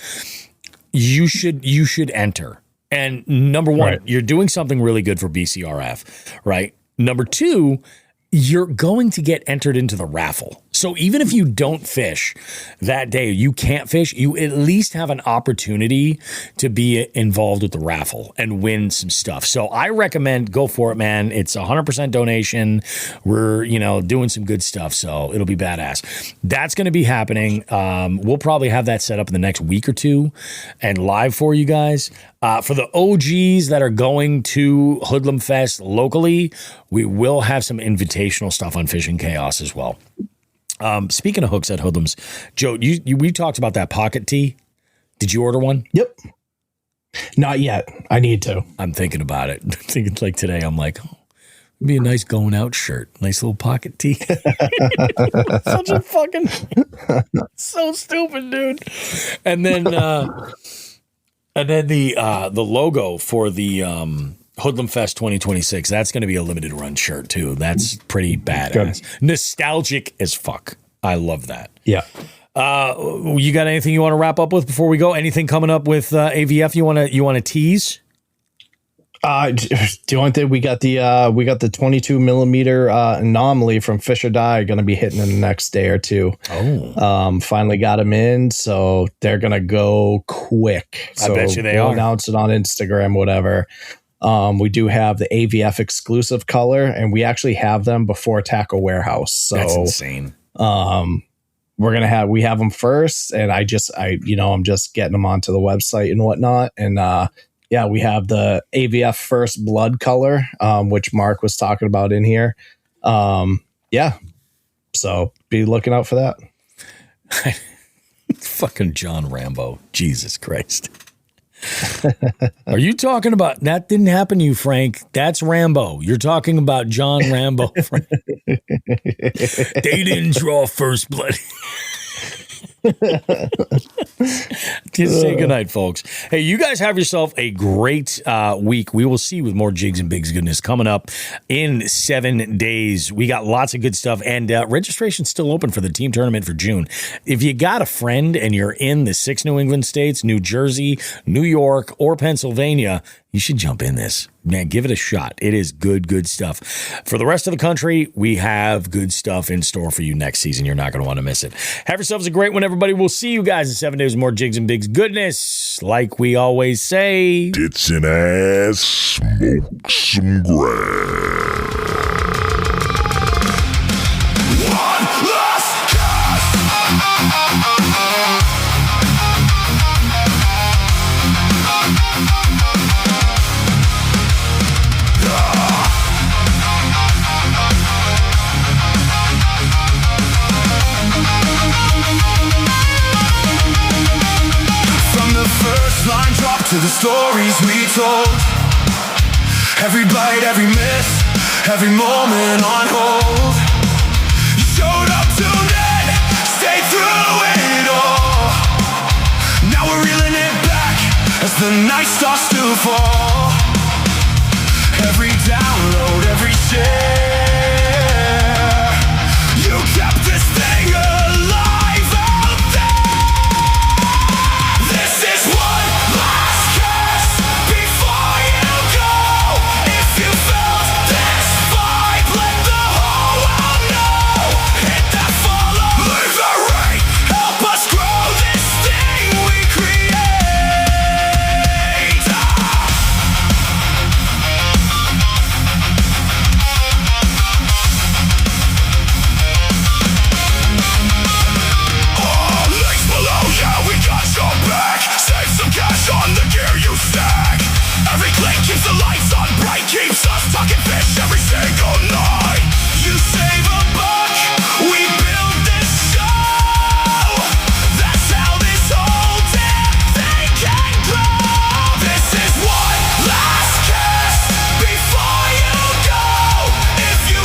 Speaker 2: you should enter. And number one, you're doing something really good for BCRF, right? Number two, you're going to get entered into the raffle. So even if you don't fish that day, you can't fish, you at least have an opportunity to be involved with the raffle and win some stuff. So I recommend go for it, man. It's 100% donation. We're, doing some good stuff. So it'll be badass. That's going to be happening. We'll probably have that set up in the next week or two and live for you guys. For the OGs that are going to Hoodlum Fest locally, we will have some invitational stuff on Fishing Chaos as well. Speaking of hooks at Hoodlums, Joe, we talked about that pocket tee. Did you order one?
Speaker 3: Yep. Not yet. I need to.
Speaker 2: I'm thinking about it. I'm thinking like today, I'm like, it'd be a nice going out shirt. Nice little pocket tee. Such a fucking, so stupid, dude. And then the logo for the, Hoodlum Fest 2026. That's going to be a limited run shirt too. That's pretty badass. Good. Nostalgic as fuck. I love that.
Speaker 3: Yeah.
Speaker 2: You got anything you want to wrap up with before we go? Anything coming up with AVF you want to tease?
Speaker 3: Do you want that? We got the 22 millimeter anomaly from Fish or Die going to be hitting in the next day or two.
Speaker 2: Oh,
Speaker 3: finally got them in, so they're going to go quick. So
Speaker 2: I bet you they
Speaker 3: we'll
Speaker 2: are.
Speaker 3: Announce it on Instagram, whatever. We do have the AVF exclusive color, and we actually have them before Tackle Warehouse. So
Speaker 2: that's insane.
Speaker 3: We have them first, and I'm just getting them onto the website and whatnot. And we have the AVF First Blood color, which Mark was talking about in here. So be looking out for that.
Speaker 2: Fucking John Rambo. Jesus Christ. Are you talking about that? Didn't happen to you, Frank. That's Rambo. You're talking about John Rambo. Frank. They didn't draw first blood. Just say goodnight, folks. Hey, you guys have yourself a great week. We will see you with more Jigs and Bigs goodness coming up in 7 days. We got lots of good stuff, and registration's still open for the team tournament for June. If you got a friend and you're in the 6 New England states, New Jersey, New York, or Pennsylvania, you should jump in this. Man, give it a shot. It is good stuff. For the rest of the country, we have good stuff in store for you next season. You're not going to want to miss it. Have yourselves a great one, everybody. We'll see you guys in 7 days with more Jigs and Bigs goodness. Like we always say,
Speaker 13: tits and ass, smoke some grass.
Speaker 5: One last cast. Line drop to the stories we told. Every bite, every miss, every moment on hold. You showed up, tuned in, stayed through it all. Now we're reeling it back as the night starts to fall. Every download, every share, you kept this thing alive out there. This is what on the gear you stack. Every click keeps the lights on bright, keeps us talking fish every single night. You save a buck, we build this show. That's how this whole damn thing can grow. This is one last kiss before you go. If you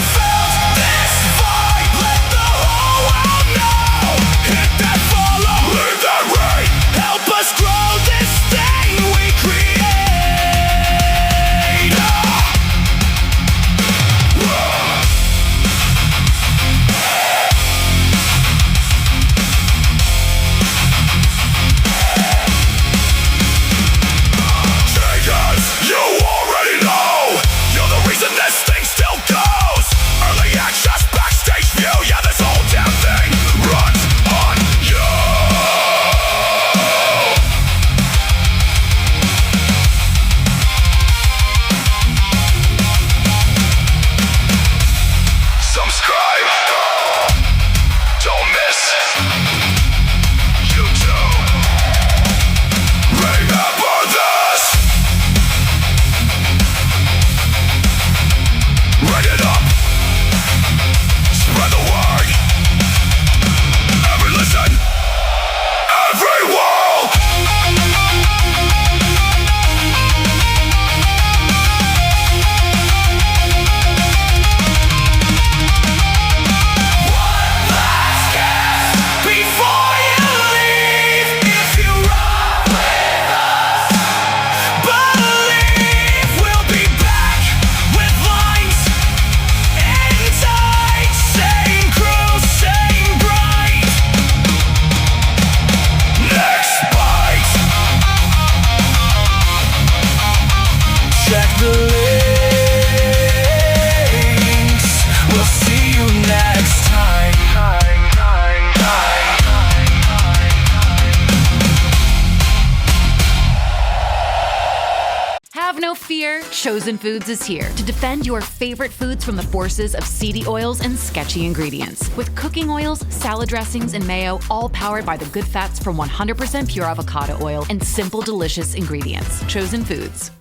Speaker 7: no fear, Chosen Foods is here to defend your favorite foods from the forces of seedy oils and sketchy ingredients. With cooking oils, salad dressings, and mayo, all powered by the good fats from 100% pure avocado oil and simple, delicious ingredients. Chosen Foods.